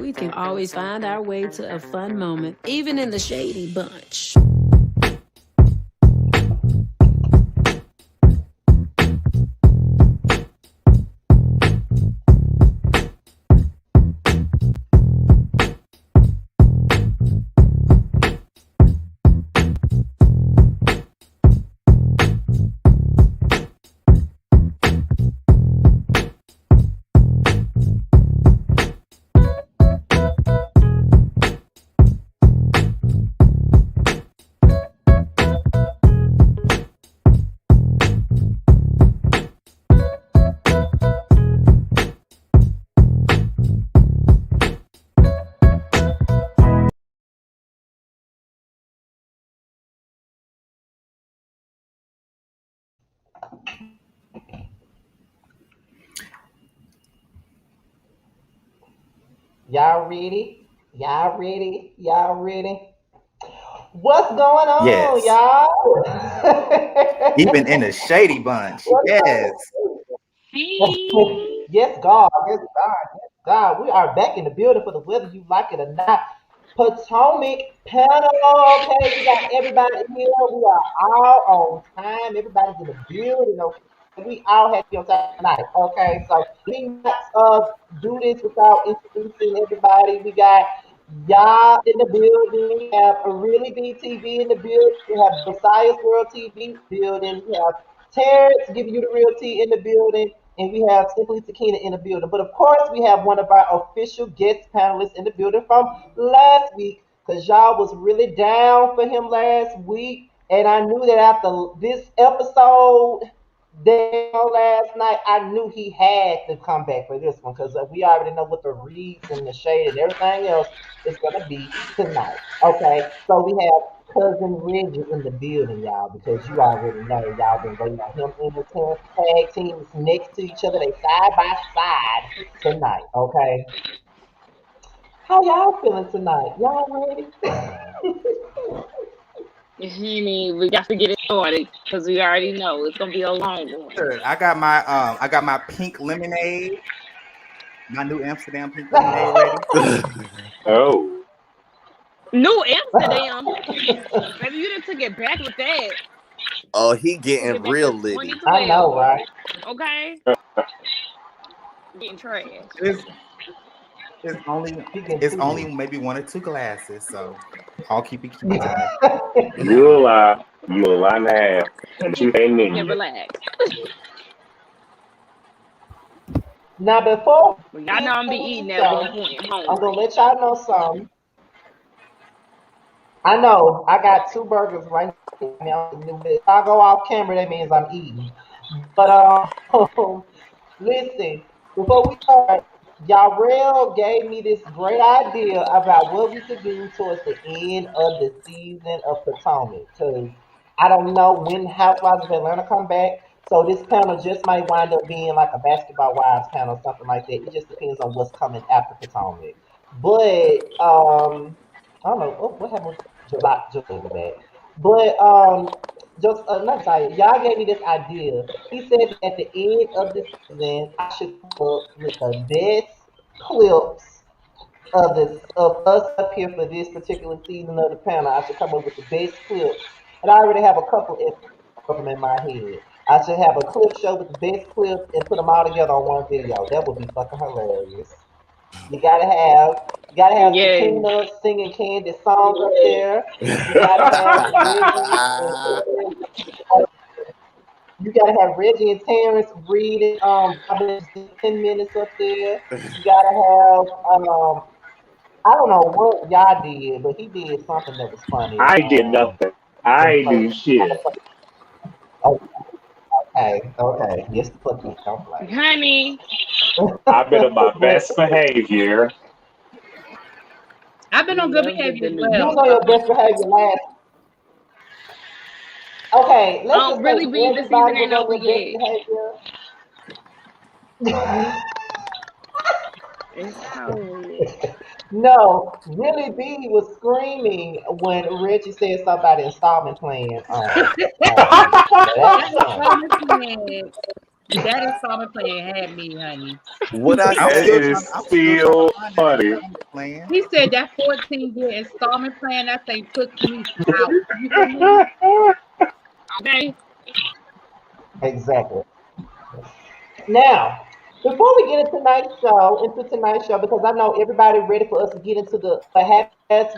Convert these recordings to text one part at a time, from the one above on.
we can always find our way to a fun moment, even in the shady bunch. Y'all ready? Y'all ready? Y'all ready? What's going on, Yes. y'all? Even in a shady bunch. What's Yes. Hey. Yes, God. Yes, God. Yes, God. We are back in the building for the whether you like it or not. Potomac panel. Okay, we got everybody here. We are all on time. Everybody's in the building. Okay, we all had to be on time tonight. Okay, so let me not do this without introducing everybody. We got y'all in the building. We have a really big TV in the building. We have Josiah's World TV building. We have Terrence giving you the real tea in the building. And we have Simply Takina in the building. But of course, we have one of our official guest panelists in the building from last week because y'all was really down for him last week. And I knew that after this episode down last night, I knew he had to come back for this one because we already know what the reads and the shade and everything else is going to be tonight. Okay, so we have cousin Reggie in the building, y'all, because you already know y'all been waiting on him and the tag teams next to each other. They side by side tonight. Okay, how y'all feeling tonight? Y'all ready? Honey, we got to get it started because we already know it's gonna be a long one. Sure. I got my pink lemonade, my New Amsterdam pink lemonade ready. Oh, New Amsterdam, maybe you done took it back with that. Oh, he Took getting it back real to litty. I know, 2012. right? Okay, getting trash. It's, it's only He getting it's too only loose. maybe one or two glasses, so I'll keep it cute today. you a lie. You a lie and a half. But you ain't And ninja. relax. Now, before Well, we y'all know get I'm be into the eating at one show, point I'm gonna hungry. let y'all know something. I know I got two burgers right now. If I go off camera, that means I'm eating. But listen, before we start, Yarrell gave me this great idea about what we could do towards the end of the season of Potomac. Because I don't know when Housewives of Atlanta come back. So this panel just might wind up being like a basketball wives panel, something like that. It just depends on what's coming after Potomac. But I don't know what happened with July in the back. But just another side, y'all gave me this idea. He said that at the end of the season, I should come up with the best clips of us up here for this particular season of the panel. I should come up with the best clips, and I already have a couple of them in my head. I should have a clip show with the best clips and put them all together on one video. That would be fucking hilarious. You gotta have Yes. Sakina singing Candy songs up there. You gotta have Reggie and you gotta have Reggie and Terrence reading Robin's 10 minutes up there. You gotta have I don't know what y'all did, but he did something that was funny. I did nothing. I Some ain't do kind shit. of okay. Yes, the fuck you don't play. Honey, I've been on my best behavior. I've been we on good love the behavior as You well. was on delusion. your best behavior last. Okay, let's just say Really be the everybody season was ain't on over their best yet. behavior. It's not over yet. No, really B was screaming when Reggie said something about installment plan on Not That's funny. installment plan. That installment plan had me, honey. What I I'm said. still Is trying. I'm still trying to still find that funny. installment plan. He said that 14-year installment plan, that thing took me out. You hear me? Okay. Exactly. Now, before we get into tonight's show, because I know everybody ready for us to get into the last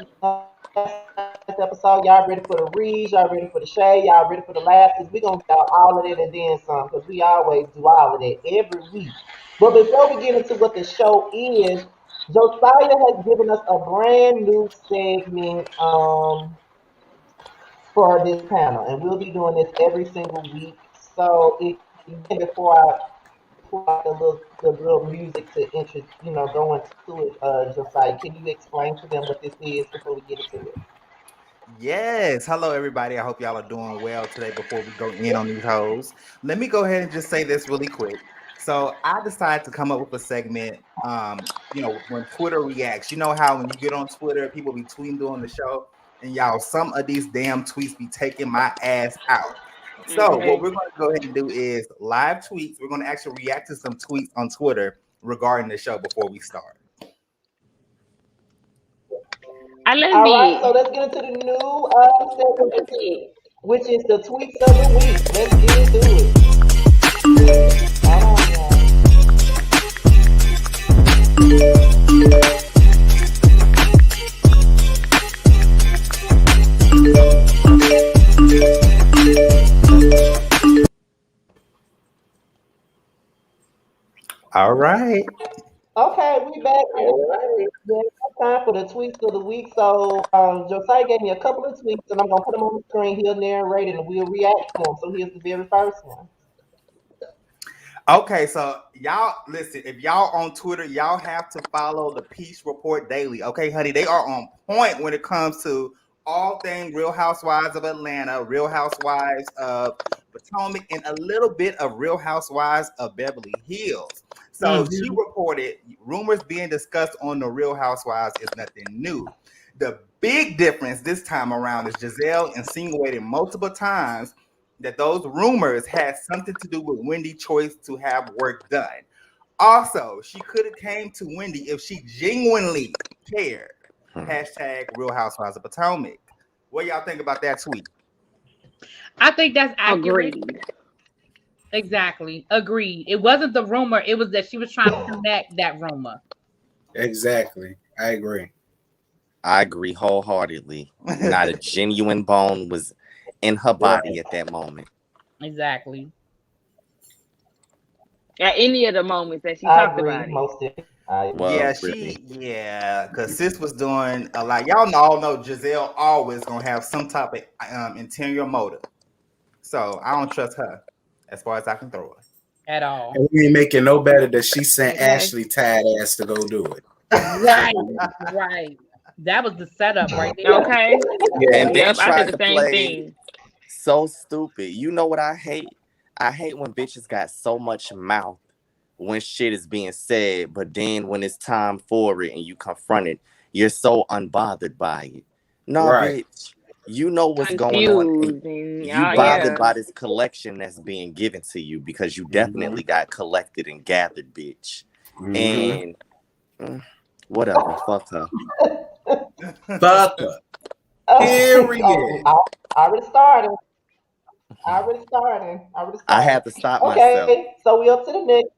episode. Y'all ready for the reads? Y'all ready for the shade? Y'all ready for the laughs? We're gonna get all of it and then some, because we always do all of that every week. But before we get into what the show is, Josiah has given us a brand new segment for this panel, and we'll be doing this every single week. So, before I pull out the little music to go into it, Josiah, can you explain to them what this is before we get into it? Yes. Hello, everybody. I hope y'all are doing well today. Before we go in on these hoes, let me go ahead and just say this really quick. So I decided to come up with a segment. When Twitter reacts, you know how when you get on Twitter, people be tweeting during the show, and y'all, some of these damn tweets be taking my ass out. So what Okay. we're going to go ahead and do is live tweets. We're going to actually react to some tweets on Twitter regarding the show before we start. I love All right, so it. let's get into the new segment, which is the tweets of the week. Let's get into it. Hold on, y'all. All right. Okay, we back. Yeah, it's time for the tweets of the week. So Josiah gave me a couple of tweets, and I'm gonna put them on the screen. He'll narrate it, and we'll react to them. So here's the very first one. Okay, so y'all listen. If y'all on Twitter, y'all have to follow the Peace Report daily. Okay, honey, they are on point when it comes to all things Real Housewives of Atlanta, Real Housewives of Potomac, and a little bit of Real Housewives of Beverly Hills. So she reported rumors being discussed on the Real Housewives is nothing new. The big difference this time around is Giselle insinuated multiple times that those rumors had something to do with Wendy's choice to have work done. Also, she could have came to Wendy if she genuinely cared. Hashtag Real Housewives of Potomac. What y'all think about that tweet? I think that's accurate. Agreed. Exactly. Agreed. It wasn't the rumor, it was that she was trying to connect that rumor. Exactly. I agree. I agree wholeheartedly. Not a genuine bone was in her body at that moment. Exactly. At any of the moments that she I talked agree, about it. most definitely. I agree. Well, really. Because sis was doing a lot. Y'all all know Giselle always gonna have some type of interior motive. So I don't trust her as far as I can throw her. At all. And we ain't making no better that she sent Okay. Ashley tired ass to go do it. Right. Right. That was the setup right there. Okay. Yeah. And then Yep, I tried did to the same play thing. so stupid. You know what I hate? I hate when bitches got so much mouth when shit is being said, but then when it's time for it and you confront it, you're so unbothered by it. No, Right. bitch. You know what's going on. And Confused and you Right. bothered by this collection that's being given to you because you definitely got collected and gathered, bitch. Mhm. And whatever. Fuck her. Fuck her. Period. I already started. I had to stop myself. Okay, so we up to the next.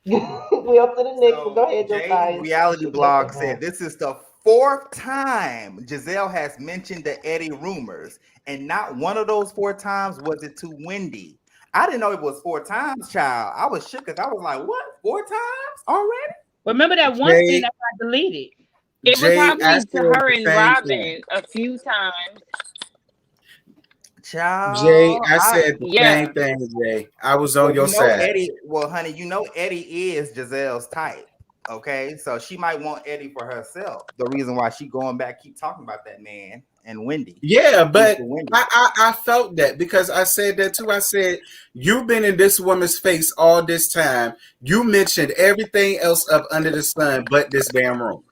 We up to the next one. Go So ahead, Jay's Josiah. reality Shoot back blog up said now. this is the fourth time Giselle has mentioned the Eddie rumors, and not one of those 4 times was it to Wendy. I didn't know it was 4 times, child. I was shook because I was like, "What? 4 times already?" Remember that one thing Jay, that got deleted? It was Jay, I probably to said her the and same thing. Robin a few times. Jay, Child, I said the Yeah. same thing, Jay. I was on well, your side. Eddie. Well, honey, Eddie is Giselle's type. Okay, so she might want Eddie for herself. The reason why she going back, keep talking about that man and Wendy. Yeah, but Wendy. I felt that because I said that too. I said, you've been in this woman's face all this time. You mentioned everything else up under the sun but this damn room.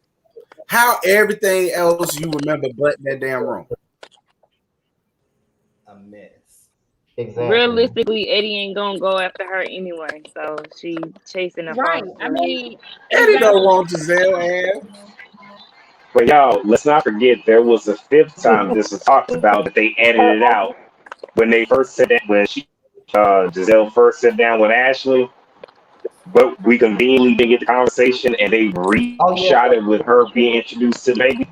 How everything else you remember but that damn room? A mess. Exactly. Realistically, Eddie ain't gonna go after her anyway, so she chasing a Right. false I friend. mean, Eddie don't exactly. want Giselle ass. But y'all, let's not forget there was a fifth time this was talked about that they edited it out when they first said that when Giselle first sat down with Ashley, but we conveniently didn't get the conversation and they Oh yeah, reshot it with her being introduced to the baby.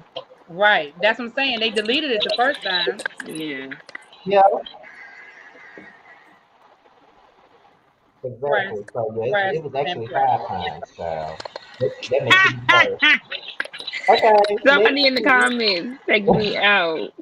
Right. That's what I'm saying. They deleted it the first time. Yeah. yeah, Press, exactly. So yeah, press, it was and actually press. 5 times, child. That makes it even worse. Okay, next Somebody in the week. comments take me out.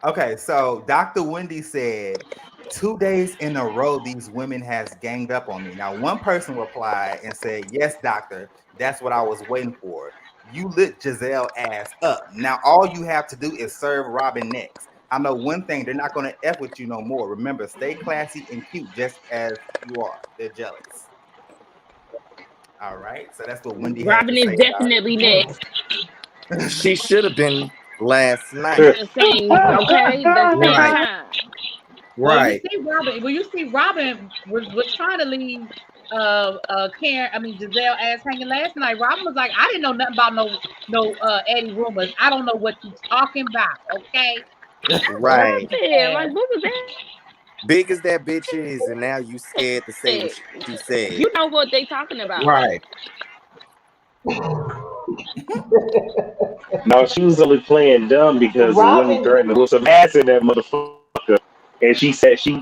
Okay, so Dr. Wendy said 2 days in a row these women has ganged up on me. Now one person replied and said, "Yes, doctor, that's what I was waiting for. You lit Giselle ass up. Now all you have to do is serve Robin next. I know one thing, they're not gonna F with you no more. Remember, stay classy and cute just as you are. They're jealous." All right, so that's what Wendy had to Robin is say about definitely next. it. She should have been last night. The same, okay, the same Right, time. right. Well, you see, Robin was trying to leave Karen, I mean Giselle ass hanging last night. Robin was like, I didn't know nothing about no Eddie rumors. I don't know what you talking about, okay? Right. Yeah, like what was Big as that bitch is, and now you scared to say what that? she said. You know what they talking about. Right. No, she was only playing dumb because Wendy Robin, threatened to whoop some ass in that motherfucker. And she said she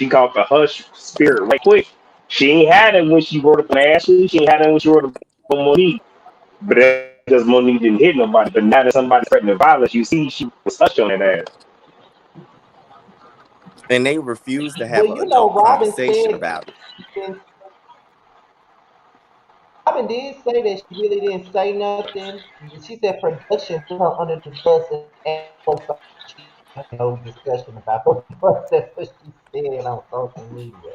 caught the hush spirit right quick. She ain't had it when she wrote up on Ashley. She ain't had it when she wrote up on Monique. But that's because Monique didn't hit nobody. But now that somebody threatening violence, you see she was hushed on that ass. And they refuse to have well, an you know, adult conversation about it. did, Robin did say that she really didn't say nothing. She said production threw her under the bus and she had no discussion about the bus. That's what she said on social media.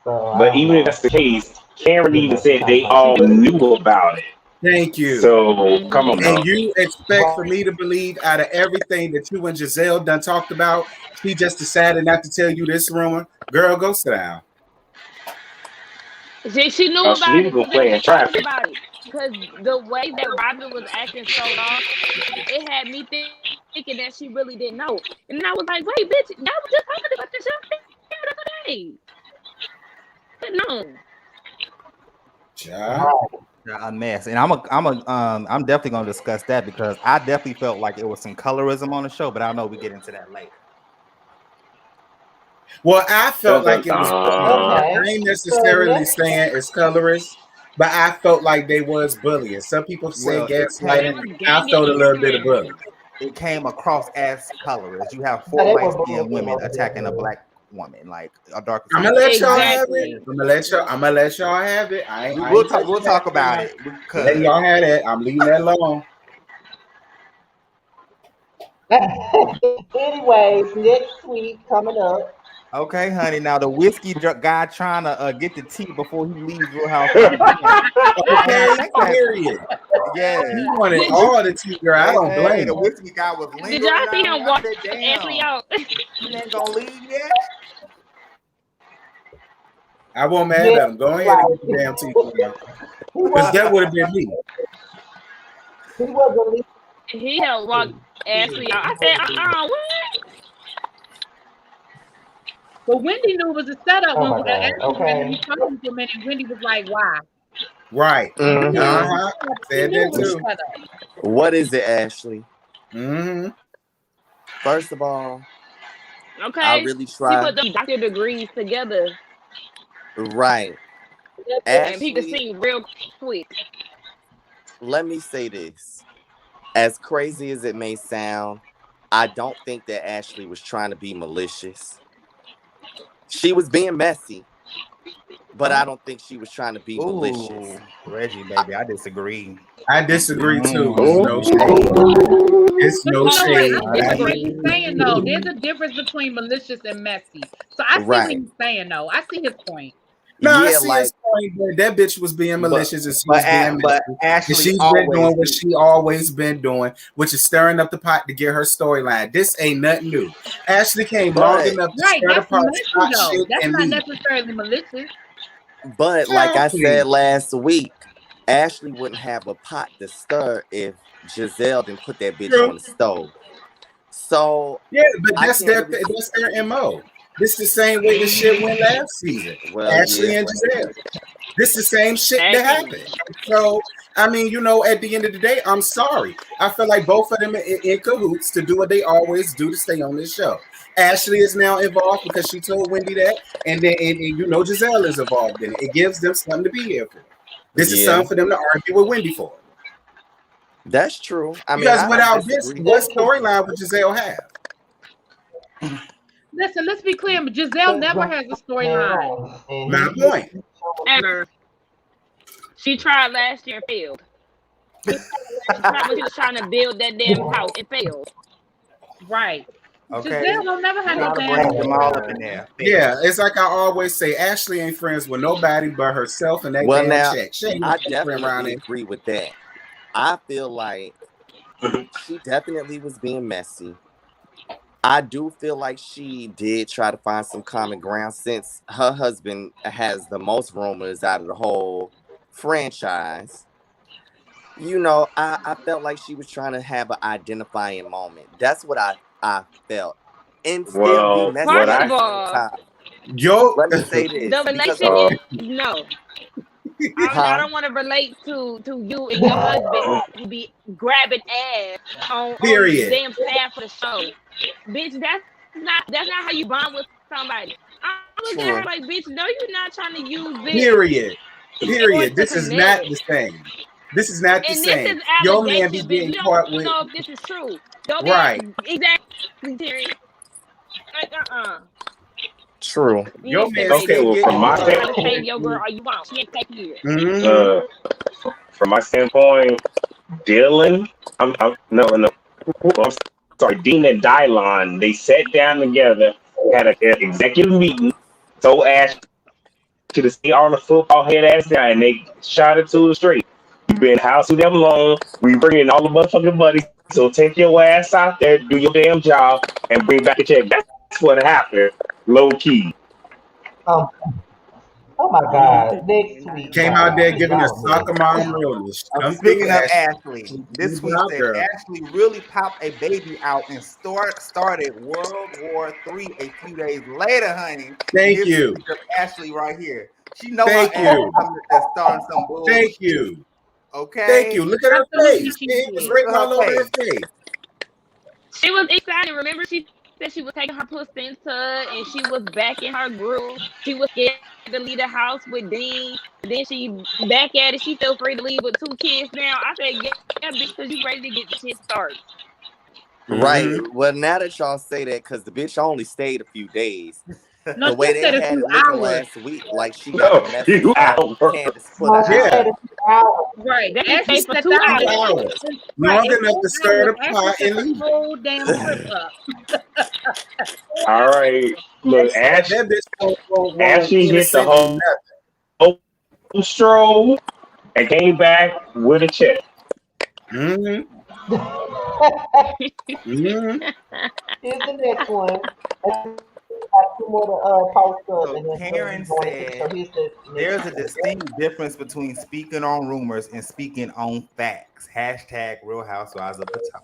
So I But don't even if that's know. the case, Karen You even know, she said kind of they like She all do. knew about it. Thank you. So come on And now. you expect for me to believe out of everything that you and Giselle done talked about, she just decided not to tell you this rumor? Girl, go sit down. She knew She about was it gonna because they play was in talking traffic. about it. Because the way that Robin was acting so off, it had me thinking that she really didn't know. And I was like, wait, bitch, y'all was just talking about this shit the other day. But no. Child. A mess, and I'm definitely gonna discuss that because I definitely felt like it was some colorism on the show, but I know we get into that later. Well, I felt Dun, like dun, it was bullying. dun. I okay. ain't So necessarily next saying it's colorist, but I felt like they was bullying. Some people say Well, They gaslighting. was I ganging felt a little on bit of her. bullying. it came across as colorist. You have yeah, four they light were skinned bullying women most attacking a definitely. black woman, like a darker I'm skin gonna tone. let y'all have it. Exactly. I'm gonna let y'all have it. We I will ain't talk. touching We'll that talk about now. it Letting because y'all have that. I'm leaving that alone. Anyways, next week coming up. okay, honey. Now the guy trying to get the tea before he leaves Real Housewives of Atlanta, and I Okay, think that's period. yeah. He wanted The all whiskey, the tea, girl. I don't hey, blame the him. whiskey guy was Did y'all lingering see down there. him I walk said, Ashley "Damn, out? he ain't gonna leave yet." I won't mad Yeah, at him. Go ahead and right. get the damn tea now. He Because wasn't that would have been me. he wasn't He helped walk leaving. Ashley out. He I wasn't said, leaving. what? But Wendy knew it was a setup Oh when my God. Ashley was going to be Okay. talking to him, and Wendy was like, "Why?" Right. And Wendy knew it was Mm-hmm. a Uh-huh. setup. She Said knew that it was a too. setup. What is it, Ashley? Mm-hmm. First of all, I Okay. really She try. put them doctor degrees together Right. and he could Ashley, see real quick. let me say this. As crazy as it may sound, I don't think that Ashley was trying to be malicious. She was being messy, but I don't think she was trying to be malicious. Ooh, Reggie, baby, I disagree. I disagree too. It's no shade. Ooh. It's But no you know what? shade. I see what Right? Reggie's saying though. There's a difference between malicious and messy. So I see what Right. he's saying though. I see his point. No, I Yeah, see like his point, but that bitch was being But malicious and she but was being but messy. And Ashley she's been always doing what do. she always been doing, which is stirring up the pot to get her storyline. This ain't nothing new. Ashley came long but enough to Right, stir the that's pot, messy start though. shit, That's and not leave. necessarily malicious. like I Exactly. said last week, Ashley wouldn't have a pot to stir if Giselle didn't put that bitch True. on the stove. So Yeah, but I can't really. that's their MO. This the same way the shit went last season. Well, Ashley yeah. and Giselle. This the same shit that Exactly. happened. So I mean, at the end of the day, I'm sorry. I feel like both of them are in cahoots to do what they always do to stay on this show. Ashley is now involved because she told Wendy that, and then Giselle is involved in it. It gives them something to be here for. This is Yeah, something for them to argue with Wendy for. that's true. I mean, Because I without don't this, disagree. what storyline would Giselle have? Listen, let's be clear. Giselle never has a storyline. And My he point. Ever. She tried last year and failed. She tried when she was trying to build that damn house. It failed. Right. Okay, Giselle don't never have no trying to damn bring them all up in storyline. there. Yeah, it's like I always say, Ashley ain't friends with nobody but herself and that Well, damn now check. She ain't I friend around definitely it. agree with that. I feel like she definitely was being messy. I do feel like she did try to find some common ground since her husband has the most rumors out of the whole franchise. I felt like she was trying to have an identifying moment. That's what I felt. And still be Well, messy what First at of the I same all, time. Yo, Let me say the this because relation is uh, no. I huh? don't want to relate to you and your husband who be grabbing ass on the period. damn staff for the show. Bitch, that's not how you bond with somebody. I'm looking at her True. like, bitch, no, you're not trying to use this Period. in order Period. to This is not connect. the same. This is not the And this same. is Your man be allegations, bitch. getting We don't caught with know if this is true. Your right. man, exactly, Terry. Like, True. You Your ain't man finna make okay, stay it. well, getting from my You caught try to standpoint, save your girl with all you want. She ain't safe here. mm-hmm. uh, from my standpoint, Dylan, I'm no, no. Well, I'm sorry, Dean and Dylon, they sat down together, had an executive meeting, told Ash to see all the football head ass down, and they shot it to the straight. You've been house with them long. We bring in all the motherfucking buddies. So take your ass out there, do your damn job, and bring back a check. That's what happened, low key. um, oh my God, next week, Came out there y'all, giving a y'all soccer mess. mom realness. Come through, Speaking of Ashley. Ashley, this tweet Out, said girl. Ashley really popped a baby out and started World War III a few days later, honey. Thank Here's a you. picture of Ashley right here. She know her Thank ass you. coming and starting some Thank bullshit. you. Thank you. Okay, Look at her Absolutely, face. she It was did. look written at all her over her face. face. She was excited. Remember, she said she was taking her placenta and she was back in her groove. She was scared to leave the house with Dean. Then she back at it. She feel free to leave with 2 kids now. I said, yeah, bitch, because you ready to get shit started. Right. Mm-hmm. Well, now that y'all say that, because the bitch only stayed a few days. No, The she way they said a had few it looking hours. last week, like she got a No, message you of out. Candace put her No, she out. Yeah, said a few hours. Right. That bitch Ashley stayed for said 2 that 2 hours. whole hours. right, Long in enough to 4 stir hours. the Ashley pot set and the leave. whole damn trip up. All right, look, That bitch won't Ashley hit the innocent in whole nothing. stroll and came back with a check. Mm-hmm. Mm-hmm. Here's the next one. Got two more to post up, So and then Karen we going into. So said here's the next there's a one. distinct difference between speaking on rumors and speaking on facts. Hashtag Real Housewives of Potomac.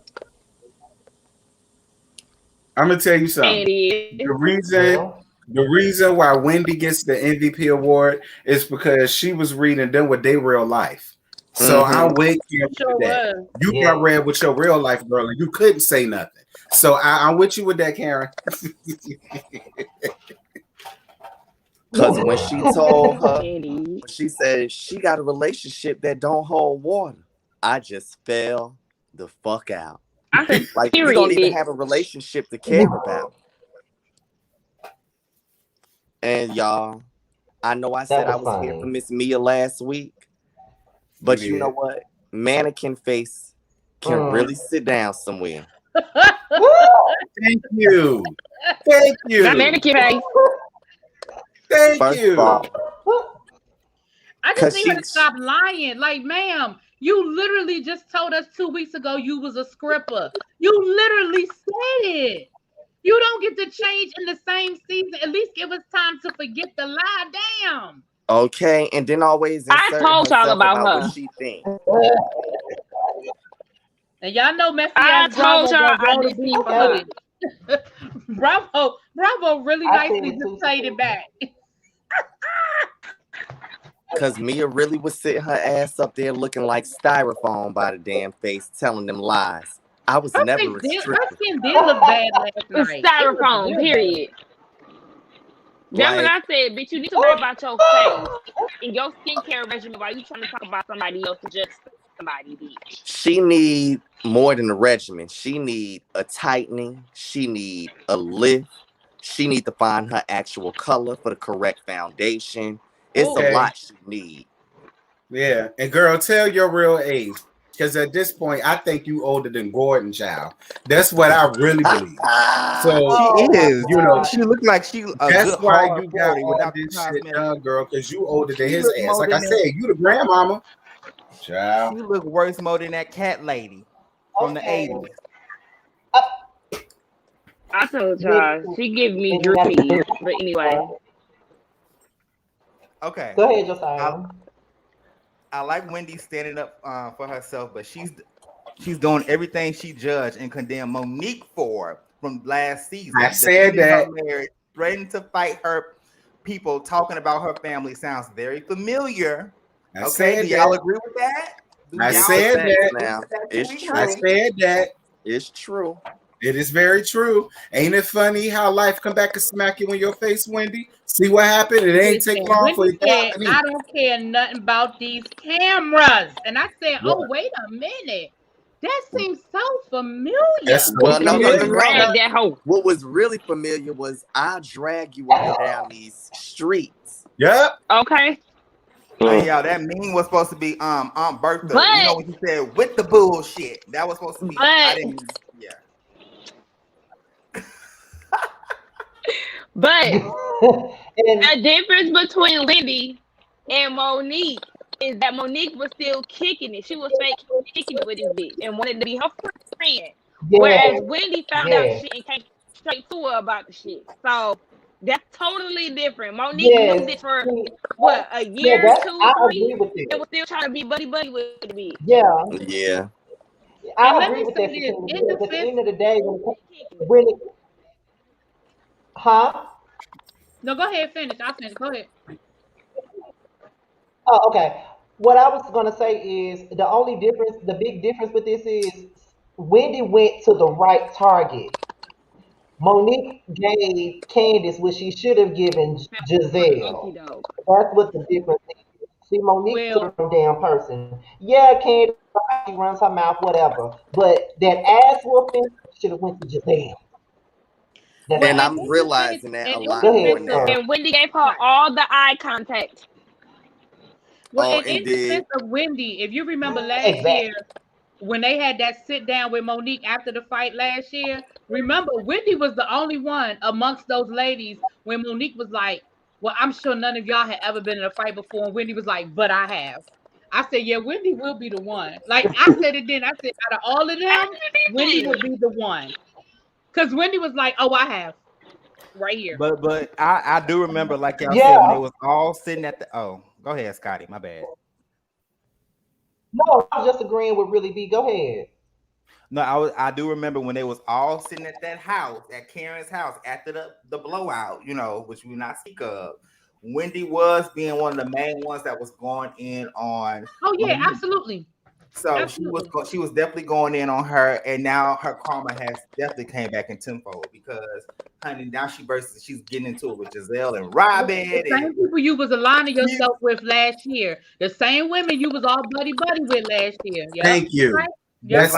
I'm gonna tell you And something. it is. The reason Well, the reason why Wendy gets the MVP award is because she was reading them with their real life. So Mm-hmm. I'm with you Sure with that. was. You got yeah. read with your real life, girl, and you couldn't say nothing. So I'm with you with that, Karen. Because when she told her, And when she said she got a relationship that don't hold water, I just fell the fuck out. I said, Like, you don't period, even bitch. have a relationship to care about. And y'all, I know I said That I was was here for funny. Miss Mia last week, but you know what? Mannequin face can really sit down somewhere. Thank you. Thank Not you. mannequin face. Thank First of you. all, I just need her to stop lying. Like, ma'am, you literally just told us 2 weeks ago you was a scripper. You literally said it. You don't get to change in the same season. At least give us time to forget the lie. Damn. Okay, and then always I told y'all about her. what she thinks. And y'all know messy I ass told Bravo y'all I gonna did be see for her. Bravo really nicely just played it back. Because Mia really was sitting her ass up there looking like styrofoam by the damn face, telling them lies. I was never restricted. Her skin did look bad last night. Styrofoam, period. That's what I said, bitch. You need to worry about your face and your skincare regimen while you trying to talk about somebody else to just somebody, bitch. She need more than a regimen. She need a tightening. She need a lift. She need to find her actual color for the correct foundation. It's a lot she need. Yeah, and girl, tell your real age. Because at this point, I think you older than Gordon, child. That's what I really believe. So she is. You know, she looks like she. That's why you got all this shit done, girl. Because you older than his ass. Like I said, you the grandmama. Child. She look worse more than that cat lady from the 80s. I told y'all she give me dreams, but anyway. Okay. Go ahead, Josiah. I like Wendy standing up for herself, but she's doing everything she judged and condemned Monique for from last season. I said that. Threatening to fight her people, talking about her family sounds very familiar. I said do y'all agree with that? I said that. Now. It's true. I said that. It's true. It is very true. Ain't it funny how life come back and smack you in your face, Wendy? See what happened? It ain't take long for you to I don't care nothing about these cameras. And I said, oh, wait a minute. That seems so familiar. No. What was really familiar was I drag you up and down these streets. Yep. Okay. Hey, y'all, that meme was supposed to be Aunt Bertha. You know what you said with the bullshit. That was supposed to be. But the difference between Wendy and Monique is that Monique was still kicking it. She was fake kicking it with this bitch and wanted to be her friend. Whereas Wendy found out shit and came straight to her about the shit. So that's totally different. Monique knew this for what, a year, 2, 3, and was still trying to be buddy with the bitch. Yeah. I agree with that. At the end of the day, when it, No, go ahead, finish. I'll finish. Go ahead. Oh, okay. What I was gonna say is the only difference, the big difference with this is Wendy went to the right target. Monique gave Candace what she should have given Giselle. That's what the difference is. See, Monique's a damn person. Yeah, Candace, she runs her mouth, whatever. But that ass whooping should have went to Giselle. And I'm realizing that a lot more now. And Wendy gave her all the eye contact. Well, in defense of Wendy, if you remember last year when they had that sit down with Monique after the fight last year, remember Wendy was the only one amongst those ladies when Monique was like, well, I'm sure none of y'all had ever been in a fight before. And Wendy was like, but I have. I said, yeah, Wendy will be the one. Like I said it then. I said, out of all of them, Wendy will be the one. Because Wendy was like, oh, I have. Right here. But I do remember, like y'all said, when they was all sitting at the go ahead, Scotty, my bad. No, I was just agreeing with Really B. Go ahead. No, I do remember when they was all sitting at that house, at Karen's house, after the blowout, which we will not speak of. Wendy was being one of the main ones that was going in on. Oh yeah, absolutely. So absolutely. she was definitely going in on her, and now her karma has definitely came back in tenfold because, honey, now she's getting into it with Giselle and Robin. The same people you was aligning yourself with last year, the same women you was all buddy with last year. Yep. Thank you. Right? That's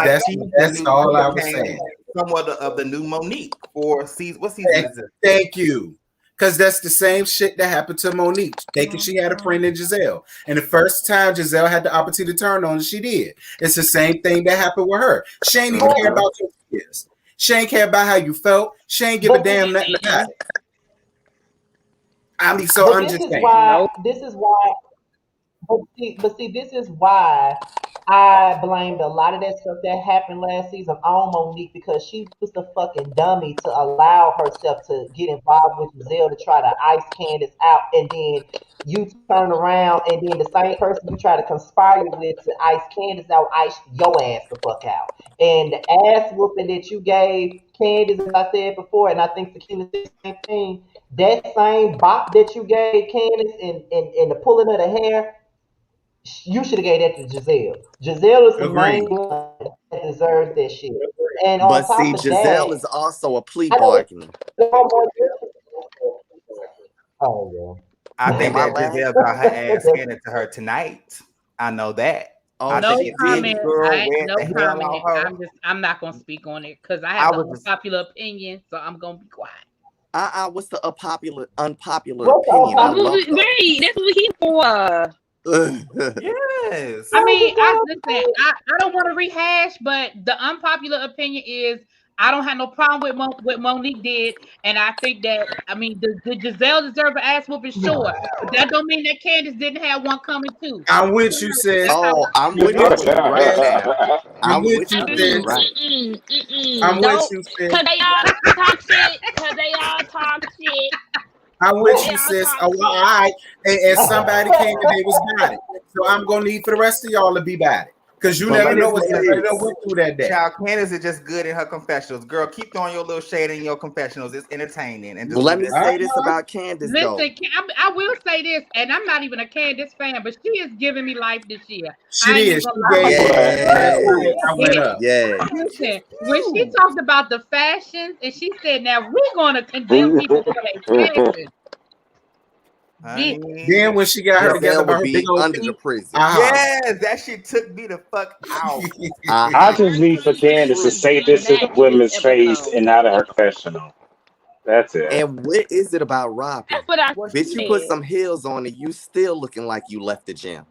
all I was saying. Somewhat of the new Monique for season. What season is it? Thank you. Because that's the same shit that happened to Monique, thinking she had a friend in Giselle. And the first time Giselle had the opportunity to turn on, she did. It's the same thing that happened with her. She ain't even care about your fears. She ain't care about how you felt. She ain't give a damn nothing about it. I mean, so But I'm this just is saying. why. Nope. This is why. But see, this is why I blamed a lot of that stuff that happened last season on Monique because she was the fucking dummy to allow herself to get involved with Giselle to try to ice Candace out, and then you turn around and then the same person you try to conspire with to ice Candace out, ice your ass the fuck out. And the ass whooping that you gave Candace, as I said before, and I think Tequila said the same thing. That same bop that you gave Candace and the pulling of the hair, you should have gave that to Giselle. Giselle is the main Agreed. one that deserves that shit. And But on see, top of Giselle that, is also a plea I know bargainer. oh I yeah. Am think I that last? Giselle got her ass handed to her tonight. I know that. Oh, I No think she if any comment. did. girl read No the hell comment. out her, I'm not gonna speak on it because I have I the was just unpopular opinion, so I'm gonna be quiet. What's the unpopular What's the opinion? I love unpopular? her. Right, that's what he's for. yes. I Yeah, mean, I Giselle. listen. I don't want to rehash, but the unpopular opinion is I don't have no problem with what Monique did, and I think that the Giselle deserve an ass whooping, sure, but that don't mean that Candace didn't have one coming too. I'm with you, sis. That's how Oh, I'm I'm with with you you, right sis. now. I'm I'm with with you, you when you're sis. right. I'm with Don't, you, sis. cause they all talk shit. Cause they all talk shit. I'm with They you, all sis. talk Oh, all shit. right. And somebody came and they was about it. So I'm gonna need for the rest of y'all to be about it. Because you But never let me know what say somebody done this. went through that day. Child Candace is just good in her confessionals. Girl, keep throwing your little shade in your confessionals. It's entertaining. And Well, just let leave it me at All that. say right, this now. about Candace, though. Listen, I will say this, and I'm not even a Candace fan, but she is giving me life this year. She I ain't even did. gonna She lie. gave me that Yes. I went up. Yes. Me Listen, when she too. talked about the fashions, and she said, "Now we're gonna condemn people for their fashion." Bitch, Then Honey. when she got her together Giselle about would her big be old under the feet, prison. I Yes, that shit took me the fuck out. I Uh-huh. just need for Everything is Candace to gonna say get this in back this women's face episode. and not in her confessional. That's it. And what is it about Robin? That's what I What Bitch, you put said. some heels on and you still looking like you left the gym.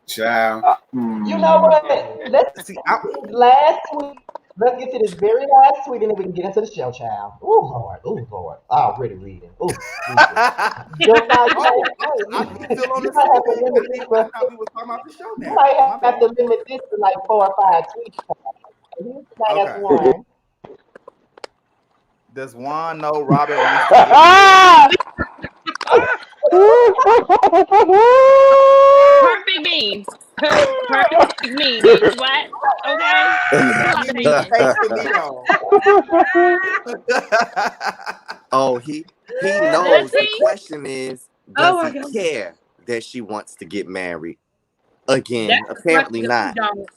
child. You know what? Let's see, last tweet. Let's get to this very last tweet, and then we can get into the show, child. Oh Lord, oh Lord. Already reading. Oh Jesus. Just like oh, we still on you the might have to subject. limit this. I thought we were talking about the show You now. might My have to bad. limit this to like 4 or 5 tweets. Here's the last Okay. one. Does Juan know Robin wants to get Perfect me. Perfect me, bitch. What? Okay. What you I all need you to saying? take the lead on. Oh, he Does knows. The he? question is, oh does my he god, care that she wants to get married? that's Again, the question apparently that we not. don't.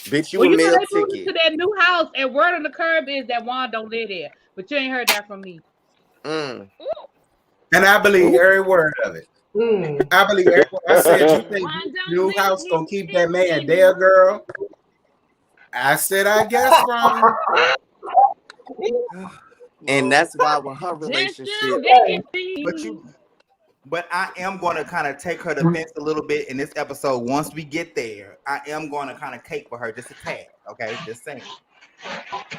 Bitch, you Well, a you know meal they moved ticket. into that new house, and word on the curb is that Juan don't live there. But you ain't heard that from me. Mm. And I believe every word of it. Mm. I believe every word. I said, you think Why this don't new live house gonna keep that man here? there, girl? I said, I guess, Robin. And Lord. that's why with her Just relationship, a But vacancy. I am going to kind of take her defense a little bit in this episode. Once we get there, I am going to kind of cape for her just a tad. Okay, just saying.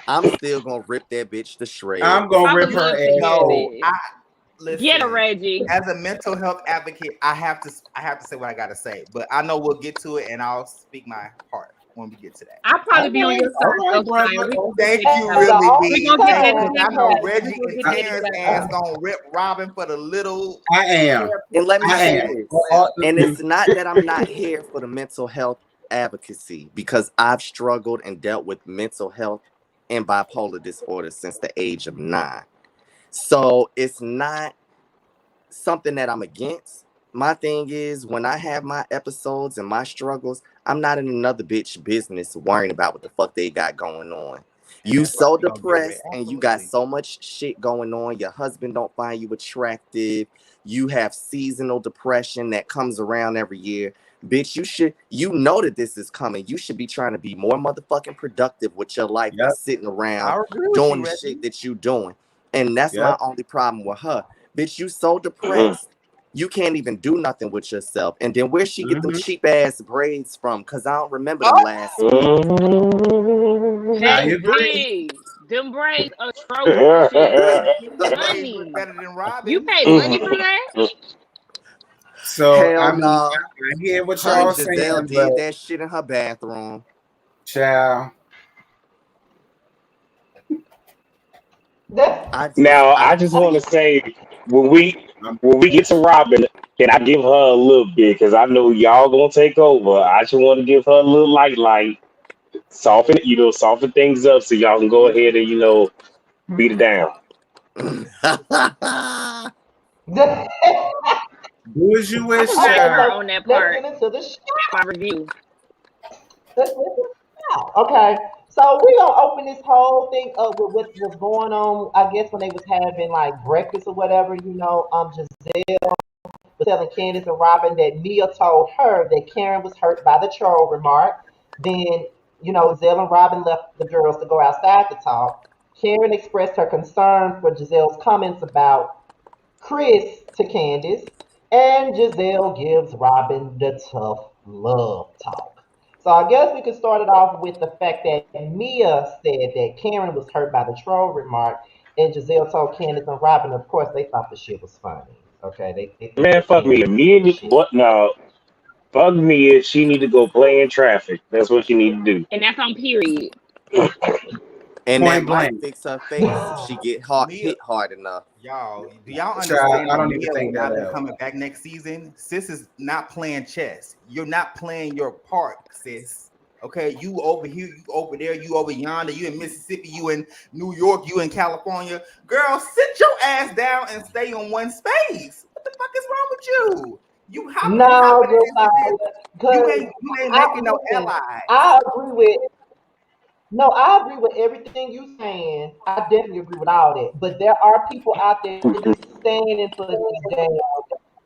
I'm still gonna rip that bitch to I'm shreds. gonna I rip would her love to ass hear too. No, this. Get her, listen. Reggie. As a mental health advocate, I have to say what I got to say. But I know we'll get to it, and I'll speak my heart when we get to that. I'll probably be on Okay, your all side, right, though, brother. Shia. We gonna Thank get that you, That's together. the really, We B. gonna get that Thank you, because I only know together. time. Reggie We gonna and get that Terrence ass together. gonna rip Robin for the little. I am. And let me I say am. this. And it's not that I'm not here for the mental health advocacy, because I've struggled and dealt with mental health and bipolar disorder since the age of 9. So it's not something that I'm against. My thing is, when I have my episodes and my struggles, I'm not in another bitch business worrying about what the fuck they got going on. You That's why so she gonna get ripped. depressed and you got Absolutely. so much shit going on. Your husband don't find you attractive. You have seasonal depression that comes around every year. Bitch, you know that this is coming. You should be trying to be more motherfucking productive with your life than Yep. sitting around I agree with doing you, the Reggie. shit that you doing. And that's Yep. my only problem with her. Bitch, you so depressed. You can't even do nothing with yourself. And then where she get them Mm-hmm. cheap ass braids from? Because I don't remember them Oh, last week. I agree. Baby. Them braids atrocious. Them braids look Money. better than You Robin. paid money for that? So Hell I mean, no. I hear what Her and y'all Giselle saying, but did that shit in her bathroom. child, That, I Now, I just want to say, when we get to Robin, can I give her a little bit? Because I know y'all gonna take over. I just want to give her a little light, soften things up, so y'all can go ahead and beat it down. that, do as you I wish, was not okay, child. her so on that let's part. get into the My review. Okay, so we gonna open this whole thing up with what was going on. I guess when they was having like breakfast or whatever, Giselle was telling Candace and Robin that Mia told her that Karen was hurt by the troll remark. Then, Giselle and Robin left the girls to go outside to talk. Karen expressed her concern for Giselle's comments about Chris to Candace, and Giselle gives Robin the tough love talk. So I guess we could start it off with the fact that Mia said that Karen was hurt by the troll remark, and Giselle told Candace and Robin, of course, they thought the shit was funny. Okay, they thought Man, that fuck me. Candace was full of shit. What? No, fuck me. She need to go play in traffic. That's what she need to And that's on period. And that Point might blank, fix her face if she get Mia, hit hard enough. y'all, do y'all child. understand I that don't even Mia will think not that be help. coming back next season? Sis is not playing chess. You're not playing your part, sis. Okay, you over here, you over there, you over yonder, you in Mississippi, you in New York, you in California. Girl, sit your ass down and stay on one space. What the fuck is wrong with you? You No, hopping and Josiah, you because ain't I making no listen. allies. I agree with No, I agree with everything you saying. I definitely agree with all that. But there are people out there that be standing for this damn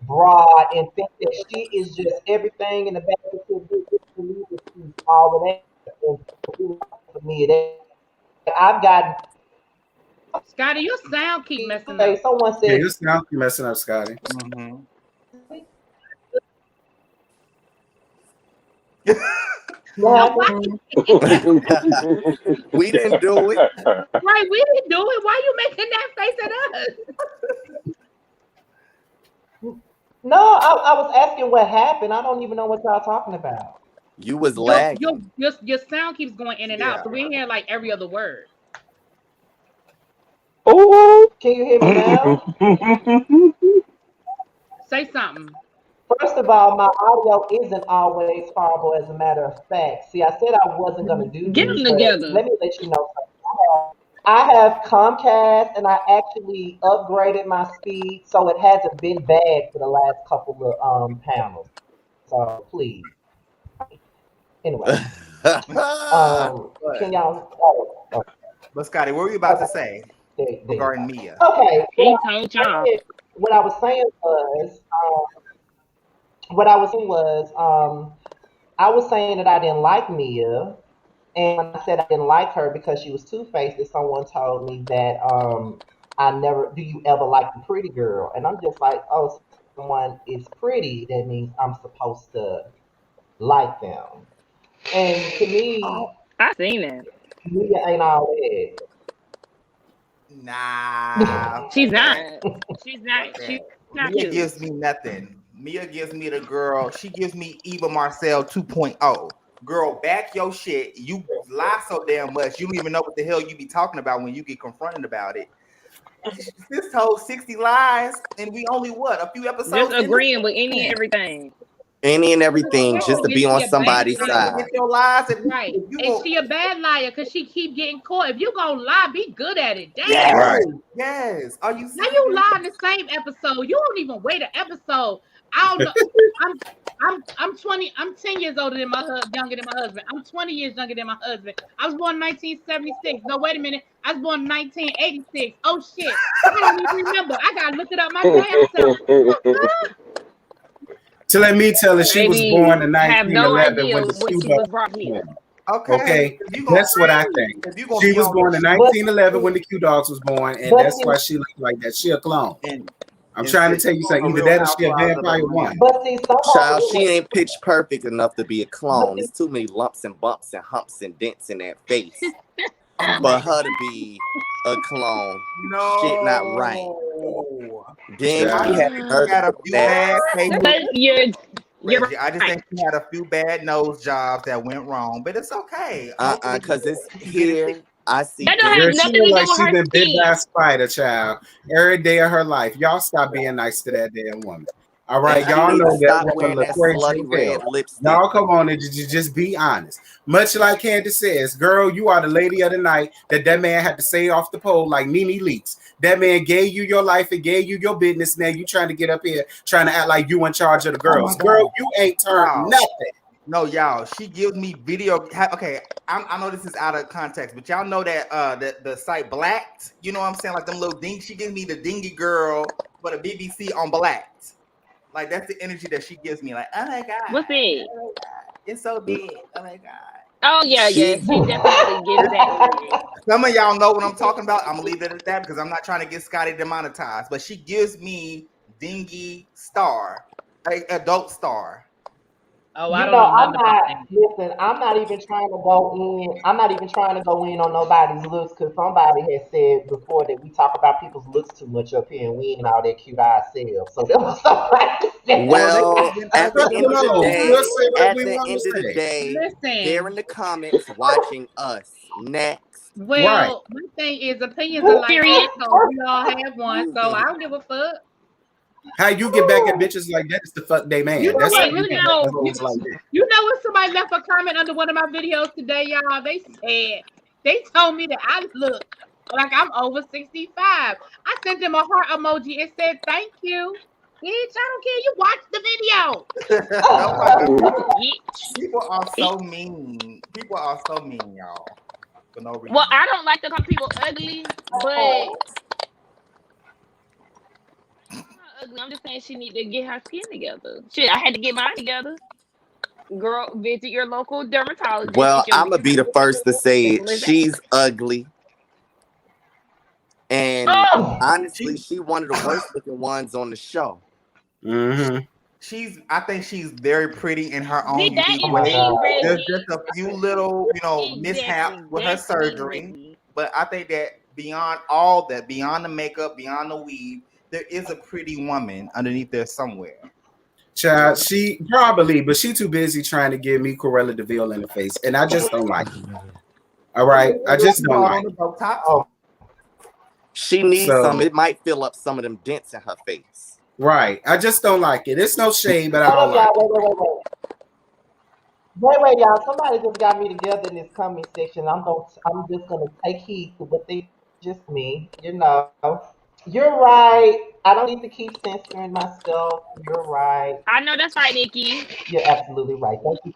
broad and think that she is just everything in the back of the believe that she's all of that. And for me, I've got Scotty, your sound keep messing say up. someone Yeah, said your sound keep messing up, Scotty. Mhm. what Now, happened? why? We didn't do it. Right, we didn't do it. Why you making that face at us? No, I was asking what happened. I don't even know what y'all talking about. You was Your your lagging. your, your sound keeps going in and out. Yeah. So we're hearing like every other word. Ooh. Can you hear me now? Say something. First of all, my audio isn't always horrible, as a matter of fact. See, I said I wasn't going to do Get this, them but together. let me let you know something. I have Comcast, and I actually upgraded my speed, so it hasn't been bad for the last couple of panels. So please, anyway, can What? y'all? But Scotty, what were you about to Okay, say there you regarding go. Mia? Okay, He told y'all. what I was saying was, what I was saying was, I was saying that I didn't like Mia, and when I said I didn't like her because she was two faced, and someone told me that I never do you ever like the pretty girl, and I'm just like, oh, so someone is pretty, that means I'm supposed to like them, and to Oh, me, I seen that. Mia ain't all that. Nah, She's fuck not. that. She's not. Fuck She's that. not Mia cute. gives me nothing. Mia gives me the girl. She gives me Eva Marcel 2.0. Girl, back your shit. You lie so damn much. You don't even know what the hell you be talking about when you get confronted about it. This told 60 lies, and we only what a few Just episodes in this agreeing with any and season. everything. Any and everything just to Especially be if on she a bad somebody's liar. side. Get your lies. Right. If you And go, she a bad liar because she keep getting caught. If you gonna lie, be good at it. Damn. yes, Right. yes. Are you Now you serious? lie in the same episode. You don't even wait an episode. I don't know. I'm I'm 20. I'm 10 years older than younger than my husband. I'm 20 years younger than my husband. I was born in 1976. No, wait a minute. I was born in 1986. Oh shit. I don't even remember. I gotta look it up my damn self. To let me tell her she was born Baby, in have no 1911 idea when the when Q she dot was brought here. was born. Okay, Okay, that's what I think. if you gonna She be was on born in this, But 1911 when the Q Dogs was born, and but that's why she looked like that. She a clone. and I'm and trying to sit tell you on something. the Either Real that or she a Housewives of vampire one. Atlanta. but see, Child, somebody she ain't pitch perfect enough to be a but clone. see, There's too many lumps and bumps and humps and dents in that face. Oh for my her to be a clone. Shit not right. no. Then I she Child. had think the she nerve to had a put few that. bad But you're Reggie. I just right. think she had a few bad nose jobs that went wrong, but it's okay. Hopefully, Cause it's she can get it fixed. here. I see That don't Girl, have Dingy. she nothing look to do like with she her been bit skin. by a spider, child. Every day of her life. Y'all stop being nice to that damn woman. All And right, she y'all need to know that stop woman wearing look that crazy slutty as hell. red lipstick. Y'all come on and just be honest. Much like Candace says, girl, you are the lady of the night that man had to say off the pole like Nene Leaks. That man gave you your life and gave you your business. Now you trying to get up here trying to act like you in charge of the Oh my girls. Girl, God. you ain't turned Wow. nothing. No, y'all. She gives me video. Okay, I know this is out of context, but y'all know that the site Blacked. You know what I'm saying? Like them little ding. She gives me the dingy girl for the BBC on Blacked. Like that's the energy that she gives me. Like, oh my god, What's it? oh my god, it's so big. Oh my god. Oh yeah, She she definitely gives that energy. Some of y'all know what I'm talking about. I'm gonna leave it at that because I'm not trying to get Scotty demonetized. But she gives me dingy star, adult star. Oh, I You don't know, know I'm nothing about not. that. Listen, I'm not even trying to go in. I'm not even trying to go in on nobody's looks because somebody has said before that we talk about people's looks too much up here and we ain't all that cute ourselves. So there was somebody Well, they well could have at the been end of the No, other. we'll day, say what at we the want to end of the say. day, they're in Listen, the comments watching us. Next. Right. well, my thing is opinions are like Period. assholes. We all have one, so I don't give a fuck. How you get back at bitches like that is the fuck they You man. know That's how what? And you you get back know, at hoes like that. You know what? Somebody left a comment under one of my videos today, y'all. They said they told me that I look like I'm over 65. I sent them a heart emoji and said thank you. Bitch, I don't care. You watch the video. Oh my god, bitch. people are so mean. People are so mean, y'all, for no Well, reason. I don't like to call people ugly, but ugly. I'm just saying she need to get her skin together. Shit, I had to get mine together. Girl, visit your local dermatologist. Well, If your I'm gonna be the first to say it. simple as that. She's ugly, and Oh, honestly, She, she one of the worst looking ones on the show. Mm-hmm. I think she's very pretty in her see, own that unique Oh is my way. me, God. There's Reggie. just a few little, mishaps Exactly. with her That's me, surgery, Reggie. but I think that beyond all that, beyond the makeup, beyond the weave, there is a pretty woman underneath there somewhere. Child, she probably, but she too busy trying to give me Corella Deville in the face, and I just don't like it. All right, I just don't Bald like on the it. Botox. Oh, She needs some. So, It might fill up some of them dents in her face. right, I just don't like it. It's no shade, but I hold don't up, like y'all. it. Wait, y'all. Somebody just got me together in this comment section. I'm just gonna take heed to what they just me. You're right. I don't need to keep censoring myself. You're right. I know that's right, Nikki. You're absolutely right. Thank you.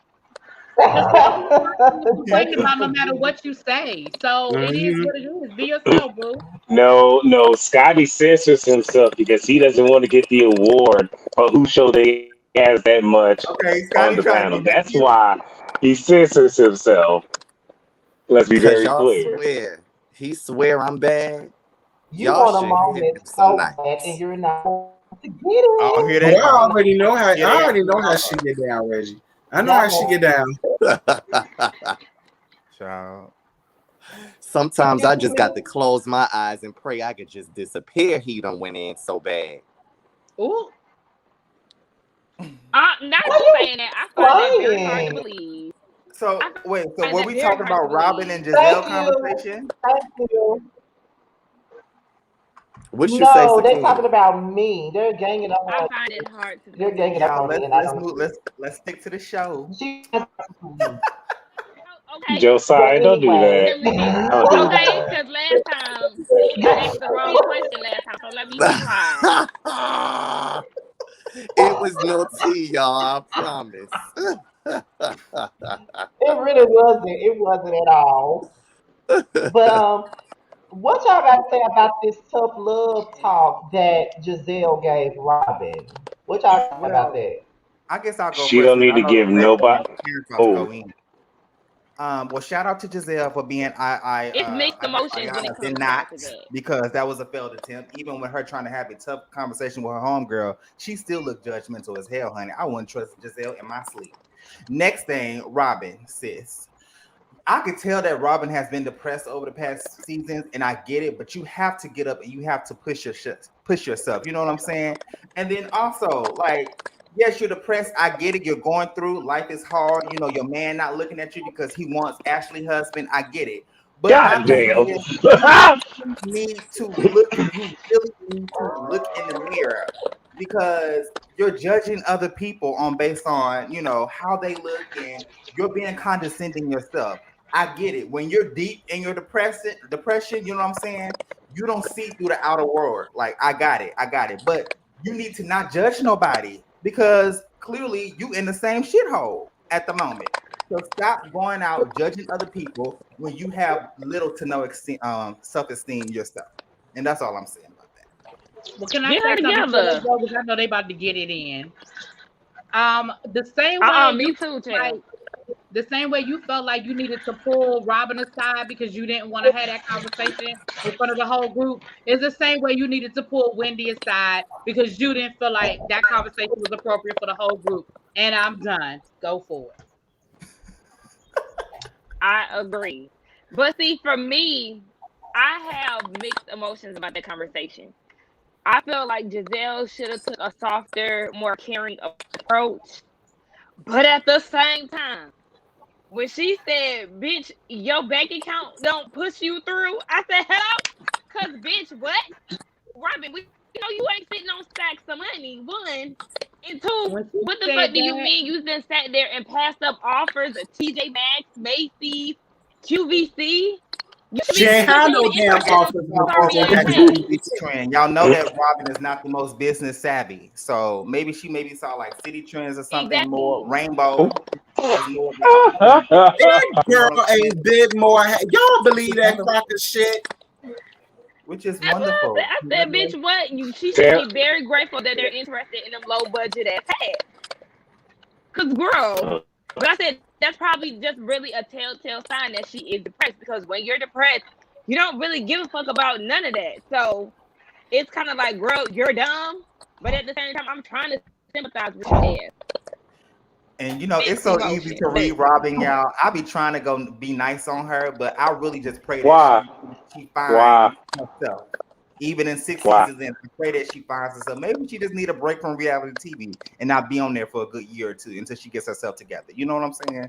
Because people are watching to Thank complain you about no for matter giving. what you say. So it is Mm-hmm. what it is. Be yourself, boo. No, Scotty censors himself because he doesn't want to get the award for who show they has that much Okay, on Scotty the trying to panel. give me That's cute. why he censors himself. Let's be Cause very y'all clear. swear. He swear I'm bad. You Y'all want a should hit moment him some so bad, and nights. you're not going to get Oh, it. here Oh, they I come. already know how. I Here they already know how are. she get down, Reggie. I know how she Y'all get down. Child. Sometimes I excuse just got me. to close my eyes and pray I could just disappear. He done went in so bad. Ooh. Now Why you you saying that, I find that very hard to lying? believe. I So wait, so find were that we very talking hard to about Robin believe. and Giselle Thank you. conversation? Thank you. What you say, No, they're talking Sakina? about me. They're ganging up I on find me. it hard to They're believe. ganging up Y'all, on me, let's and I let's don't move. care. Let's stick to the show. She, Okay, but Josiah, don't do anyway. that. let me. Don't do Okay, that. because last time I asked the wrong question last time, so let me be quiet. It was no tea, y'all. I promise. It really wasn't. It wasn't at all. But what y'all got to say about this tough love talk that Giselle gave Robin? What y'all got to say about Well, that? I guess I'll go She first don't because need I to know give Reggie and nobody. Terrence about to Oh, go in. Well, shout out to Giselle for being It's mixed I guess emotions when it Ayana did comes not down to that. because that was a failed attempt. Even with her trying to have a tough conversation with her homegirl, she still looked judgmental as hell, honey. I wouldn't trust Giselle in my sleep. Next thing, Robin, sis. I could tell that Robin has been depressed over the past seasons, and I get it. But you have to get up and you have to push yourself. You know what I'm saying? And then also, like, yes, you're depressed. I get it. You're going through life is hard. You know, your man not looking at you because he wants Ashley husband. I get it. But my God thing damn. is, you need to look. You really need to look in the mirror because you're judging other people on based on how they look and you're being condescending yourself. I get it. When you're deep in your depression, you know what I'm saying? You don't see through the outer world. Like, I got it. I got it. But you need to not judge nobody because clearly you in the same shithole at the moment. So stop going out judging other people when you have little to no self-esteem yourself. And that's all I'm saying about that. Well, can I Get her say something before they together. go? Because I know they about to get it in. The same way Me you too, like Tim. the same way you felt like you needed to pull Robin aside because you didn't want to have that conversation in front of the whole group is the same way you needed to pull Wendy aside because you didn't feel like that conversation was appropriate for the whole group. And I'm done. Go for it. I agree. But see, for me, I have mixed emotions about that conversation. I feel like Giselle should have took a softer, more caring approach. But at the same time, when she said, bitch, your bank account don't push you through, I said, hello? Cause bitch, what? Robin, we know you ain't sitting on stacks of money, one. And two, When she what the said fuck do you that, mean you then sat there and passed up offers of TJ Maxx, Macy's, QVC? You should She be ain't had looking no even damn interested in offers Y'all before both Sorry they on Ass that got Hat. city trend. Y'all know that Robin is not the most business savvy. So maybe she saw like city trends or something more. Exactly. Rainbow is more about business. That You know girl what I'm a saying? bit more. Y'all believe Which is that wonderful. crocker shit? Which is That's what I said. wonderful. I said, bitch, what? She should Damn. be very grateful that they're interested in them low budget ass hats. Cause girl, but I said that's probably just really a telltale sign that she is depressed because when you're depressed, you don't really give a fuck about none of that. So it's kind of like, girl, you're dumb, but at the same time, I'm trying to sympathize with your ass. And it's Mixed so easy emotion. to read Robin, y'all. I be trying to go be nice on her, but I really just pray that Why? she Why? finds herself. Even in six Why? seasons in, I pray that she finds herself. Maybe she just need a break from reality TV and not be on there for a good year or two until she gets herself together. You know what I'm saying?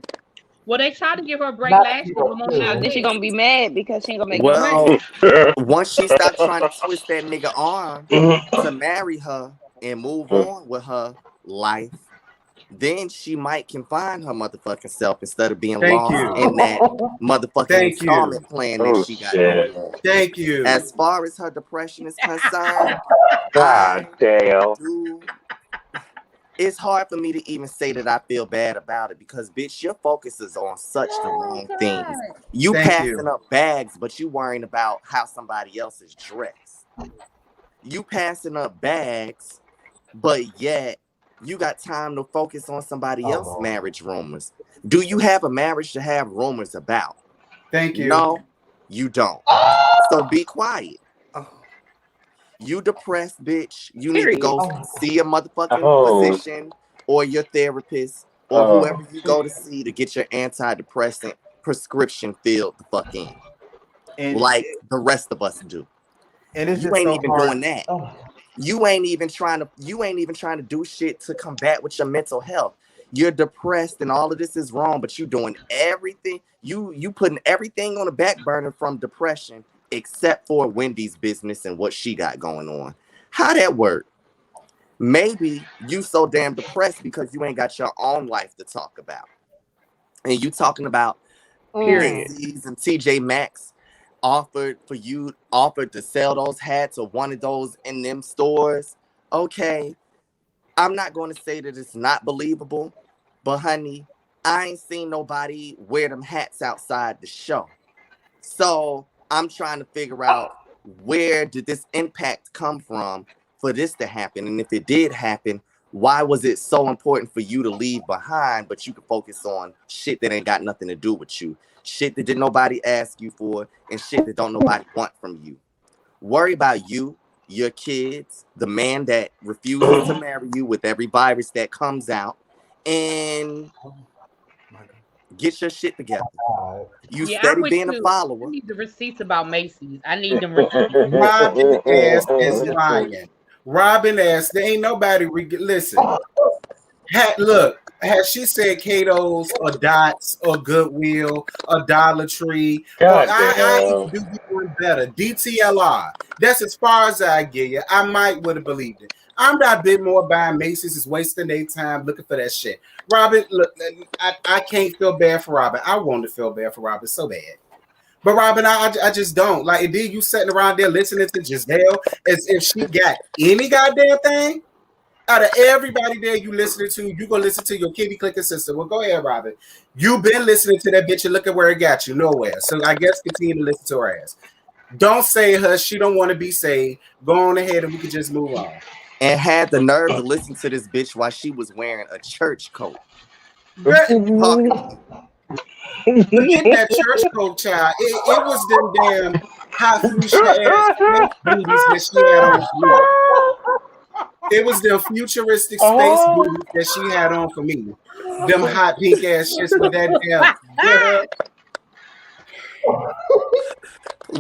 well, they tried to give her a break Not last year, your but most Now she then feelings. she quit. gonna be mad because she ain't gonna make no money. Well, once she stopped trying to twist that nigga arm to marry her and move on with her life, then she might can find her motherfucking self instead of being Thank lost you. in that motherfucking Thank you. installment plan that Oh she got going shit. on. Thank you. As far as her depression is concerned, God I damn. do. It's hard for me to even say that I feel bad about it because, bitch, your focus is on such the Oh wrong things. God. You Thank passing you. up bags, but you worrying about how somebody else is dressed. You passing up bags, but yet you got time to focus on somebody Oh else's Lord. marriage rumors. Do you have a marriage to have rumors about? Thank you. No, you don't. So be quiet. Oh, You depressed, bitch. You need to Period. go Oh, see a motherfucking Oh. physician or your therapist or whoever Oh. you go to see to get your antidepressant prescription filled the fuck in. and Like the rest of us do. it's You just ain't so even hard. doing that. oh my You ain't even trying to do shit to combat with your mental health. You're depressed and all of this is wrong, but you doing everything. You putting everything on the back burner from depression except for Wendy's business and what she got going on. How that work? Maybe you so damn depressed because you ain't got your own life to talk about. And you talking about Period. Macy's and TJ Maxx offered to sell those hats or one of those in them stores. Okay, I'm not going to say that it's not believable, but honey, I ain't seen nobody wear them hats outside the show. So I'm trying to figure out where did this impact come from for this to happen? And if it did happen, why was it so important for you to leave behind, but you could focus on shit that ain't got nothing to do with you? Shit that did nobody ask you for and shit that don't nobody want from you. Worry about you, your kids, the man that refuses to marry you with every virus that comes out, and Oh my God. Get your shit together. God. You Yeah, I'm steady with being a you. I follower. need the receipts about Macy's. I need them receipts. Robin ass is lying. Robin ass, there ain't nobody. Listen, look, has she said Cato's or Dots or Goodwill or Dollar Tree? Or God I damn. even do you one better. DTLR. That's as far as I get you. I might would have believed it. I'm not bit more buying Macy's is wasting their time looking for that shit. Robin, look, I can't feel bad for Robin. I want to feel bad for Robin so bad. But Robin, I just don't. Like, and then you sitting around there listening to Giselle as if she got any goddamn thing. Out of everybody there you listening to, you gonna listen to your kitty clicking sister. Well, go ahead, Robin. You've been listening to that bitch and look at where it got you. Nowhere. So I guess continue to listen to her ass. Don't say her. She don't want to be saved. Go on ahead and we can just move on. And had the nerve to listen to this bitch while she was wearing a church coat. Girl, Talking. forget that church coat, child. It was them damn high fuchsia ass space booties that she had on for me. It was the futuristic space booties that she had on for me. Them hot pink ass shits with that damn.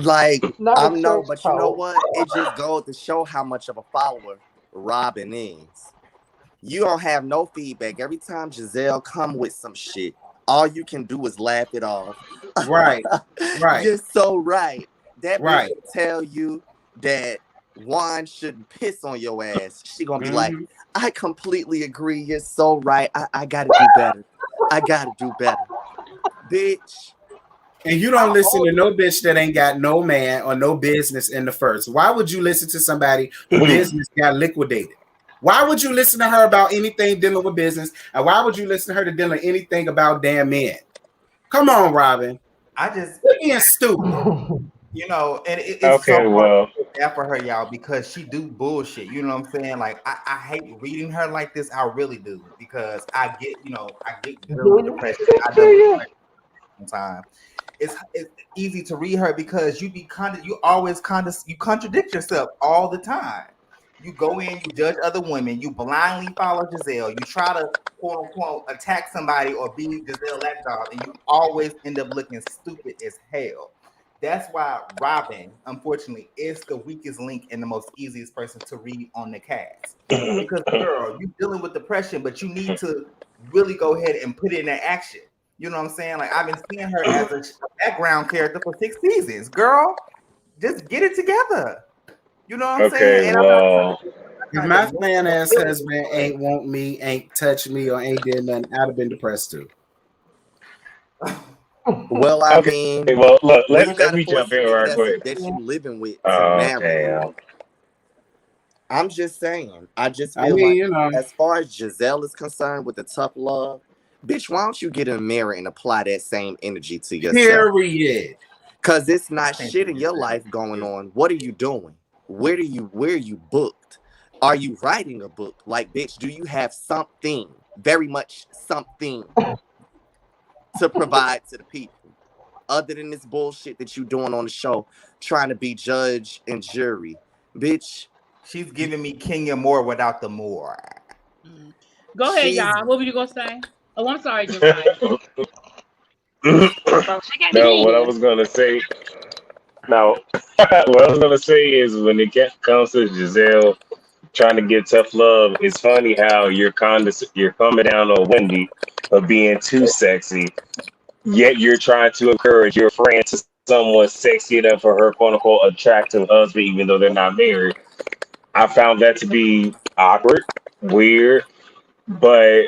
Like, Not a I'm no, church but you know coat. what? It just goes to show how much of a follower Robin is. You don't have no feedback. Every time Giselle come with some shit, all you can do is laugh it off. Right. You're so right. That Right. bitch tell you that Juan shouldn't piss on your ass. She gonna be like, I completely agree. You're so right. I gotta do better. I gotta do better. Bitch. And you don't listen to no bitch that ain't got no man or no business in the first. Why would you listen to somebody whose business got liquidated? Why would you listen to her about anything dealing with business? And why would you listen to her to dealing anything about damn men? Come on, Robin. I just, You're being stupid. you know, and it's Okay, so well. hard to feel bad for her, y'all, because she do bullshit. You know what I'm saying? Like, I hate reading her like this. I really do, because I get, I get dealing with depression. I deal with depression sometimes. It's easy to read her because you always you contradict yourself all the time. You go in, you judge other women, you blindly follow Giselle, you try to quote unquote attack somebody or be Giselle that dog, and you always end up looking stupid as hell. That's why Robin, unfortunately, is the weakest link and the most easiest person to read on the cast. Because girl, you're dealing with depression, but you need to really go ahead and put it in action. You know what I'm saying? Like, I've been seeing her as a background character for 6 seasons. Girl, just get it together. You know what I'm saying? And well. If my fan ass husband ain't want me, ain't touched me, or ain't did nothing, I'd have been depressed too. Well, I mean, well, look, let me jump in right quick. That you living with to marry. Damn. I'm just saying. I just feel as far as Giselle is concerned with the tough love, bitch, why don't you get in a mirror and apply that same energy to yourself? Period. Because it's not shit in your life going on. What are you doing? Where are you booked? Are you writing a book? Like, bitch, do you have something, very much something to provide to the people? Other than this bullshit that you doing on the show, trying to be judge and jury. Bitch. She's giving me Kenya Moore without the more. Go ahead, y'all. What were you going to say? Oh, I'm sorry, Josiah. No, what I was going to say... Now, what I was going to say is when it comes to Giselle trying to get tough love, it's funny how you're coming down on Wendy for being too sexy, yet you're trying to encourage your friend to someone sexy enough for her quote-unquote attractive husband, even though they're not married. I found that to be awkward, weird, but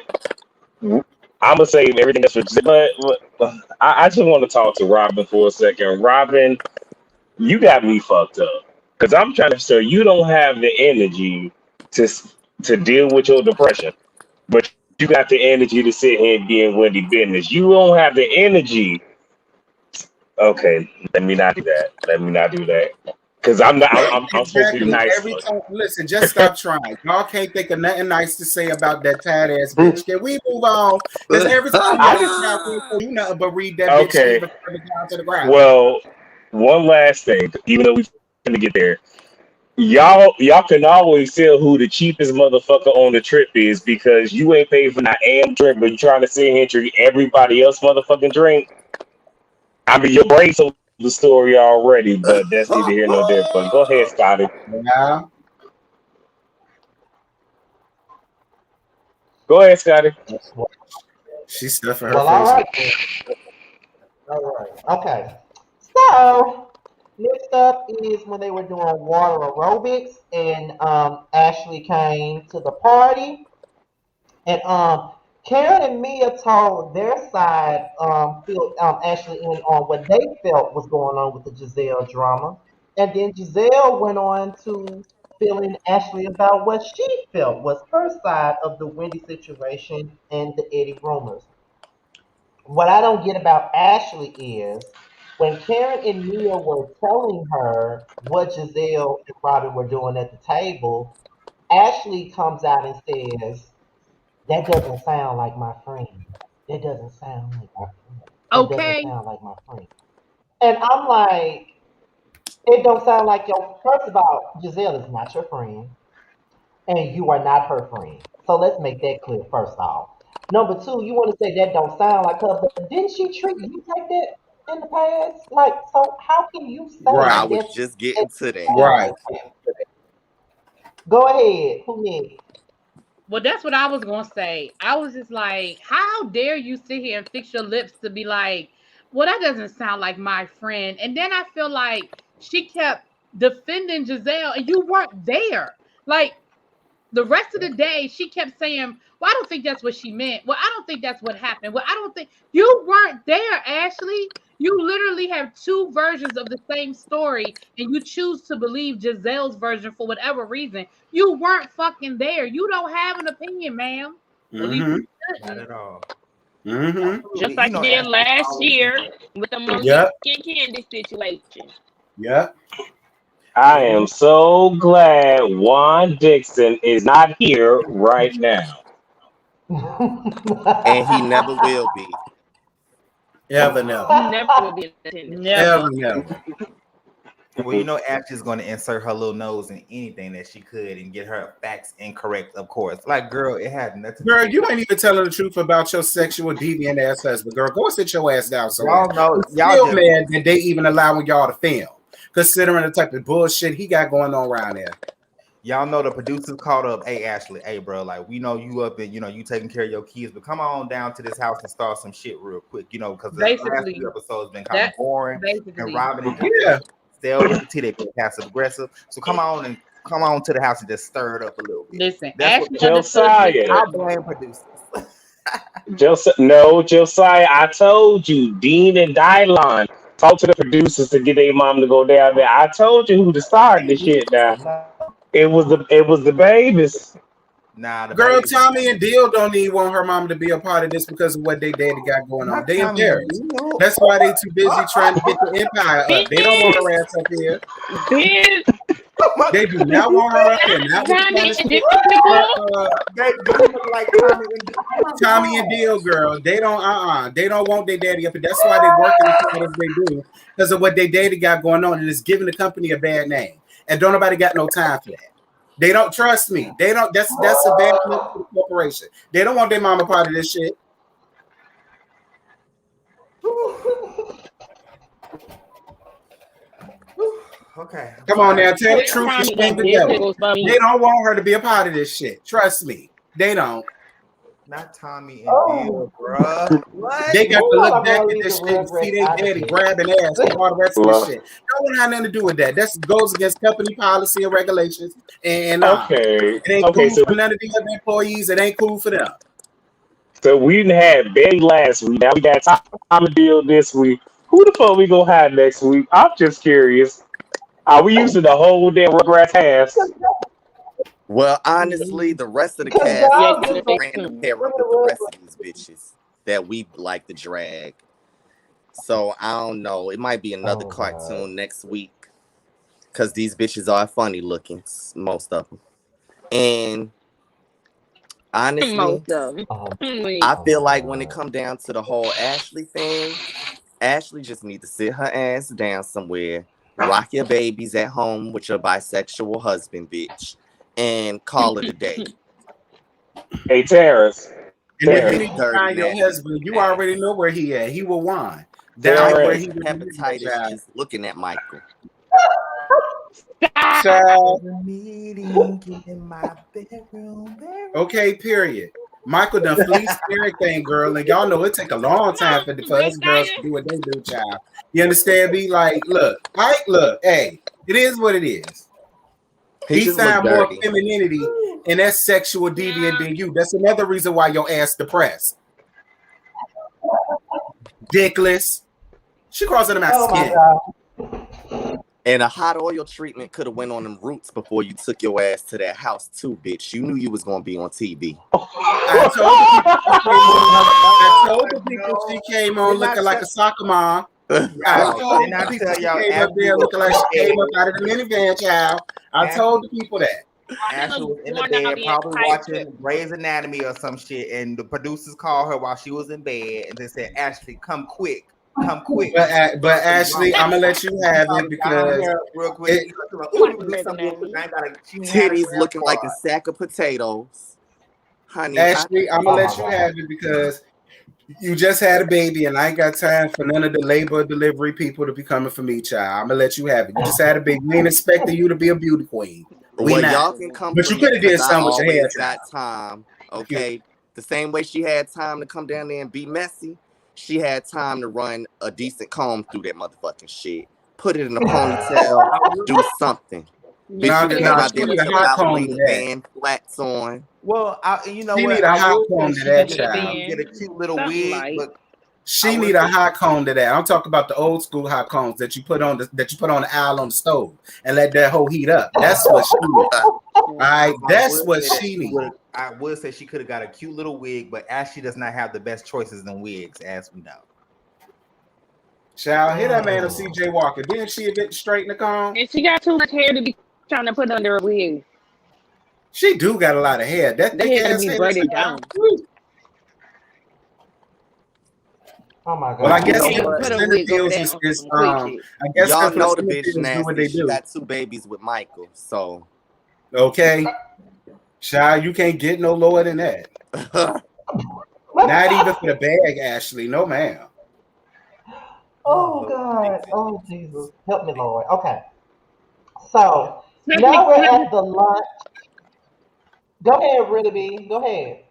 I'm going to save everything else for Giselle. But I just want to talk to Robin for a second. Robin, you got me fucked up because I'm trying to say you don't have the energy to deal with your depression, but you got the energy to sit here and be in Wendy business. You don't have the energy. Okay, let me not do that because I'm supposed to be nice. Every time, listen, just stop trying. Y'all can't think of nothing nice to say about that tight ass bitch. Can we move on? Because every time I do nothing but read that bitch even further down to the ground. Well, one last thing, even though we're going to get there, y'all can always tell who the cheapest motherfucker on the trip is because you ain't paid for that AM drink, but you trying to sit here and treat everybody else motherfucking drink. I mean, your brain told the story already, but that's neither here nor there. But go ahead, Scotty. Yeah. Go ahead, Scotty. She's stuffing her Well, all face. right. Then. All right. Okay. So next up is when they were doing water aerobics, and Ashley came to the party, and Karen and Mia told their side, filled Ashley in on what they felt was going on with the Giselle drama, and then Giselle went on to fill in Ashley about what she felt was her side of the Wendy situation and the Eddie rumors. What I don't get about Ashley is when Karen and Mia were telling her what Giselle and Robin were doing at the table, Ashley comes out and says, "That doesn't sound like my friend. That doesn't sound like my friend. That doesn't Okay. sound like my friend." And I'm like, it don't sound like your, first of all, Giselle is not your friend and you are not her friend. So let's make that clear first off. Number two, you want to say that don't sound like her, but didn't she treat you like that in the past? Like, so how can you say I Right. was that just getting that to that. sound Right. like that? Go ahead. Who next? Well, that's what I was gonna say. I was just like, how dare you sit here and fix your lips to be like, well, that doesn't sound like my friend. And then I feel like she kept defending Giselle and you weren't there. Like the rest of the day, she kept saying, well, I don't think that's what she meant. Well, I don't think that's what happened. Well, I don't think you weren't there, Ashley. You literally have two versions of the same story, and you choose to believe Giselle's version for whatever reason. You weren't fucking there. You don't have an opinion, ma'am. At least Mm-hmm. you Not shouldn't. at all. Mm-hmm. Just Absolutely. You like you know, did Ashley's last always been year her. with the Monique Yep. and Candy situation. Yep. I am so glad Juan Dixon is not here right now. And he never will be. Ever never. You never will be in attendance. Ever Never. never. Well, you know, Ashley's going to insert her little nose in anything that she could and get her facts incorrect, of course. Like, girl, it had nothing to Girl, do you with ain't even telling the truth about your sexual deviant ass husband. Girl, go sit your ass down somewhere. y'all know. I'm Y'all still just mad that they even allowing y'all to film, considering the type of bullshit he got going on around there. y'all know the producers called up. Hey, Ashley, hey, bro, like we know you up and you taking care of your kids, but come on down to this house and start some shit real quick. Because the last Basically, few episodes been kind of that boring, and basically. Robin and Yeah. Giselle stay with the T, they been passive aggressive. So come on to the house and just stir it up a little bit. Listen, That's what Ashley understood Josiah. I Giselle. blame producers. No, Josiah, I told you, Dean and Dylon talk to the producers to get their mom to go down there. I told you who to start this shit now. No, It was the babies. nah, the Girl, babies. Tommy and Deal don't even want her mom to be a part of this because of what they daddy got going on. Not They Tommy and embarrassed. Bill. That's why they too busy trying to get the empire up. They don't want Bitch, her ass up here. bitch, Oh my They do not want her up here. Not with the kind Tommy of and shit. Difficult. They do look like Tommy and Bill. Oh my Tommy and God. Deal, girl, they don't they don't want their daddy up here. That's why they working as hard as they do because of what their daddy got going on, and it's giving the company a bad name. And don't nobody got no time for that. They don't trust me. They don't. That's a bad look for the corporation. They don't want their mama part of this shit. Okay, I'm Come on sorry. now, tell the Put truth and Tommy shame and the devil. Difficult for They me. don't want her to be a part of this shit. Trust me. They don't. Not Tommy and Oh, Bill, bruh. What? They got to ooh, look I'm back gonna at leave the this shit and see Rugrats they out of daddy this. grabbing ass and all the rest of this Look, shit. That wouldn't have nothing to do with that. That goes against company policy and regulations. And okay, it ain't okay. cool So, for none of the other employees. It ain't cool for them. so we didn't have Betty last week. Now we got Tom to deal this week. Who the fuck we gonna have next week? I'm just curious. Are we using the whole damn Rugrats cast? Well, honestly, the rest of the Because cast Yeah, y'all is a just because don't they random sing. pair bring the with the rest of Rugrats. these bitches that we like to drag. So I don't know. It might be another Oh God. cartoon next week because these bitches are funny looking, most of them. And honestly, Most of them. Oh, I oh feel my like when it God. come down to the whole Ashley thing, Ashley just need to sit her ass down somewhere, rock your babies at home with your bisexual husband, bitch, and call it a day. Hey, Terrace. And if you Terrace. need to Dirty, find your nasty, husband, you already know where he at. He will whine down where Terrace. he was hepatitis just looking at Michael. child. Meeting in my bedroom. Okay, period. Michael done fleeced everything, girl, and y'all know it take a long time for us girls to do what they do, child. You understand me? Like, look, hey, it is what it is. He just looked found more dirty. femininity and that's sexual deviant than you. That's another reason why your ass depressed. Dickless. She crossing my Oh my skin. God. And a hot oil treatment could have went on them roots before you took your ass to that house too, bitch. You knew you was gonna be on TV. I told the people she came on looking like a soccer mom. I told Didn't I the people tell she y'all came up Ashley there was looking like she in came bed? up out of the minivan, child. I told the people that. Ashley was in the Worn out bed, the probably entire watching Grey's Anatomy or some shit, and the producers called her while she was in bed, and they said, "Ashley, come quick, come quick." But Ashley, I'm gonna let you have it because real quick, Titties looking like a sack of potatoes. Honey, Ashley, I'm gonna let you have it because you just had a baby, and I ain't got time for none of the labor delivery people to be coming for me, child. I'm gonna let you have it. You just had a baby. We ain't expecting you to be a beauty queen. Well, y'all can come but for you me could have did because I something with your hair. always got time. Okay, the same way she had time to come down there and be messy, she had time to run a decent comb through that motherfucking shit. Put it in a ponytail. Do something. Bitch, you came out there with your ballerina band flats on. Well, you know she what? need a I hot will comb say to that she child. get a cute little Something wig, like. but she need a hot comb to that. I'm talking about the old school hot combs that you put on the aisle on the stove and let that whole heat up. That's what she needs. All right, that's what she needs. I would say she could have got a cute little wig, but Ashley does not have the best choices in wigs, as we know. Child, hit that man of CJ Walker. Didn't she even straighten the comb? And she got too much hair to be trying to put under a wig. She do got a lot of hair. That the thick hair to ass be hair. braided down. Oh my God. Well, I guess You know percentage deals is I guess y'all know the percentage bitch deals do what nasty. they She do. got 2 babies with Michael, so okay. Child, you can't get no lower than that. Not even for the bag, Ashley. No, ma'am. Oh God. Oh Jesus. Help me, Lord. Okay. So now we're at the lunch. Go ahead, Really B. Go ahead.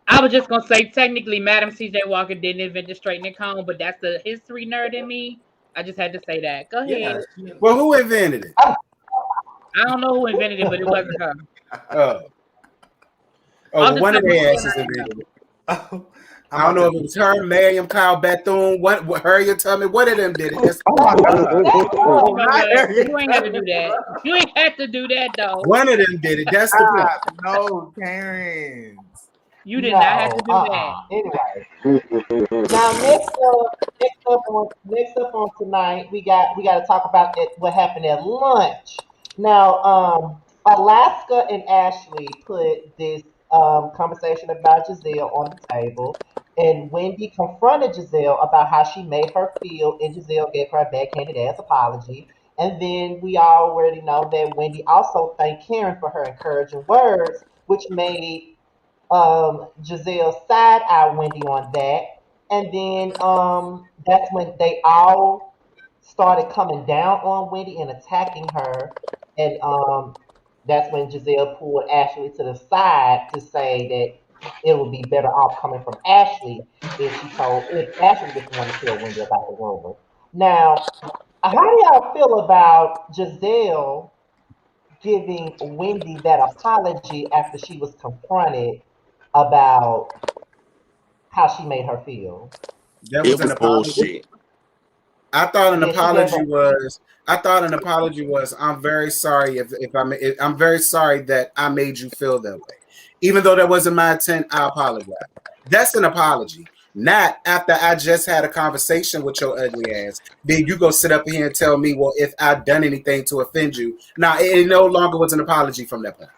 I was just gonna say, technically, Madam CJ Walker didn't invent the straightening comb, but that's the history nerd in me. I just had to say that. Go ahead. Well, who invented it? I don't know who invented it, but it wasn't her. Well, one of their asses invented it. I don't know if it was her, Miriam, Kyle Bethune, what her, you tell me, what of them did it? That's, You ain't have to do that. You ain't have to do that, though. One of them did it. That's the point. No, Terrence. You did not have to do that. Anyway. Now next up on tonight, we got to talk about what happened at lunch. Now, Alaska and Ashley put this conversation about Giselle on the table, and Wendy confronted Giselle about how she made her feel, and Giselle gave her a backhanded ass apology. And then we already know that Wendy also thanked Karen for her encouraging words, which made Giselle side eye Wendy on that. And then that's when they all started coming down on Wendy and attacking her. And that's when Giselle pulled Ashley to the side to say that it would be better off coming from Ashley if Ashley was the one to tell Wendy about the rumor. Now, how do y'all feel about Giselle giving Wendy that apology after she was confronted about how she made her feel? That was an apology. Bullshit. I thought an apology was I'm very sorry I'm very sorry that I made you feel that way. Even though that wasn't my intent, I apologize. That's an apology. Not after I just had a conversation with your ugly ass. Then you go sit up here and tell me, well, if I've done anything to offend you. Now, it no longer was an apology from that point.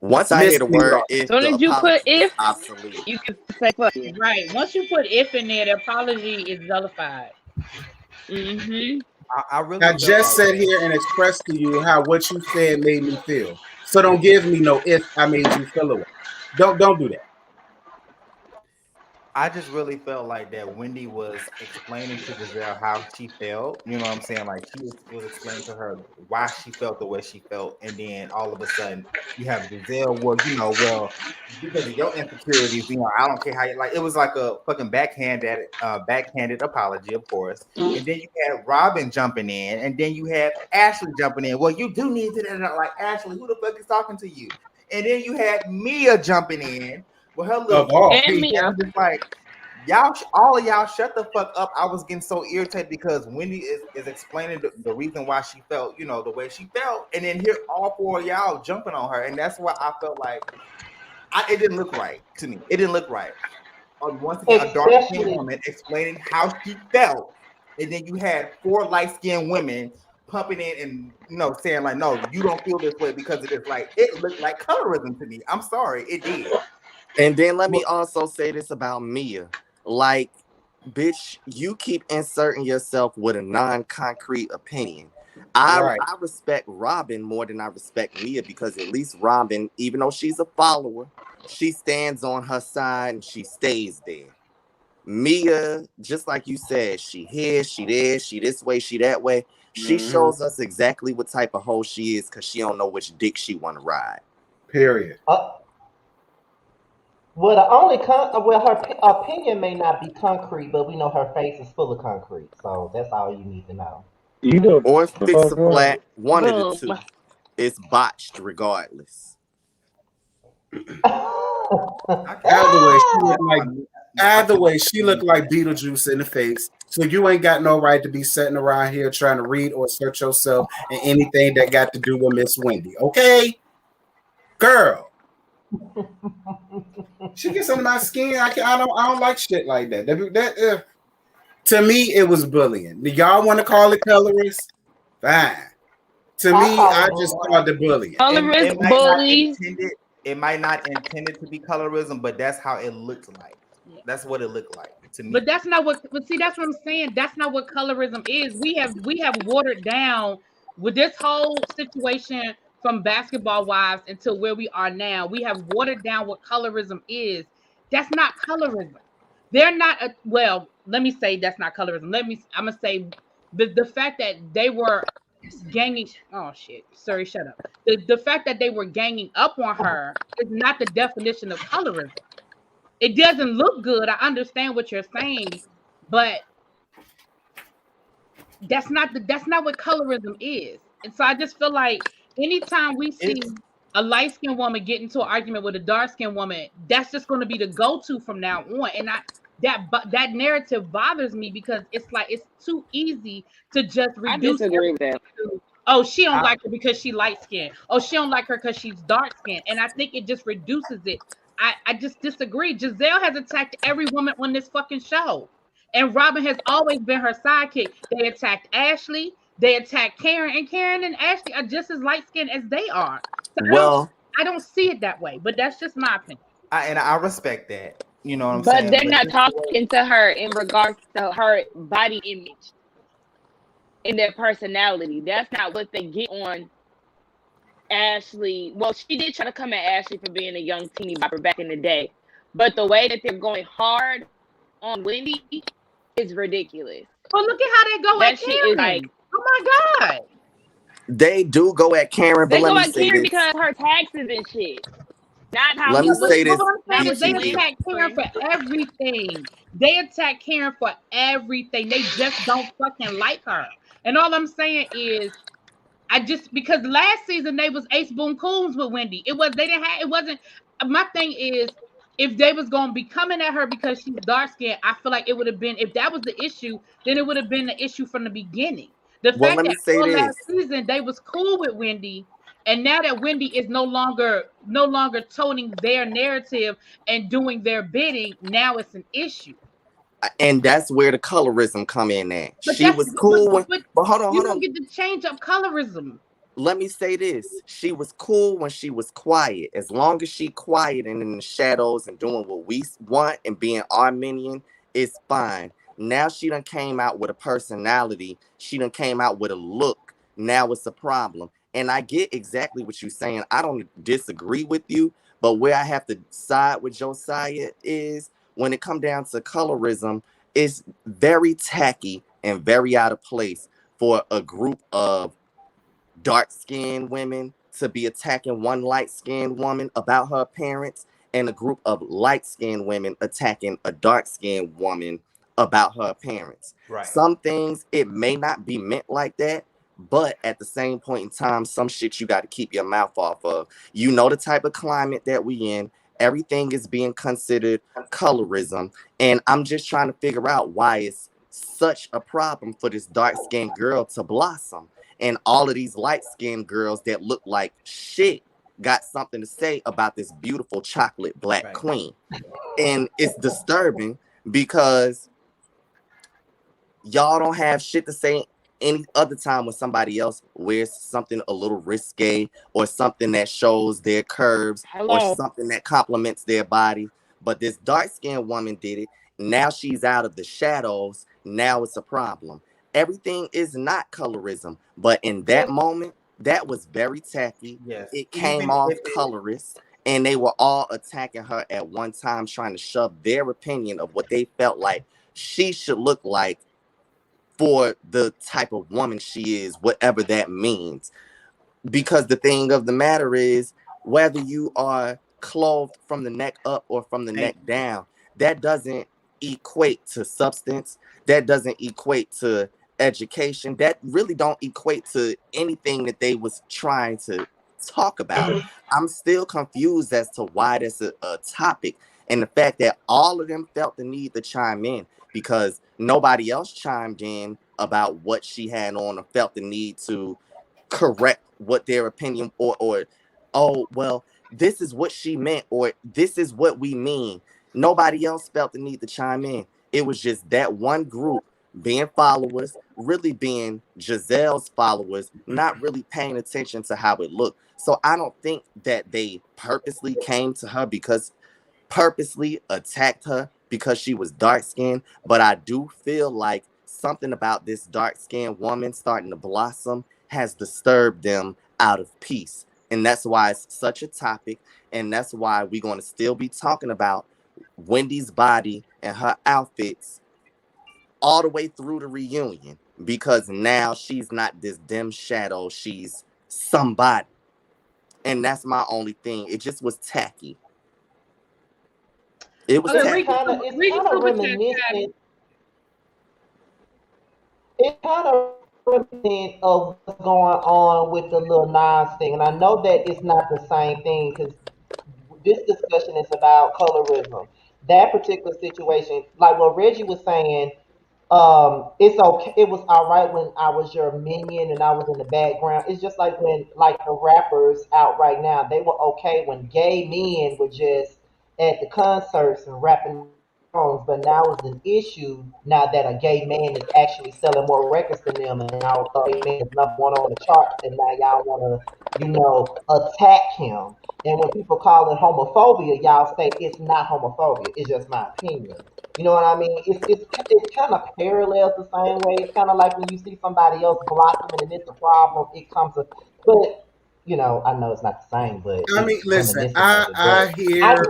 Once I hear the word if, so did you put if, obsolete. You can say fuck it. Right. Once you put if in there, the apology is nullified. Mm-hmm. I really I felt just like sat here and expressed to you how what you said made me feel. So don't give me no if I made you feel away. Don't do that. I just really felt like that Wendy was explaining to Giselle how she felt. You know what I'm saying? Like was explaining to her why she felt the way she felt, and then all of a sudden you have Giselle. Well, because of your insecurities, I don't care how you like. It was like a fucking backhanded apology, of course. And then you had Robin jumping in, and then you had Ashley jumping in. Well, you do need to like Ashley. Who the fuck is talking to you? And then you had Mia jumping in with her little Of all And feet. And Mia. I'm just like, y'all, all of y'all, shut the fuck up. I was getting so irritated because Wendy is explaining the reason why she felt, the way she felt, and then here all four of y'all jumping on her, and that's why I felt like it didn't look right to me. It didn't look right. Once again, a dark skinned Especially, woman explaining how she felt, and then you had four light skinned women pumping in and saying like, no, you don't feel this way because it is like it looked like colorism to me. I'm sorry, it did. And then let me also say this about Mia. Like, bitch, you keep inserting yourself with a non-concrete opinion. Right. I respect Robin more than I respect Mia because at least Robin, even though she's a follower, she stands on her side and she stays there. Mia, just like you said, she here, she there, she this way, she that way. She Mhm. shows us exactly what type of hoe she is because she don't know which dick she want to ride. Period. well, the only her opinion may not be concrete, but we know her face is full of concrete. So that's all you need to know. You know Or the fix fuck a right. flat, one of the Boom. two. It's botched regardless. Either way, she look That's like why me- I either think way, she looked like Beetlejuice in the face. So you ain't got no right to be sitting around here trying to read or search yourself in anything that got to do with Miss Wendy. Okay, girl, she gets under my skin. I don't like shit like that. To me, it was bullying. Do y'all want to call it colorist? Fine. To I me, call I it just bullying. called it bullying. Colorist it might not bullies. intended. It might not intended to be colorism, but that's how it looked like. That's what it looked like to But me. that's not what. But see, that's what I'm saying. That's not what colorism is. We have watered down with this whole situation from basketball wives until where we are now. We have watered down what colorism is. That's not colorism. They're not. Well, let me say that's not colorism. I'm gonna say the fact that they were ganging. Oh shit, sorry, shut up. The fact that they were ganging up on her is not the definition of colorism. It doesn't look good. I understand what you're saying, but that's not what colorism is. And so I just feel like anytime we see It's a light skinned woman get into an argument with a dark skinned woman, that's just going to be the go to from now on. And that narrative bothers me because it's like it's too easy to just I reduce disagree with everything that. to, oh, she don't I, like her because she light skinned. Oh, she don't like her because she's dark skinned. And I think it just reduces it. I just disagree. Giselle has attacked every woman on this fucking show. And Robin has always been her sidekick. They attacked Ashley. They attacked Karen, and Karen and Ashley are just as light skinned as they are. So Well, I don't see it that way. But that's just my opinion. and I respect that. You know what I'm But saying? they're But not just the way talking to her in regards to her body image and their personality. That's not what they get on Ashley. Well, she did try to come at Ashley for being a young teeny bopper back in the day. But the way that they're going hard on Wendy is ridiculous. But look at how they go That at shit is like, Karen. Oh my God. they do go at Karen, but they let go me at say Karen this. because her taxes and shit. Not how Let me Yeah, Wendy say but this, what I'm not saying what is they BTV. Wendy attack Karen for everything. They attack Karen for everything. They just don't fucking like her. And all I'm saying is I just because last season they was ace boom coons with Wendy. They didn't have it wasn't my thing is if they was gonna be coming at her because she's dark skinned, I feel like it would have been if that was the issue, then it would have been the issue from the beginning. The Well, fact let that me say all this. last season they was cool with Wendy, and now that Wendy is no longer toning their narrative and doing their bidding, now it's an issue. And that's where the colorism come in at. But She was cool but but hold on, you hold don't on. get to change up colorism. Let me say this. She was cool when she was quiet. As long as she quiet and in the shadows and doing what we want and being our minion, it's fine. Now she done came out with a personality. She done came out with a look. Now it's a problem. And I get exactly what you're saying. I don't disagree with you, but where I have to side with Josiah is when it come down to colorism, it's very tacky and very out of place for a group of dark-skinned women to be attacking one light-skinned woman about her appearance, and a group of light-skinned women attacking a dark-skinned woman about her appearance. Right. Some things it may not be meant like that, but at the same point in time, some shit you got to keep your mouth off of. You know the type of climate that we in. Everything is being considered colorism, and I'm just trying to figure out why it's such a problem for this dark-skinned girl to blossom, and all of these light-skinned girls that look like shit got something to say about this beautiful chocolate black Right. queen. And it's disturbing because y'all don't have shit to say any other time when somebody else wears something a little risque or something that shows their curves or Hello. something that complements their body. But this dark-skinned woman did it. Now she's out of the shadows. Now it's a problem. Everything is not colorism, but in that moment, that was very tacky. Yes. It came Even off if it, colorist, and they were all attacking her at one time, trying to shove their opinion of what they felt like she should look like for the type of woman she is, whatever that means. Because the thing of the matter is, whether you are clothed from the neck up or from the neck down, that doesn't equate to substance. That doesn't equate to education. That really don't equate to anything that they was trying to talk about. I'm still confused as to why that's a topic, and the fact that all of them felt the need to chime in because nobody else chimed in about what she had on or felt the need to correct what their opinion or oh well, this is what she meant or this is what we mean. Nobody else felt the need to chime in. It was just that one group being followers, really being Giselle's followers, not really paying attention to how it looked. So I don't think that they purposely came to her because purposely attacked her because she was dark skinned, but I do feel like something about this dark skinned woman starting to blossom has disturbed them out of peace. And that's why it's such a topic. And that's why we're going to still be talking about Wendy's body and her outfits all the way through the reunion because now she's not this dim shadow, she's somebody. And that's my only thing. It just was tacky. It was Okay, It's read tacky. your kind of super, it's read your kind of super chat, Patty. reminiscent. It's kind of reminiscent of what's going on with the little Nas thing, and I know that it's not the same thing because this discussion is about colorism. That particular situation, like what Reggie was saying, it's okay. It was all right when I was your minion and I was in the background. It's just like when, like the rappers out right now, they were okay when gay men were just at the concerts and rapping songs, but now it's an issue now that a gay man is actually selling more records than them, and now a gay man is number one on the charts, and now y'all want to, attack him. And when people call it homophobia, y'all say it's not homophobia. It's just my opinion. You know what I mean? It's kind of parallels the same way. It's kind of like when you see somebody else blossoming and it's a problem. It comes up, but I know it's not the same, but I mean, it's listen, reminiscent of I it. I But I hear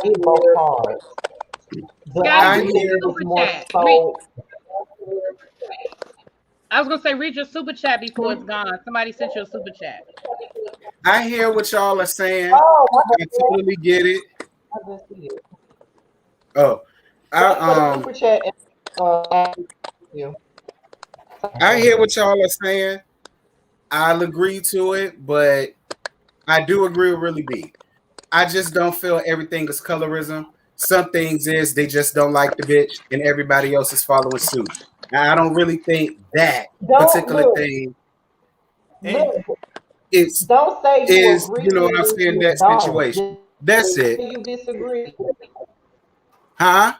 get both parts, but Scotty, I I do read think your hear it was super more chat. so. I was gonna say read your super chat before it's Hmm? gone. Somebody sent you a super chat. I hear what y'all are saying. Oh, my I bad. totally get it. I just see it. Oh, I Wait for the super chat. And, thank you. I Go hear ahead. what y'all are saying. I'll agree to it, but I do agree with really B. I just don't feel everything is colorism. Some things is they just don't like the bitch, and everybody else is following suit. Now, I don't really think that Don't particular look, thing and look. is Don't say you agree you know with what I'm it if saying, you that don't. situation. Just That's it. say you disagree. Huh?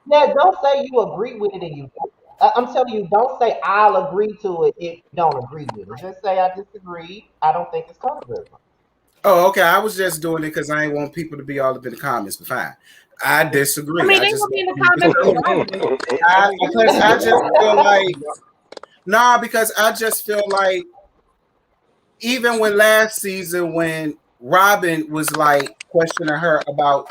Yeah, don't say you agree with it and you don't. I'm telling you, don't say I'll agree to it if you don't agree with it. Just say I disagree. I don't think it's colorism. Oh, okay. I was just doing it because I ain't want people to be all up in the comments, but fine. I I disagree. mean, I they just gonna be in the comments regardless. because I just feel like because I just feel like even when last season when Robin was like questioning her about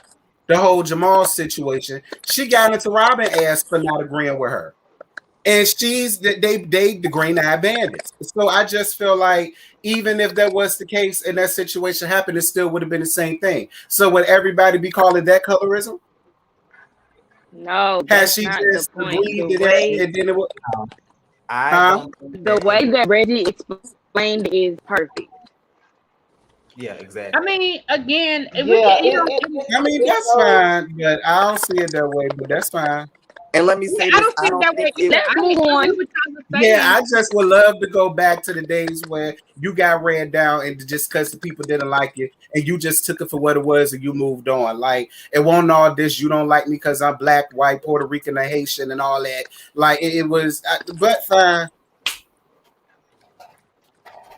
the whole Jamal situation, she got into Robin ass for not agreeing with her. And she's they the Green Eye Bandits. So I just feel like even if that was the case and that situation happened, it still would have been the same thing. So would everybody be calling that colorism? No, Has that's she not the just point. agreed to that and then it was I huh? don't think The that way it. that Reggie explained is perfect. Yeah, I exactly. mean, again, we Yeah, can, you know, I mean it that's goes. fine, but I don't see it that way, but that's fine. And let me yeah, say I this: don't I see it don't that way think it. either. Let's I move get on. what y'all are Yeah, saying. I just would love to go back to the days where you got ran down and just because the people didn't like you and you just took it for what it was and you moved on. Like it wasn't all this. You don't like me because I'm black, white, Puerto Rican, or Haitian, and all that. Like it was, but fine.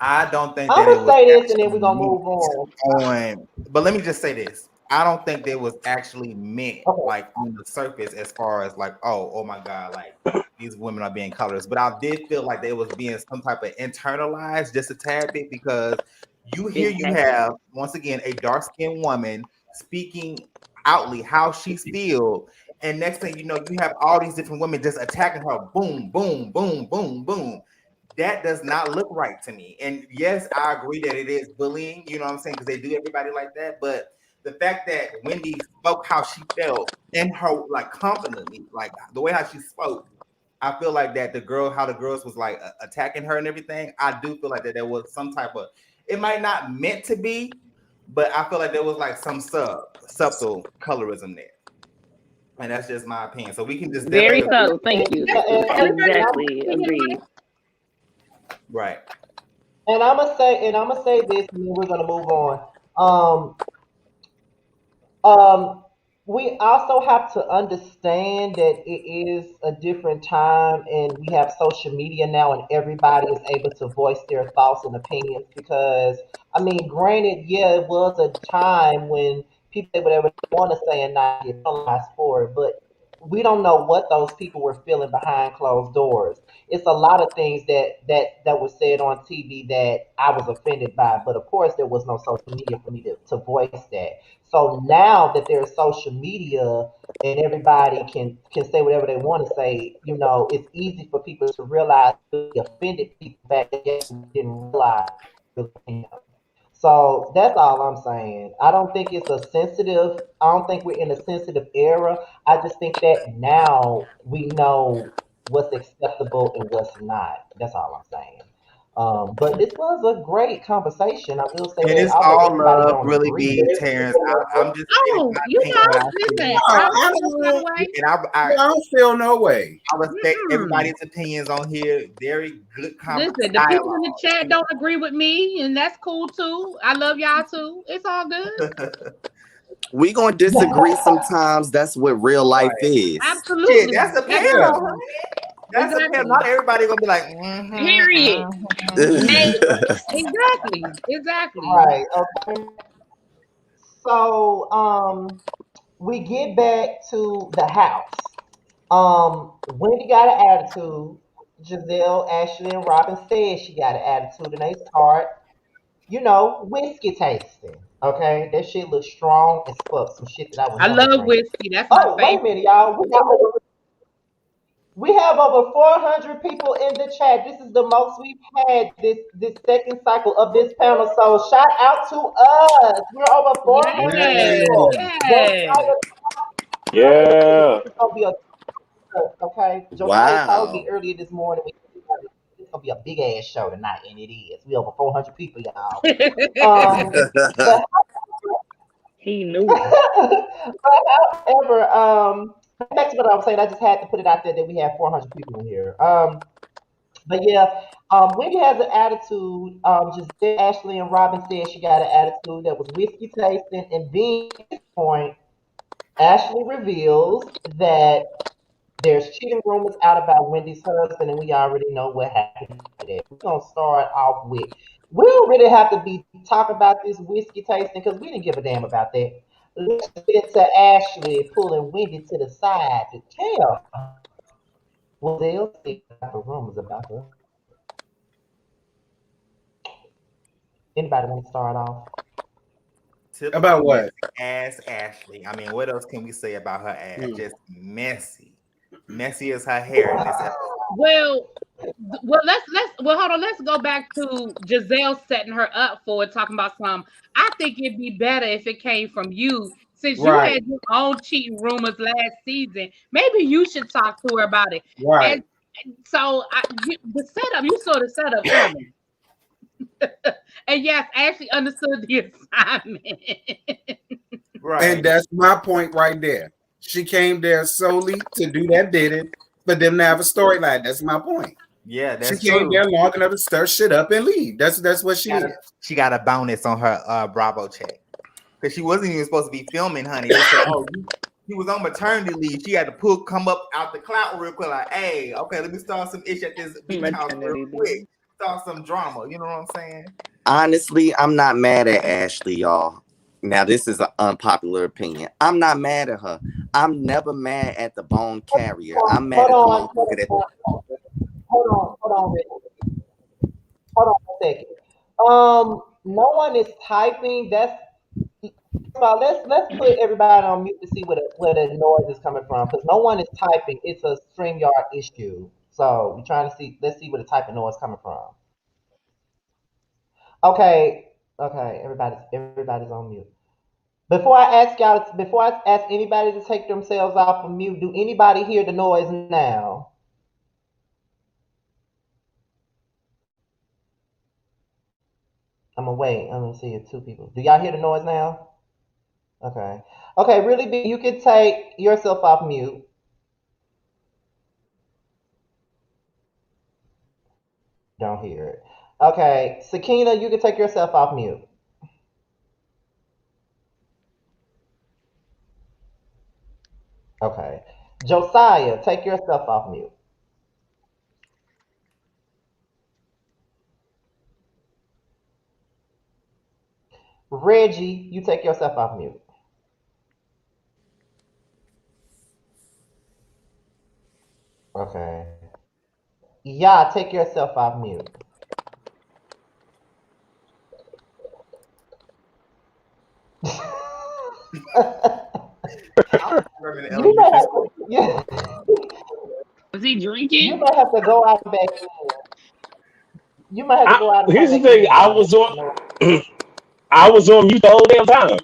I don't think I'm that it gonna was say this and then actually we're gonna meant move on. on. But let me just say this: I don't think that was actually meant Okay. like on the surface, as far as like, oh my god, like these women are being colorist. But I did feel like they was being some type of internalized just a tad bit because you Exactly. have once again a dark skinned woman speaking outly how she feels. And next thing you know, you have all these different women just attacking her. Boom, boom, boom, boom, boom. That does not look right to me. And yes, I agree that it is bullying, you know what I'm saying? Because they do everybody like that. But the fact that Wendy spoke how she felt in her like confidently, like the way how she spoke, I feel like that how the girls was like attacking her and everything. I do feel like that there was some type of it might not meant to be, but I feel like there was like some subtle colorism there. And that's just my opinion. So we can just Very definitely agree. subtle. Thank you. That's everybody's Exactly. opinion, Agreed. right? Right. And I'm gonna say this, and then we're gonna move on. Um, Um, we also have to understand that it is a different time and we have social media now and everybody is able to voice their thoughts and opinions because I mean, granted, yeah, it was a time when people say whatever they want to say and not get penalized for it, but we don't know what those people were feeling behind closed doors. It's a lot of things that was said on TV that I was offended by, but of course there was no social media for me to voice that. So now that there's social media and everybody can say whatever they want to say, you know, it's easy for people to realize the offended people back then didn't realize. So that's all I'm saying. I don't think it's a sensitive. I don't think we're in a sensitive era. I just think that now we know what's acceptable and what's not. That's all I'm saying. But this was a great conversation. I will say And that, it's although all everybody love, don't really agree. be Terrence. I'm just saying Oh, my you opinion, what know, I listen, feel. No, I don't I feel that don't. way. And I don't feel no way. I respect Mm-mm. everybody's opinions on here. Very good Listen, the people in the chat dialogue. don't agree with me, and that's cool too. I love y'all too. It's all good. We gonna disagree sometimes. That's what real life Right. is. Shit, Absolutely. that's a Yeah. panel. Absolutely. That's a panel. Exactly. Not everybody gonna be like, Period. Next. Exactly. Exactly. Right. Okay. So we get back to the house. Wendy got an attitude. Giselle, Ashley, and Robin said she got an attitude, and they start, you know, whiskey tasting. Okay, that shit looks strong as fuck. Some shit that I would I never love drink. whiskey. That's my Oh, wait a favorite. minute, y'all. We have over 400 people in the chat. This is the most we've had this second cycle of this panel. So shout out to us. We're over 400 Yes. people. Yeah. Yes. Yeah. It's gonna be a okay. Josiah told me Wow. earlier this morning it's gonna be a big ass show tonight, and it is. We over 400 people, y'all. But He knew. but however, back to what I was saying. I just had to put it out there that we have 400 people in here. But yeah, Wendy has an attitude. Just Ashley and Robin said she got an attitude that was whiskey tasting, and then at this point, Ashley reveals that there's cheating rumors out about Wendy's husband, and we already know what happened to that. We're gonna start off with We don't really have to be talking about this whiskey tasting because we didn't give a damn about that. Let's get to Ashley pulling Wendy to the side to tell what they'll see about the rumors about her. Anybody want to start off? About Typical what? messy ass Ashley. I mean, what else can we say about her ass? Hmm. Just messy. Messy as her hair in this episode. Well, well hold on. Let's go back to Giselle setting her up for it, talking about some. I think it'd be better if it came from you, since you Right, had your own cheating rumors last season. Maybe you should talk to her about it. right. And so the setup, you saw the setup coming. And yes, Ashley understood the assignment. Right. And that's my point right there. She came there solely to do that bidding for them to have a storyline. That's my point. Yeah, She that's came true. there long enough to stir shit up and leave. That's what she is. She got a bonus on her Bravo check. Because she wasn't even supposed to be filming, honey. They said, oh, he was on maternity leave. She had to come up out the cloud real quick, like, hey, okay, let me start some ish at this beach house real Maternity quick. leave. Start some drama. You know what I'm saying? Honestly, I'm not mad at Ashley, y'all. Now, this is an unpopular opinion. I'm not mad at her. I'm never mad at the bone carrier. I'm mad Hold at the on, motherfucker that. hold on, Rick. Hold on a second. No one is typing. That's first of all, let's put everybody on mute to see where the noise is coming from because no one is typing. It's a StreamYard issue. So we're trying to see. Let's see where the typing noise coming from. Okay. Everybody's on mute. Before I ask anybody to take themselves off of mute, do anybody hear the noise now? I'm gonna wait. I'm gonna see if two people. Do y'all hear the noise now? Okay. Okay, really big. You can take yourself off mute. Don't hear it. Okay, Sakina, you can take yourself off mute. Okay. Josiah, take yourself off mute. Reggie, you take yourself off mute. Okay. Yeah, take yourself off mute. You may have to, yeah, Was he you drinking? may have to go out and back in. You might have to go out and come Here's the back thing. in, y'all. I was on mute the whole damn time.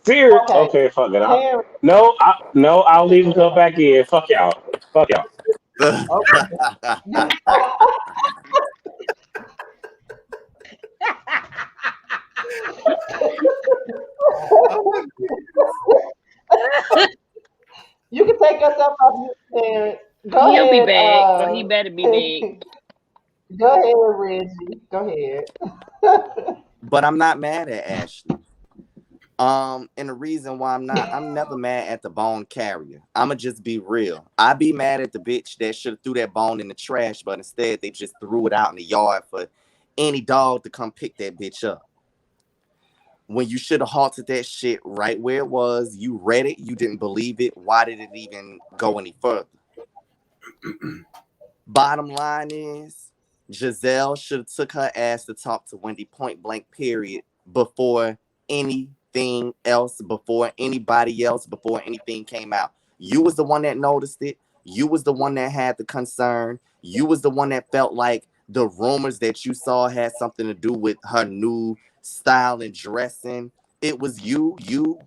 Serious? Okay, Okay, fuck it. Terrence, No, I'll take leave and come yourself back in. Fuck y'all. Fuck y'all. off. Okay. You can take yourself off mute, Terrence. Go He'll be ahead. back, or he better be back. Go ahead, Reggie. Go ahead. But I'm not mad at Ashley. And the reason why I'm never mad at the bone carrier. I'ma just be real. I be mad at the bitch that should have threw that bone in the trash, but instead they just threw it out in the yard for any dog to come pick that bitch up. When you should have halted that shit right where it was, you read it, you didn't believe it. Why did it even go any further? Bottom line is, Giselle should have took her ass to talk to Wendy point blank, period, before anything else, before anybody else, before anything came out. You was the one that noticed it. You was the one that had the concern. You was the one that felt like the rumors that you saw had something to do with her new style and dressing. It was you,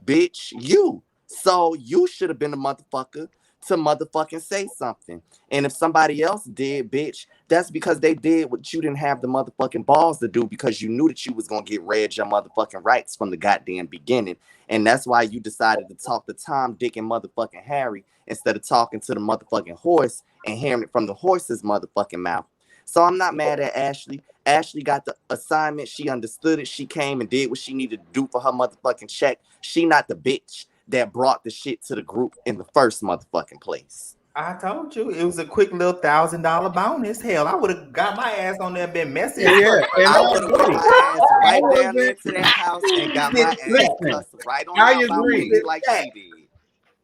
bitch, you. So you should have been the motherfucker to motherfucking say something. And if somebody else did, bitch, that's because they did what you didn't have the motherfucking balls to do because you knew that you was gonna get read your motherfucking rights from the goddamn beginning. And that's why you decided to talk to Tom, Dick, and motherfucking Harry instead of talking to the motherfucking horse and hearing it from the horse's motherfucking mouth. So I'm not mad at Ashley. Ashley got the assignment. She understood it. She came and did what she needed to do for her motherfucking check. She not the bitch that brought the shit to the group in the first motherfucking place. I told you it was a quick little $1,000 bonus. Hell, I would have got my ass on there and been messy as Yeah, fuck. and I I would have put agree. my ass I right down there wasn't. to that house and got my ass Listen, cussed right on I out by agree. Wendy like she did.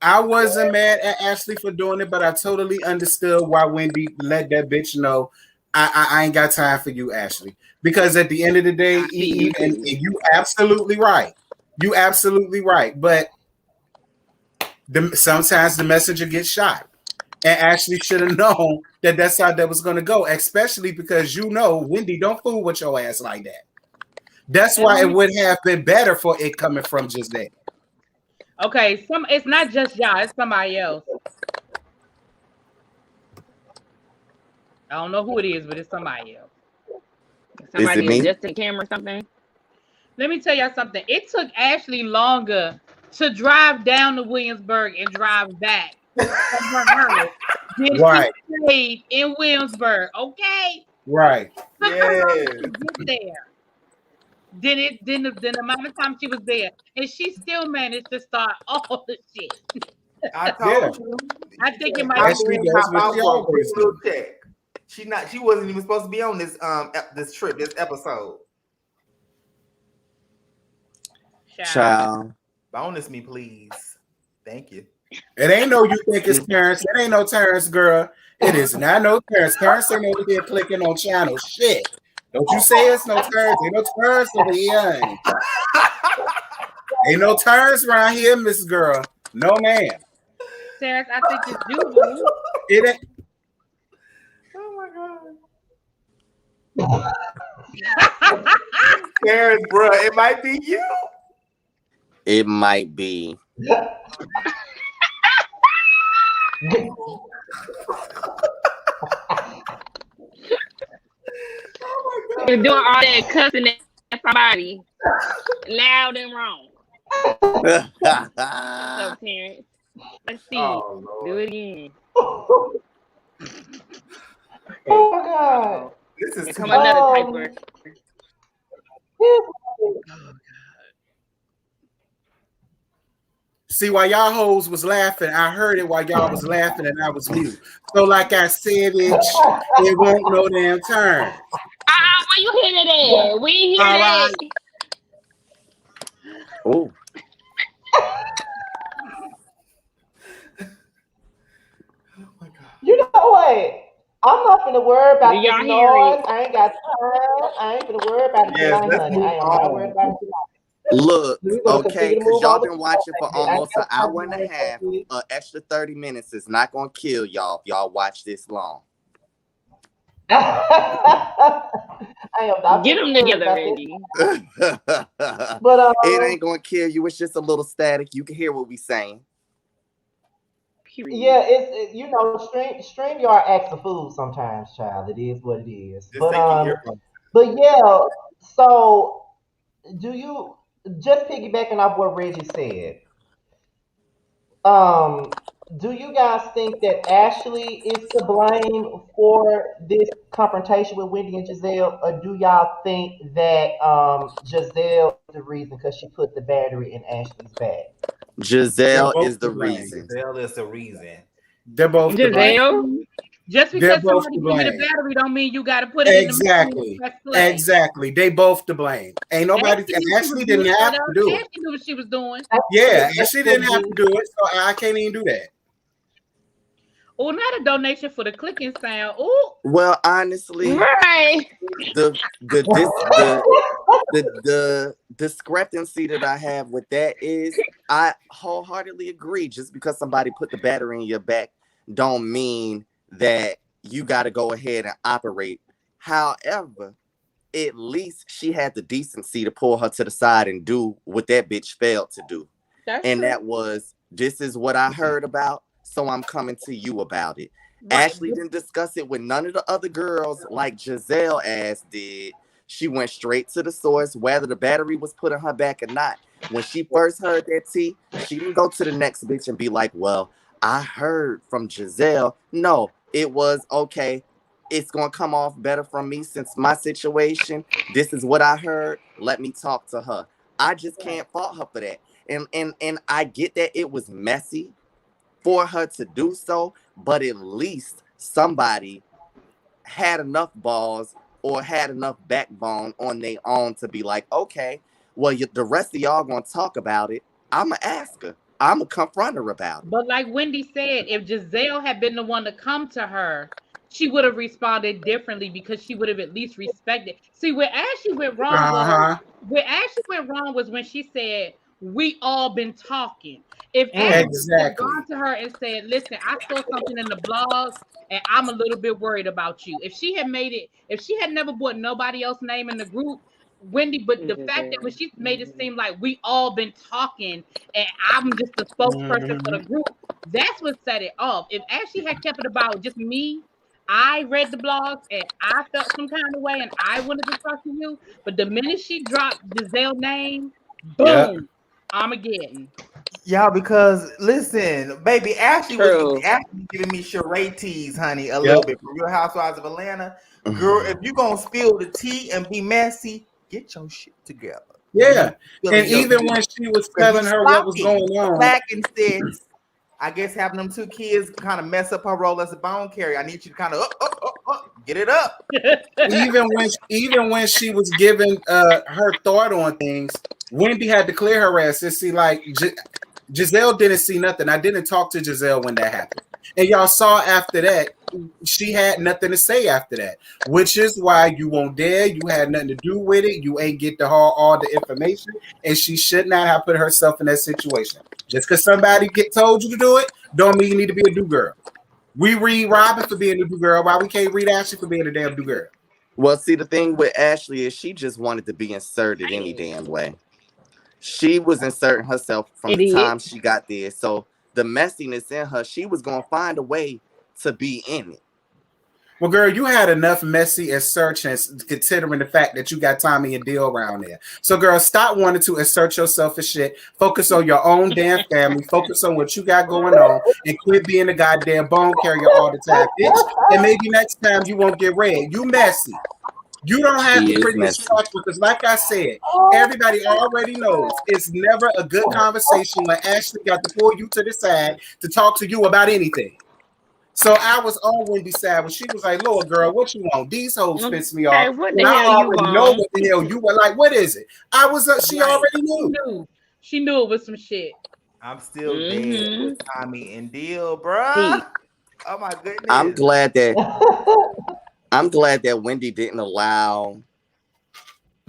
I wasn't mad at Ashley for doing it, but I totally understood why Wendy let that bitch know I ain't got time for you, Ashley. Because at the end of the day, I see you and too. you absolutely right. You absolutely right. But sometimes the messenger gets shot. And Ashley should have known that that's how that was going to go, especially because Wendy don't fool with your ass like that. That's And why let it me, would have been better for it coming from Giselle. okay, it's not just y'all, it's somebody else. I don't know who it is, but it's somebody else. Is it Somebody me? adjusting the camera or something. Let me tell y'all something. It took Ashley longer to drive down to Williamsburg and drive back from her house than she Right, stayed in Williamsburg. Okay, right. took her longer Yes. to get there than the amount of time she was there, and she still managed to start all the shit. I Yeah. told you. I think it And might pop be. Ashley in, does pop what out she for a quick always little do. check. She wasn't even supposed to be on this trip, this episode. Child. Child. Bonus me, please. Thank you. It ain't no you think it's Terrence. It ain't no Terrence, girl. It is not no Terrence. Terrence ain't over here clicking on channels. Shit. Don't you say it's no Terrence. Ain't no Terrence over here. Ain't no Terrence around here, Miss Girl. No, ma'am. Terrence, I think it's you, boo. It ain't. Oh my god. Terrence, bro, it might be you. It might be. You're doing all that cussing at somebody loud and wrong. What's up, Terrence? Let's see. Oh Do Lord. it again. Oh my god. Uh-oh. This is Here too come much. another typer. Here's See, while y'all hoes was laughing, I heard it while y'all was laughing and I was mute. So, like I said, bitch, it won't no damn turn. Where you hear that at? We ain't hear All that. right. Oh, Oh my god. You know what? I'm not gonna worry Do about this y'all hear noise. it? I ain't got time. I ain't gonna worry about it Yes, tonight, let's honey. move I am not worried on. about it tonight. look, We're gonna okay, continue to because move y'all on with been the show, watching for baby. I ain't almost an got time hour to and be a worried about half. this. An extra 30 minutes is not going to kill y'all if y'all watch this long. I am not Get gonna them be worried together, about this. Reggie. But It ain't going to kill you. It's just a little static. You can hear what we saying. yeah, Period. stream yard acts a fool sometimes, child. It is what it is. Just take your earphones. But yeah. So do you just piggybacking off what Reggie said? Um, do you guys think that Ashley is to blame for this confrontation with Wendy and Giselle, or do y'all think that Giselle is the reason because she put the battery in Ashley's bag? They're Giselle both is to the blame. reason. Giselle is the reason. They're both to blame. Giselle? Just They're because both somebody to give you the blame. battery don't mean you got to put it in the machine and Exactly. press play. Exactly. They both to blame. Ain't nobody, Ashley and knew she was Ashley doing didn't have it. to do it. Ashley knew what she was doing. Yeah, That's Ashley what didn't it have is. to do it, so I can't even do that. Oh, not a donation for the clicking sound. Oh, Well, honestly, Right. the discrepancy that I have with that is I wholeheartedly agree. Just because somebody put the battery in your back don't mean that you got to go ahead and operate. However, at least she had the decency to pull her to the side and do what that bitch failed to do. that's And true. that was, this is what I heard about, so I'm coming to you about it. Right. Ashley didn't discuss it with none of the other girls like Giselle ass did. She went straight to the source, whether the battery was put in her back or not. When she first heard that tea, she didn't go to the next bitch and be like, well, I heard from Giselle. No, it was okay. It's going to come off better from me since my situation. This is what I heard. Let me talk to her. I just can't fault her for that. And I get that it was messy. for her to do so, but at least somebody had enough balls or had enough backbone on their own to be like, okay, well, the rest of y'all gonna talk about it. I'ma ask her. I'ma confront her about it. But like Wendy said, if Giselle had been the one to come to her, she would have responded differently because she would have at least respected. See, where Ashley went wrong was when she said, "We all been talking." If Ashley had gone to her and said, "Listen, I saw something in the blogs and I'm a little bit worried about you." If she had never put nobody else's name in the group, Wendy, but the fact that when she made it seem like we all been talking and I'm just the spokesperson for the group, that's what set it off. If Ashley had kept it about just me, I read the blogs and I felt some kind of way and I wanted to talk to you. But the minute she dropped Giselle's name, boom, Armageddon. Yeah, because listen, baby, Ashley was giving me charade tease, honey, a little bit from Real Housewives of Atlanta. Girl, if you gonna spill the tea and be messy, get your shit together. Yeah, and even when she was telling her what was going on, slacking, sis. I guess having them two kids kind of mess up her role as a bone carrier. I need you to kind of get it up. even when she was giving her thought on things, Wendy had to clear her ass and see like Giselle didn't see nothing. I didn't talk to Giselle when that happened, and y'all saw after that she had nothing to say after that, which is why you won't dare. You had nothing to do with it. You ain't get all the information, and she should not have put herself in that situation. Just because somebody told you to do it, don't mean you need to be a do girl. We read Robin for being a do girl. Why we can't read Ashley for being a damn do girl? Well, see, the thing with Ashley is she just wanted to be inserted any damn way. She was inserting herself from the time she got there. So the messiness in her, she was going to find a way to be in it. Well, girl, you had enough messy insertions considering the fact that you got Tommy and Deal around there. So, girl, stop wanting to insert yourself in shit. Focus on your own damn family. Focus on what you got going on and quit being a goddamn bone carrier all the time, bitch. And maybe next time you won't get red. You messy. You don't have to pretty yourself because, like I said, everybody already knows it's never a good conversation when Ashley got to pull you to the side to talk to you about anything. So I was on Wendy's side when she was like, "Lord, girl, what you want? These hoes piss me off." What the hell you want? Know what the hell you were like? What is it? I was. She already knew. She knew it was some shit. I'm still dead with Tommy and Deal, bruh. Oh my goodness. I'm glad that Wendy didn't allow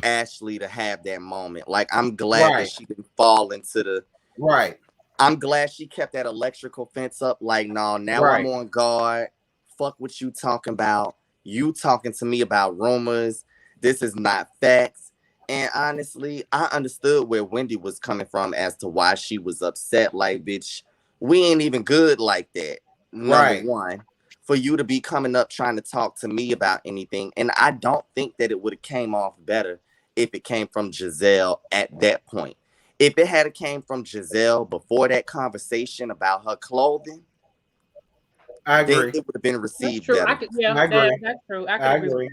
Ashley to have that moment. Like, I'm glad that she didn't fall into the I'm glad she kept that electrical fence up. Like, no, now I'm on guard. Fuck what you talking about. You talking to me about rumors. This is not facts. And honestly, I understood where Wendy was coming from as to why she was upset. Like, bitch, we ain't even good like that. Number one, for you to be coming up trying to talk to me about anything. And I don't think that it would have came off better if it came from Giselle at that point. If it had came from Giselle before that conversation about her clothing, I agree. It would have been received better. I agree. That's true. I agree.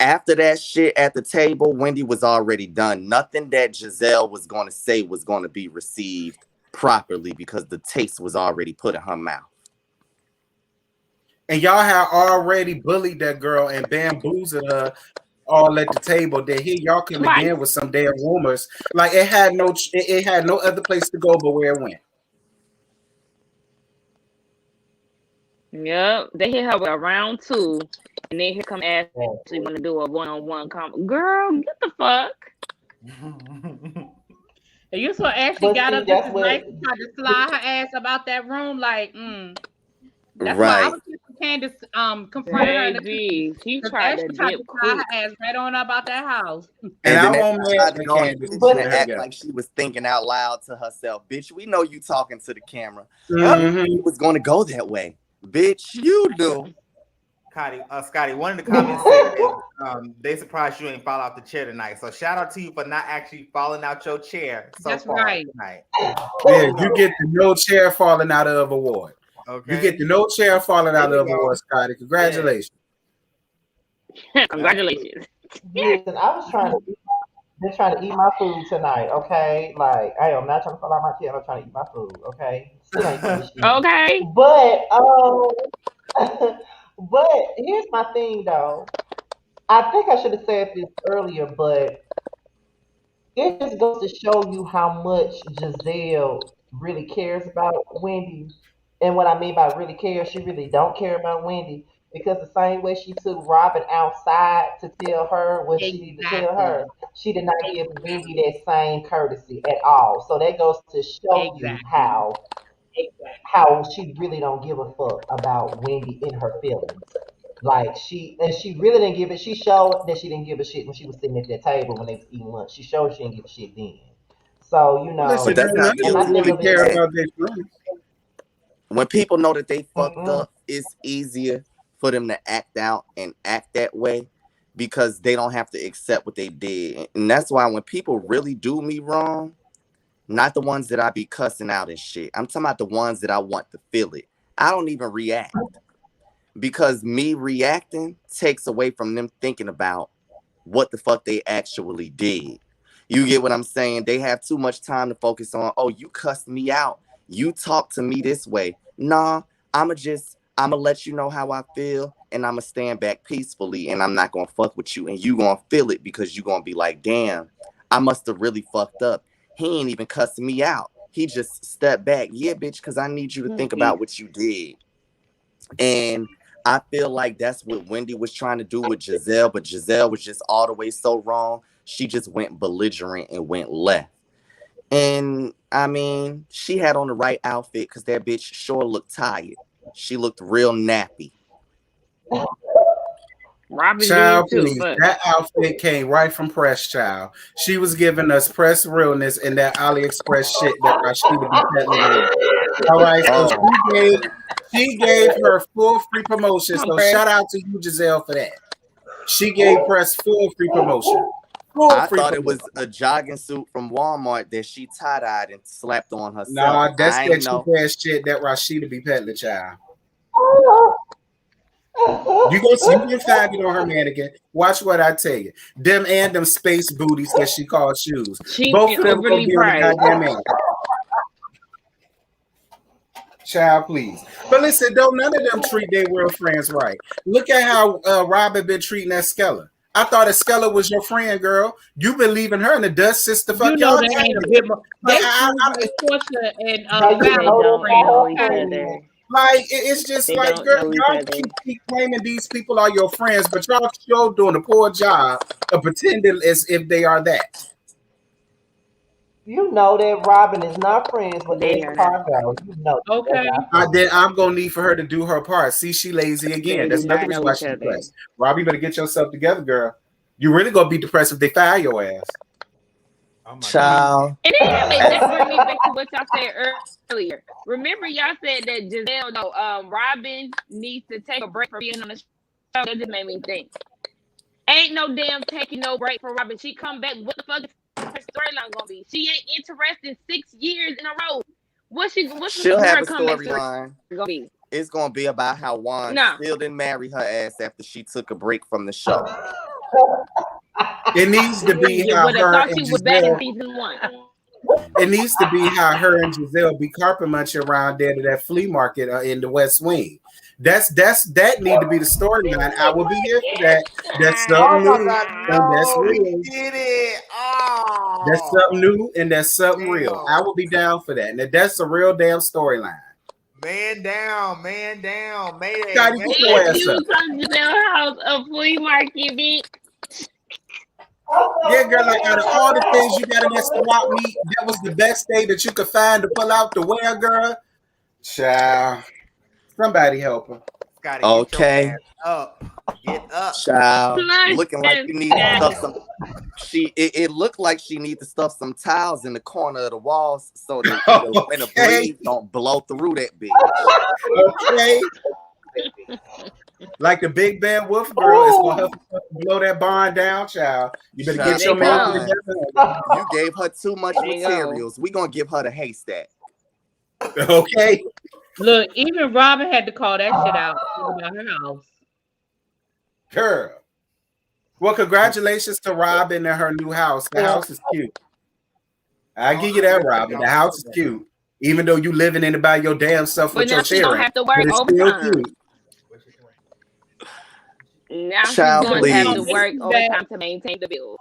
After that shit at the table, Wendy was already done. Nothing that Giselle was going to say was going to be received properly because the taste was already put in her mouth. And y'all had already bullied that girl and bamboozled her all at the table. Then here y'all came again with some damn rumors. Like it had no other place to go but where it went. Yep, they hit her with a round 2, and then here come Ashley want to do a one-on-one Girl, get the fuck. And you saw Ashley got up this night and tried to slide her ass about that room, like, That's why I was Candace confronted her. She tried to slide her ass right on about that house. And I won't act like she was thinking out loud to herself. Bitch, we know you talking to the camera. It was going to go that way. Bitch, you do. Scotty, one of the comments said that, they surprised you ain't fall out the chair tonight. So shout out to you for not actually falling out your chair so far tonight. Yeah, you get the no chair falling out of award. Okay. You get the no chair falling out of award, Scotty. Congratulations. Congratulations. Yes, and I was trying to Been trying to eat my food tonight, okay? Like I am not trying to fall out my chair. I'm trying to eat my food, okay? Still ain't finished eating. Okay. But but here's my thing though. I think I should have said this earlier, but it just goes to show you how much Giselle really cares about Wendy. And what I mean by really cares, she really don't care about Wendy because the same way she took Robin outside to tell her what she needed to tell Exactly. her, she did not give Wendy that same courtesy at all. So that goes to show you Exactly. how she really don't give a fuck about Wendy in her feelings. Like she really didn't give it. She showed that she didn't give a shit when she was sitting at that table when they was eating lunch. She showed she didn't give a shit then. So Well, listen, But girl, that's and none not of and them my guilty thing really of it care is, feedback. about their friends. When people know that they fucked mm-mm, up, it's easier for them to act out and act that way because they don't have to accept what they did. And that's why when people really do me wrong, not the ones that I be cussing out and shit. I'm talking about the ones that I want to feel it. I don't even react because me reacting takes away from them thinking about what the fuck they actually did. You get what I'm saying? They have too much time to focus on, oh, you cussed me out. You talk to me this way. Nah, I'ma let you know how I feel and I'ma stand back peacefully and I'm not gonna fuck with you and you gonna feel it because you gonna be like, damn, I must have really fucked up. He ain't even cussing me out. He just stepped back. Yeah, bitch, because I need you to think about what you did. And I feel like that's what Wendy was trying to do with Giselle, but Giselle was just all the way so wrong. She just went belligerent and went left. And I mean, she had on the right outfit because that bitch sure looked tired. She looked real nappy. Robin Child, did too, please. but That outfit came right from Press Child. She was giving us press realness in that AliExpress shit that Rashida be peddling around. All right, so Oh, she gave her full free promotion. come on, So Press. shout out to you, Giselle, for that. She gave Press full free promotion. Full I free thought it promotion. was a jogging suit from Walmart that she tie-dyed and slapped on herself. Nah, that's I that ain't cheap know. ass shit that Rashida be peddling, child. oh, You can find it on her mannequin. Watch what I tell you. Them and them space booties that she calls shoes. She Both been of them gonna overly be on the priced. goddamn mannequin. Child, please. But listen, don't none of them treat their real friends right. Look at how Robin been treating that Skella. I thought Skella was your friend, girl. You been leaving her in the dust since the You fuck know y'all that ain't a dated. bit. Like, They Portia and now you They Fallon know don't that's friends, know not each her okay? friend. other. like it's just They like, don't girl, know each y'all other. keep claiming these people are your friends, but y'all sure doing a poor job of pretending as if they are that. You know that Robin is not friends with They Eddie are not. Cargo. You know that's Okay. not friends. Then I'm gonna need for her to do her part. See, she lazy again. They do That's another not reason know why each she's other. depressed. Robbie, better get yourself together, girl. You really gonna be depressed if they fire your ass. Oh my God. Child. And then As that bring me back to what y'all said earlier. Remember, y'all said that Giselle, no, Robin needs to take a break from being on the show. That just made me think. Ain't no damn taking no break for Robin. She come back. What the fuck is her storyline gonna be? She ain't interested 6 years in a row. What's she'll have her a comeback story storyline. gonna be? It's gonna be about how Juan Nah. still didn't marry her ass after she took a break from the show. It needs to be You how would have her thought she and was back in Giselle. season 1. It needs to be how her and Giselle be carpet munching around there to that flea market in the West Wing. That need to be the storyline. I will be here for that. That's Oh something my new God, and that's no. He real. did it. That's Oh, something new and that's something real. damn. I will be down for that. And that's a real damn storyline. Man down, man down. Mayday, Scotty, get your And mayday. ass she up. was on Giselle House, a flea market, bitch. Yeah, girl, like out of all the things you got in that swap meet, that was the best day that you could find to pull out the wear, girl. Child, somebody help her. Gotta get your Okay. ass up. Get up. Child. Flush Looking like and you need to stuff status. some it looked like she need to stuff some tiles in the corner of the walls so that when a Okay, breeze don't blow through that bitch. okay. Like the Big Bad Wolf girl is gonna Oh, help you blow that barn down, child. You better Here Child, get they your man come. together. you gave her too much Here they go. materials. We gonna give her the haystack. Okay, Look, even Robin had to call that shit out about her house. girl. Well, congratulations to Robin and her new house. The house is cute. I give you that, Robin. The house is cute. Even though you living in it by your damn self But with your now she don't children, have to but work it's still overtime. cute. Now she's Child, going to have to please. work overtime to maintain the bills.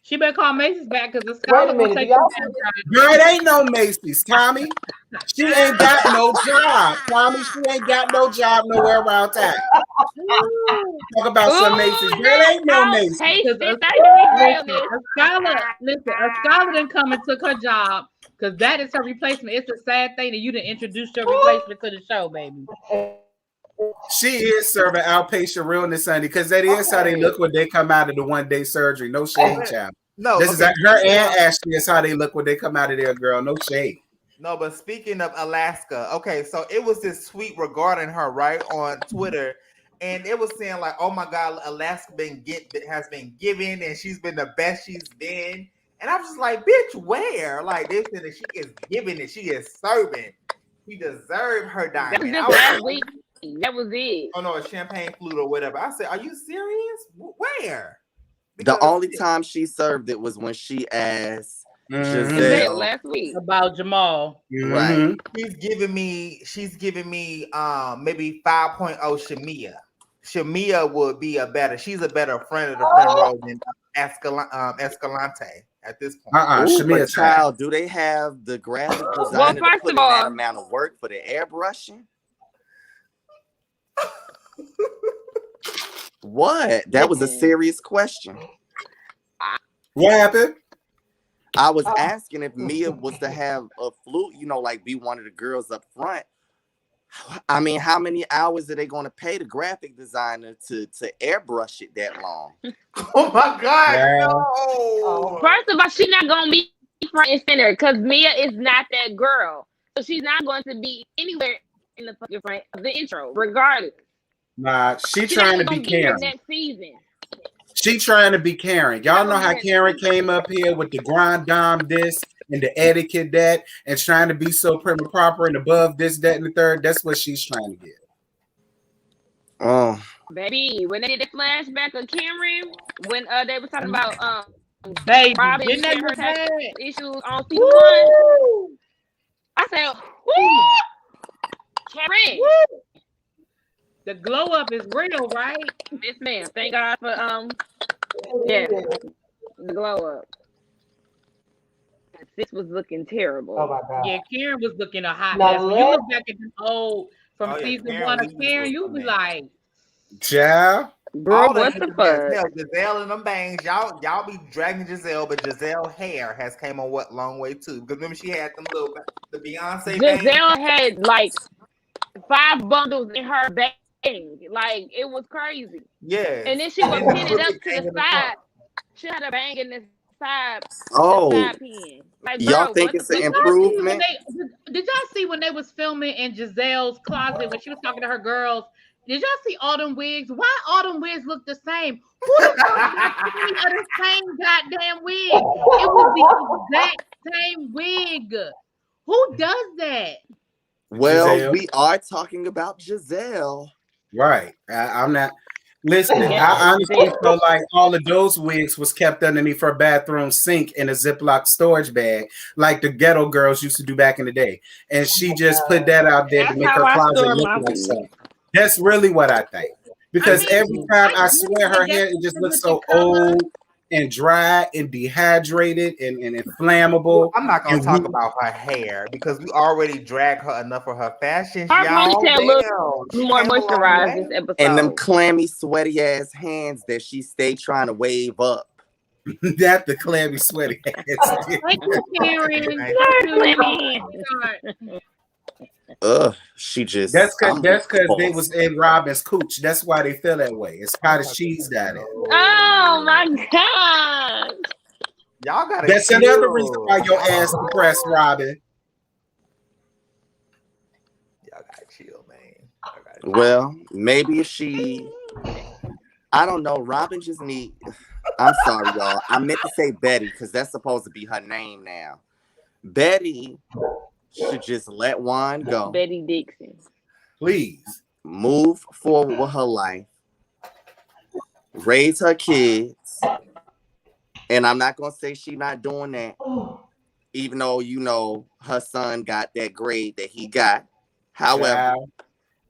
She better call Macy's back because the Wait scholar a gonna minute, do take y'all the damn Girl, it ain't no Macy's, Tommy. She ain't got no job, Tommy. She ain't got no job nowhere around town. Talk about some Macy's. Girl, Ooh, ain't no not Macy's. Because outpatient. Thank you, listen, realness. a scholar didn't come and took her job because that is her replacement. It's a sad thing that you didn't introduce your replacement to the show, baby. She is serving outpatient realness, honey, because that is how they look when they come out of the 1-day surgery. No shade, child. No, This is okay. her and Ashley is how they look when they come out of there, girl. No shade. No, but speaking of Alaska, okay, so it was this tweet regarding her right on Twitter, and it was saying like, "Oh my God, Alaska has been giving, and she's been the best she's been." And I was just like, "Bitch, where?" Like they said that she is giving and she is serving. She deserved her That was diamond. just last week. That was it. Oh no, a champagne flute or whatever. I said, "Are you serious? Where?" The only time she served it was when she asked Mhm. Giselle. Last week. About Jamal. Right. Mhm. She's giving me maybe 5.0 Shamia. Shamia would be she's a better friend of the friend row than Escalante at this point. Ooh, Shamia but child, do they have the graphic designer to first put of in all, that amount of work for the airbrushing? What? That was a serious question. What happened? I was asking if Mia was to have a flute, like be one of the girls up front. I mean, how many hours are they going to pay the graphic designer to airbrush it that long? Oh my God, Yeah. no! First of all, she's not gonna be front and center because Mia is not that girl, so she's not going to be anywhere in the fucking front of the intro, regardless. Nah, she She's trying not to be gonna get here Karen. next season. She trying to be Karen. Y'all know how Karen came up here with the grand dame this and the etiquette that and trying to be so prim and proper and above this, that, and the third. That's what she's trying to get. Oh, Baby, when they did the flashback of Cameron, when they were talking about Baby, Robin didn't that sharing her look tax bad? issues on season 1, I said, "Woo, Karen." Woo! The glow up is real, right? Yes, ma'am. Thank God for the glow up. This was looking terrible. Oh my God. Yeah, Karen was looking a hot Now mess. When you look back at the old from Oh, yeah, season Karen 1 of Lee Karen, was you'll a be mess. like, Child. Bro, All that what the used to be as hell. fuck? Giselle and them bangs, y'all be dragging Giselle, but Giselle hair has came a long way too. Because remember she had them the Beyonce bangs. Giselle had like 5 bundles in her bang. Like it was crazy. Yes. And then she would pin it up to the side. She had a bang in the side. Oh. The side pin. Like, y'all bro, think what it's the an fuck? improvement? Did y'all see when they was filming in Giselle's closet when she was talking to her girls? Did y'all see all them wigs? Why all them wigs look the same? Who the fuck got 3 of the same goddamn wig? It was the exact same wig. Who does that? Well, Giselle. we are talking about Giselle. Right. I'm not. Listen, I honestly feel like all of those wigs was kept underneath her bathroom sink in a Ziploc storage bag, like the ghetto girls used to do back in the day. And she just put that out there to make her closet look like something. That's really what I think. Because every time I swear her hair, it just looks so old and dry and dehydrated and inflammable. I'm not gonna talk about her hair because we already dragged her enough for her fashions. Her y'all. ponytail looks more moisturized this episode. And them clammy, sweaty ass hands that she stay trying to wave up. That the clammy, sweaty hands. Thank you, Karen. Ugh, she just. That's because they was in Robin's cooch. That's why they feel that way. It's cottage cheese down there. Oh my God! Y'all gotta. That's another reason why your ass depressed, Robin. Y'all gotta chill, man. Well, maybe if she. I don't know. Robin just need. I'm sorry, y'all. I meant to say Betty because that's supposed to be her name now. Betty should just let Juan go. Betty Dixon. Please. Move forward with her life. raise her kids, and I'm not gonna say she not doing that, even though you know her son got that grade that he got. However, Child.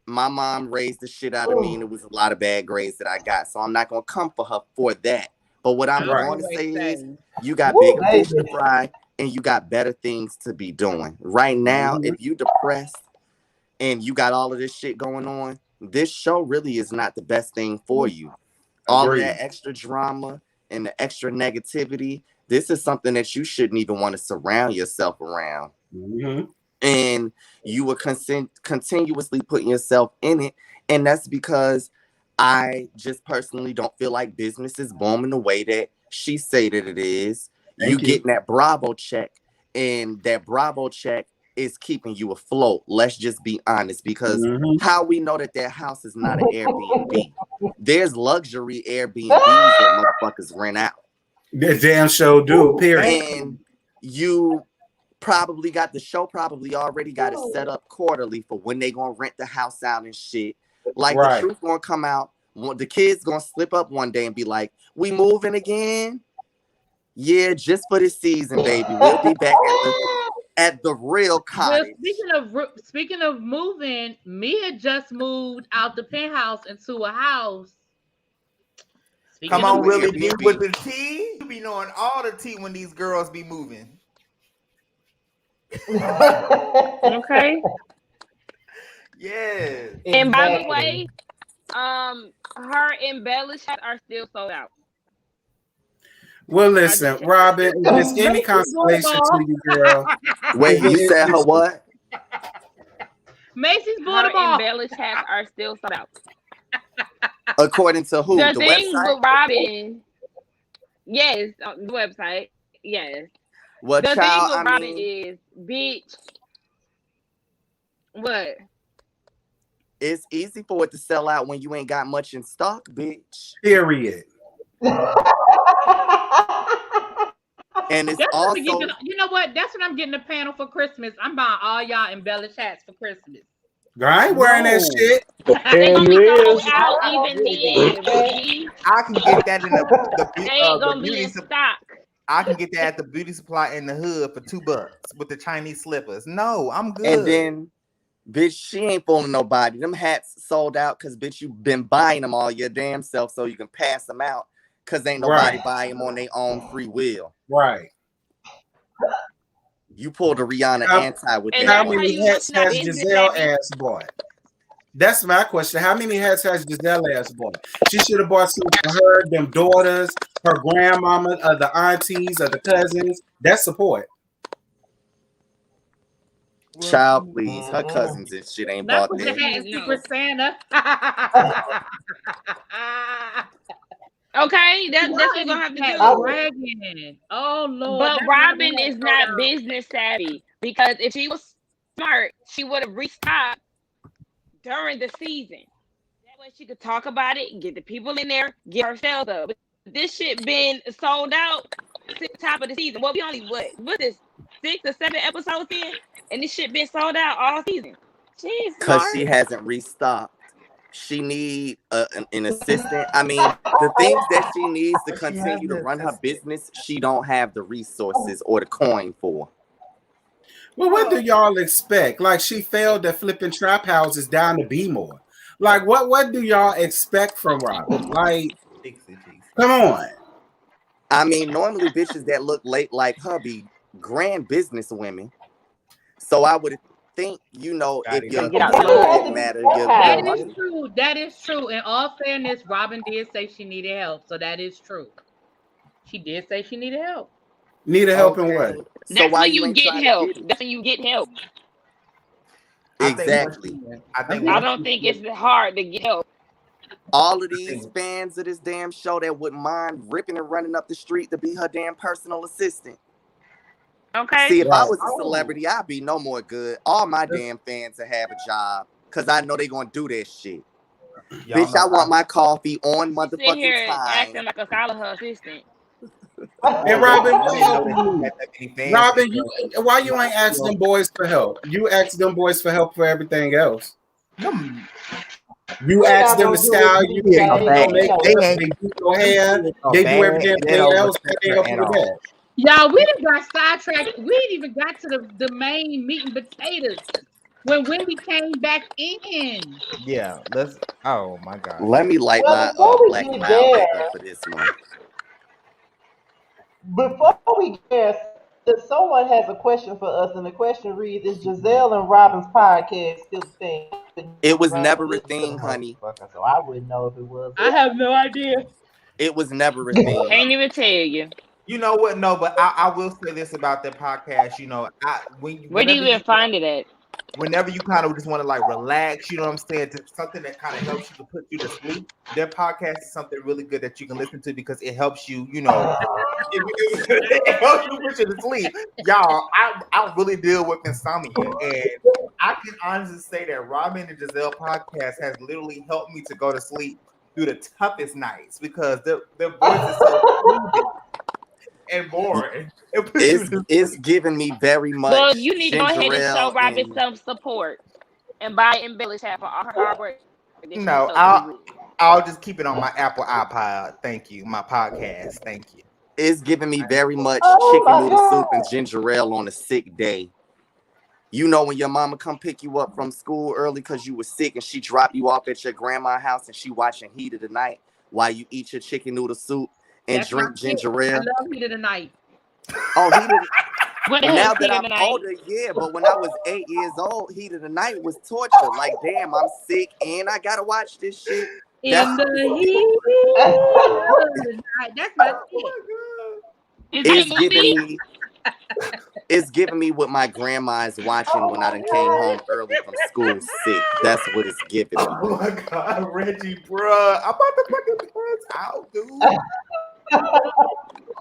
my mom raised the shit out of me, and it was a lot of bad grades that I got. So I'm not gonna come for her for that. But what I'm Right. going to Always say is, say. you got Woo, bigger fish to baby. fry, and you got better things to be doing. Right now, if you depressed and you got all of this shit going on, this show really is not the best thing for you. All of Agreed. that extra drama and the extra negativity, this is something that you shouldn't even want to surround yourself around. Mhm. And you were continuously putting yourself in it. And that's because I just personally don't feel like business is booming the way that she say that it is. You Thank you. getting that Bravo check, and that Bravo check is keeping you afloat. Let's just be honest, because Mhm. how we know that their house is not an Airbnb? There's luxury Airbnbs that motherfuckers rent out. That damn show do, Ooh, period. thank And you probably got the show probably already got it set up quarterly for when they gonna rent the house out and shit. Like the Right. truth gonna come out. The kids gonna slip up one day and be like, "We moving again? Yeah, just for this season, baby. We'll be back at the real Well, cottage." speaking of moving, Mia just moved out the penthouse into a house. Speaking Come of on, Into an Willie D Airbnb. with the tea. You be knowing all the tea when these girls be moving. Okay. Yes. And by the Exactly. way, her embellished hats are still sold out. Well, I listen, just checked. Robin, if it's any Macy's doing consolation them all. to you, girl. Wait, you If said her it's- what? Macy's bought Her them all. embellished hats are still sold out. According to who? The The thing website? with Robin, yes, on the website, yes. Well, The thing child, with I Robin mean, is, bitch, what? it's easy for it to sell out when you ain't got much in stock, bitch. Period. And it's That's what we also, get. You know what? That's what I'm getting a panel for Christmas. I'm buying all y'all embellished hats for Christmas. Girl, I ain't wearing that No. shit. They Hell gonna be you sold is. out I don't even really then, get Boogie. I can get that in They ain't the gonna be beauty in supply. stock. I can get that at the beauty supply in the hood for $2 with the Chinese slippers. No, I'm good. and then, bitch, she ain't fooling nobody. Them hats sold out because, bitch, you been buying them all your damn self so you can pass them out because ain't nobody Right. buying them on their own free will. Right. You pulled a Rihanna How- anti with And that How that's how one. many you know hats she's not has business Giselle savvy. ass bought? That's my question. How many hats has Giselle ass bought? She should have bought some for her, them daughters, her grandmama, the aunties, or the cousins. That's support. Child, please. Her cousins and shit ain't Not bought put your that. hat in No. Secret Santa. Okay, that's what Why you're gonna have to hat do. bragging? Oh Lord! But that's why Robin the hat is sold not out. business savvy, because if she was smart, she would have restocked during the season. That way she could talk about it, get the people in there, get her sales up. But this shit been sold out since the top of the season. Well, we only what is 6 or 7 episodes in, and this shit been sold out all season. She ain't Because smart. she hasn't restocked. She need an assistant. I mean, the things that she needs to She has continue to an run her assistant. business, she don't have the resources or the coin for. Well, what do y'all expect? Like she failed at flipping trap houses down to B-more. Like what do y'all expect from Robin? Like, come on. I mean, normally bitches that look late like her be grand business women. So I would think, you know, if your Get out the credit mud. didn't matter, That your is true. That is true. In all fairness, Robin did say she needed help, so that is true. She did say she needed help. Need a help in what? okay. So That's why when you you ain't get trying help. to get it? That's when you get help. Exactly. I don't think it's hard to get help. All of these fans of this damn show that wouldn't mind ripping and running up the street to be her damn personal assistant. Okay. See, if I Right. was a celebrity, I'd be no more good. All my damn fans to have a job because I know they gonna do that shit. Y'all Bitch, know I want my coffee on She sit motherfucking here time. acting like a follow her assistant. Hey Robin, I what didn't know help that you she need? had that many fans. Robin, why you ain't ask them boys for help? You ask them boys for help for everything else. You We're ask not them to gonna do what style you you, do, Shit they a do Jay. your bad. We know They makeup, that. ain't they do your them hair, kids a they do bad everything ghetto else. How they respecter help you at with that? all. Y'all, we done got sidetracked. We didn't even got to the main meat and potatoes when Wendy came back in. Yeah, let's. Oh my God. Let me light Well, my before we black and get mild there, back up for this one. someone has a question for us, and the question reads: Is Giselle and Robin's podcast still a thing? It was I don't never a listen to the thing, honey. motherfucker, so I wouldn't know if it was. I have no idea. It was never a thing. Can't even tell you. You know what? No, but I will say this about the podcast. You know, Where do you even find it at? whenever you kind of just want to like relax, you know what I'm saying, to something that kind of helps you to put you to sleep. Their podcast is something really good that you can listen to because it helps you. You know, it helps you put you to sleep. Y'all, I really deal with insomnia, and I can honestly say that Robin and Giselle podcast has literally helped me to go to sleep through the toughest nights because their voice is so soothing and boring. It puts you to It's sleep. giving me very Well, much you need to go ginger ahead and show ale Robin and some support and buy Embellish hat for all her hard work that she No, so pretty with. I'll just keep it on my Apple iPod. Thank you. My podcast. Thank you. it's giving me very much Oh chicken my noodle soup god! and ginger ale on a sick day. You know when your mama come pick you up from school early because you were sick and she drop you off at your grandma's house and she watching Heat of the Night while you eat your chicken noodle soup and That's my drink shit. ginger I ale. love Heat of the Night. Oh, Heat of What Now else that heat of I'm the night? older, yeah, but when I was 8 years old, Heat of the Night was torture. Like, damn, I'm sick and I gotta watch this shit. That's In the heat of the night. That's my shit. Is that a it's giving movie? me it's giving me what my grandma is watching Oh when I my done came god! home early from school sick. That's what it's giving me. Oh my God, Reggie, bruh. I'm about to fucking pass out, dude.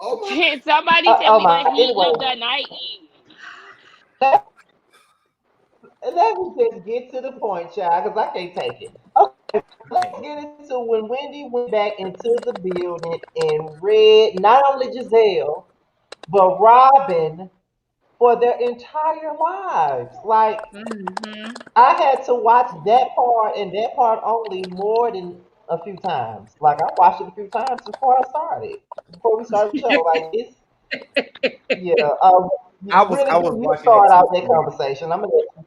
Oh my Can somebody tell Oh me what my. heat Anyway, of the night let me just get to the point, child, because I can't take it. Okay, let's get into when Wendy went back into the building and read not only Giselle, but Robin for their entire lives. Like, Mm-hmm. I had to watch that part and that part only more than a few times. Like, I watched it a few times before we started the show. Like, it's, yeah. I Really, was you watching it start too. out that conversation. I'm going to let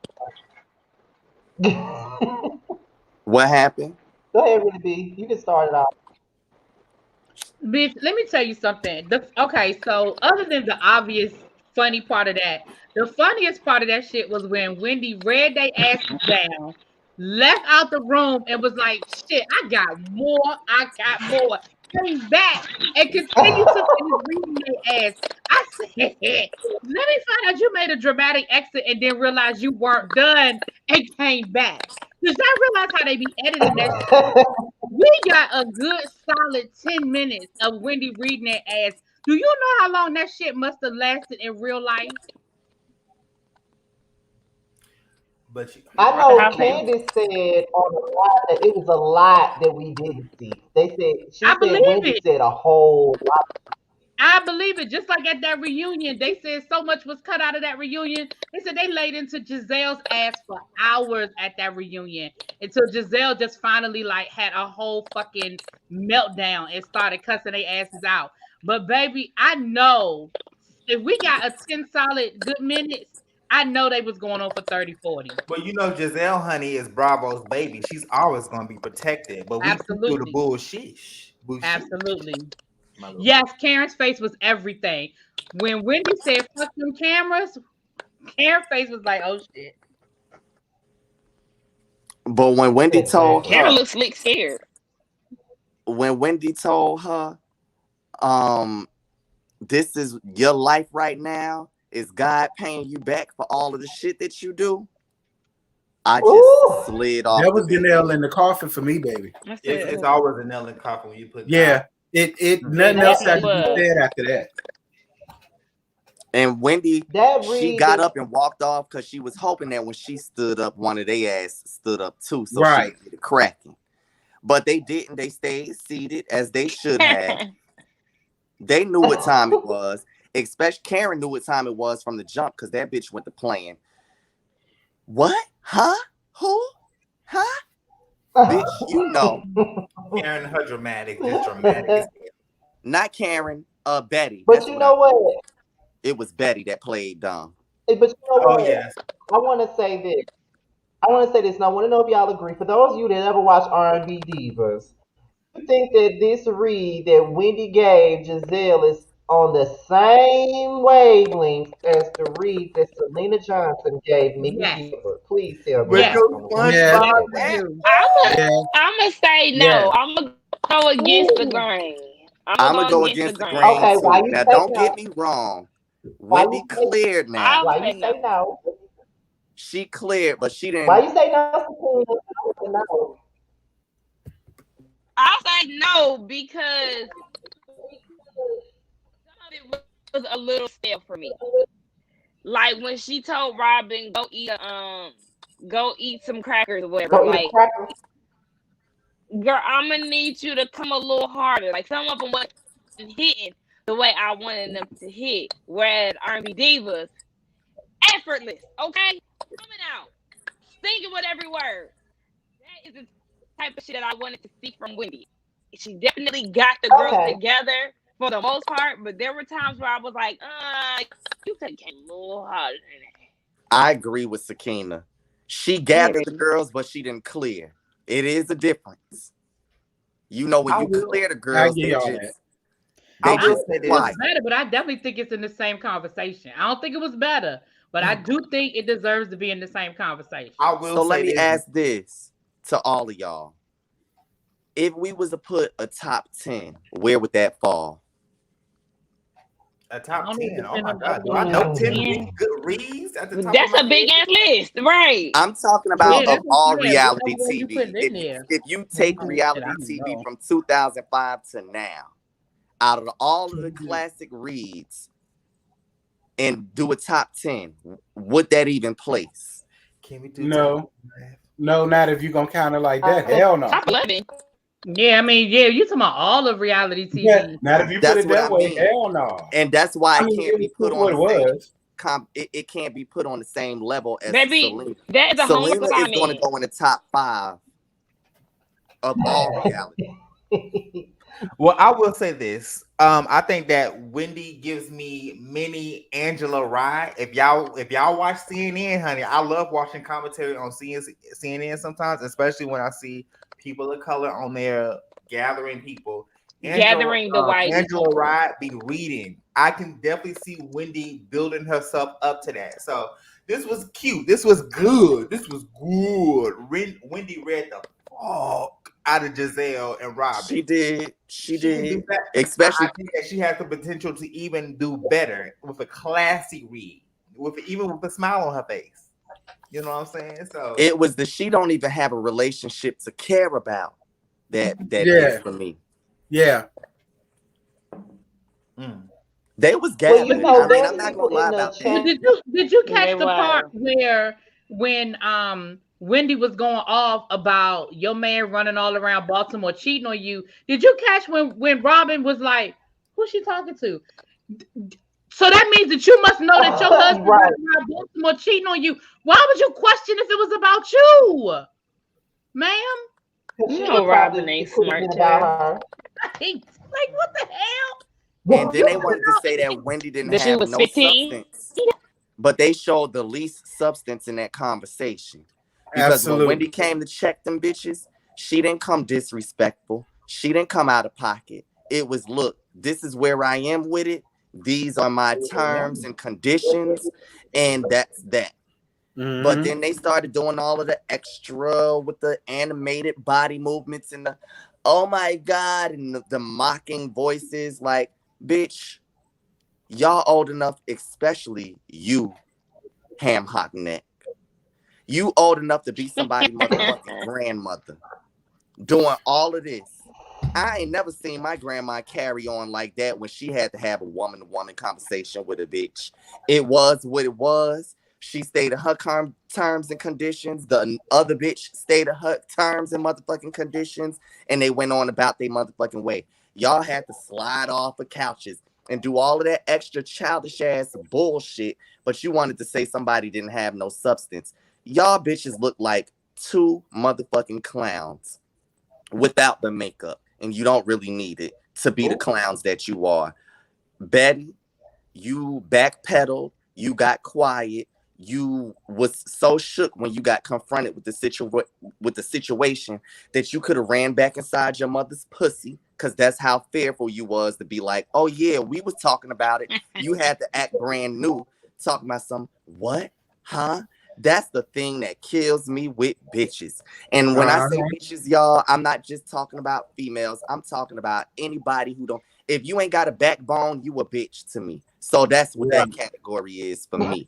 What happened? Go ahead, really B. You can start it off. Bitch, let me tell you something. Okay, so other than the obvious funny part of that, the funniest part of that shit was when Wendy read they asses down, left out the room, and was like, shit, I got more. Came back and continued to finish reading their ass. I said, let me find out you made a dramatic exit and then realize you weren't done and came back. Because I realize how they be editing that shit. We got a good solid 10 minutes of Wendy reading that ass. Do you know how long that shit must have lasted in real life? But you, I around the know house now? Candace said on the lot that it was a lot that we didn't see. She I said, believe Wendy it. said a whole lot. I believe it. Just like at that reunion, they said so much was cut out of that reunion. They said they laid into Giselle's ass for hours at that reunion until Giselle just finally like had a whole fucking meltdown and started cussing their asses out. But baby, I know if we got a 10 solid good minutes, I know they was going on for 30, 40. but you know, Giselle, honey, is Bravo's baby. She's always gonna be protected. But we see through the Absolutely. bullshit. Bullshit. Absolutely. My little Yes, Karen's face was everything. When Wendy said fuck them cameras, Karen's face was like, oh shit. But Karen looks slick scared. When Wendy told her, um, this is your life right now, is God paying you back for all of the shit that you do? I Ooh. just slid off That the was the bed. nail in the coffin for me, baby. That's it's it. always a nail in the coffin when you put Yeah, it nothing else had to Definitely be was. said after that. And Wendy, That she read got is up and walked off because she was hoping that when she stood up, one of their ass stood up too, so she Right. could get it cracking. But they didn't. They stayed seated as they should have. They knew what time it was. Especially Karen knew what time it was from the jump because that bitch went to playing. What? Huh? Who? Huh? Bitch, you know. Karen, her dramatic, just dramatic as hell. Not Karen, Betty. But That's you what know what? it was Betty that played dumb. But you know Oh what? yes. I want to say this. I want to say this, and I want to know if y'all agree. For those of you that ever watch R&B Divas, you think that this read that Wendy gave Giselle is on the same wavelength as the read that Selena Johnson gave Mickey Yes. Gilbert? Please tell me. With Yes. your Yeah, SpongeBob Yes, we hat. do. yeah, I'm gonna say yeah. no. I'm gonna go against the Ooh. grain. I'm I'm gonna gonna go go against the against the grain. grain Okay, why too. you Now, say don't get no? me wrong. Why Wendy you say cleared now. I'll why say you no. say no? She cleared, but she Why didn't. you say no, Sakina? I say no. I'll say no because some of it was a little stale for me. Like when she told Robin, go eat some crackers or whatever. Go eat a Like, cracker. girl, I'm gonna need you to come a little harder. Like some of them wasn't hitting the way I wanted them to hit. Whereas R&B Divas, effortless, okay? Coming out, singing with every word. That is the type of shit that I wanted to see from Wendy. She definitely got the girls Okay. together for the most part, but there were times where I was like, you could have came a little harder than I agree with Sakina. She that. gathered the girls, but she didn't clear. It is a difference. You know, when I you will. clear the I girls, give y'all that. I they I will just don't say think it this. was quiet. better, but I definitely think it's in the same conversation. I don't think it was better, but I do think it deserves to be in the same conversation. I will So let say me this. ask this to all of y'all. If we was to put a top 10, where would that fall? A I top don't know, 10. Oh depending my on the God. other Do ones I you know got. 10 10. good reads at the top of That's my a big head? ass list, right? I'm talking Yeah, about of that's what all I'm saying. reality Whatever one you TV. put in there. If you take Shit, I reality don't TV know. from 2005 to now, out of all of the classic reads, and do a top 10, would that even place? Can we do top No, 5? no, not if you're gonna count it like that. I, Hell no. Top 11. Yeah, I mean, yeah, you talking about all of reality Yeah, TV. not if you put That's it what that I way. mean. Hell no. And that's why I it mean, can't it be was put cool on what the it same was. it can't be put on the same level as Baby, Selena. that is a homework Selena is going to assignment. go in the top 5 of all reality. Well, I will say this. I think that Wendy gives me mini Angela Rye. If y'all watch CNN, honey, I love watching commentary on CNN sometimes, especially when I see people of color on there gathering people. Gathering the whites. Angela Rye be reading. I can definitely see Wendy building herself up to that. So this was cute. This was good. This was good. Wendy read the fuck out of Giselle and Robin. She did. She She can do did. that. I Especially think that she has the potential to even do better with a classy read, even with a smile on her face. You know what I'm saying? So it was the she don't even have a relationship to care about that did Yeah, for me. yeah. mm. They was well, you gathered. But did, know, I mean, there's I'm not people gonna lie in the about but that. chat. did you They catch the part were. where when Wendy was going off about your man running all around Baltimore cheating on you? Did you catch when Robin was like, who's she talking to? So that means that you must know that your husband Right. running around Baltimore cheating on you. Why would you question if it was about you, ma'am? Because You she know would probably, Robin ain't it could have smart, been Tara. about her. Like, what the hell? And then You they don't wanted to know. say that Wendy didn't That she have was no 15. substance, but they showed the least substance in that conversation. Because when Wendy Absolutely. came to check them bitches, she didn't come disrespectful. She didn't come out of pocket. It was, look, this is where I am with it. These are my terms and conditions, and that's that. But Mm-hmm. then they started doing all of the extra with the animated body movements and the oh my god and the mocking voices. Like, bitch, y'all old enough, especially you, ham hock neck. You old enough to be somebody motherfucking grandmother doing all of this. I ain't never seen my grandma carry on like that when she had to have a woman to woman conversation with a bitch. It was what it was. She stayed at her terms and conditions. The other bitch stayed at her terms and motherfucking conditions. And they went on about their motherfucking way. Y'all had to slide off of couches and do all of that extra childish ass bullshit. But you wanted to say somebody didn't have no substance. Y'all bitches look like two motherfucking clowns without the makeup, and you don't really need it to be the clowns that you are. Betty, you backpedaled, you got quiet, you was so shook when you got confronted with the situation that you could have ran back inside your mother's pussy, because that's how fearful you was to be like, oh yeah, we was talking about it. You had to act brand new, talking about some what? Huh? That's the thing that kills me with bitches. And when I say bitches, y'all, I'm not just talking about females. I'm talking about anybody who don't. If you ain't got a backbone, you a bitch to me. So that's what that category is for me.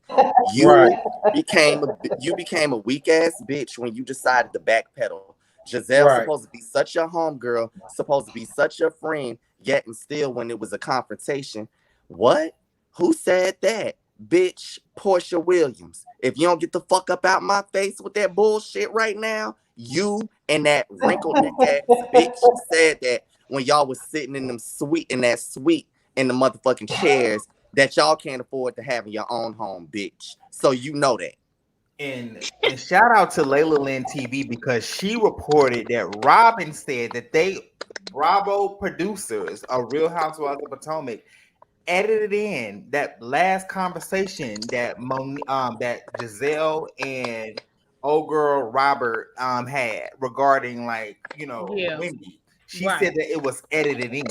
You became a weak ass bitch when you decided to backpedal. Giselle's supposed to be such a homegirl, supposed to be such a friend, yet and still when it was a confrontation, what? Who said that? Bitch, Portia Williams. If you don't get the fuck up out my face with that bullshit right now, you and that wrinkled neck ass bitch said that when y'all was sitting in that suite in the motherfucking chairs that y'all can't afford to have in your own home, bitch. So you know that. And shout out to Layla Lynn TV, because she reported that Robin said that Bravo producers of Real Housewives of Potomac edited in that last conversation that that Giselle and old girl Robert had regarding, like, Wendy. She said that it was edited in.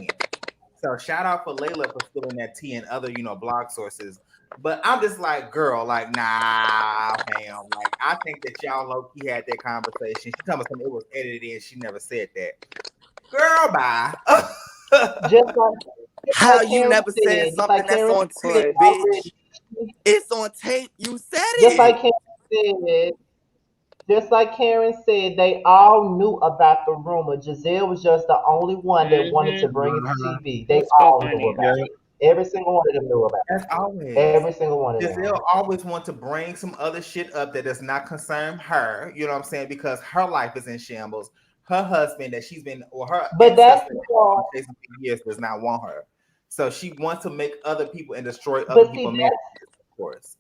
So shout out for Layla for spilling that tea and other, blog sources. But I'm just like, girl, like, nah, fam. Like, I think that y'all low-key had that conversation. She told me something, it was edited in. She never said that. Girl, bye. Just like How you never said something that's on tape, bitch? It's on tape. You said it. Just like Karen said, they all knew about the rumor. Giselle was just the only one that wanted to bring it to TV. They all knew about it. Every single one of them knew about it. That's always. Every single one of them. Giselle always want to bring some other shit up that does not concern her. You know what I'm saying? Because her life is in shambles. Her husband that she's been, or her ancestor for years does not want her. So she wants to make other people and destroy other people's marriages, of course.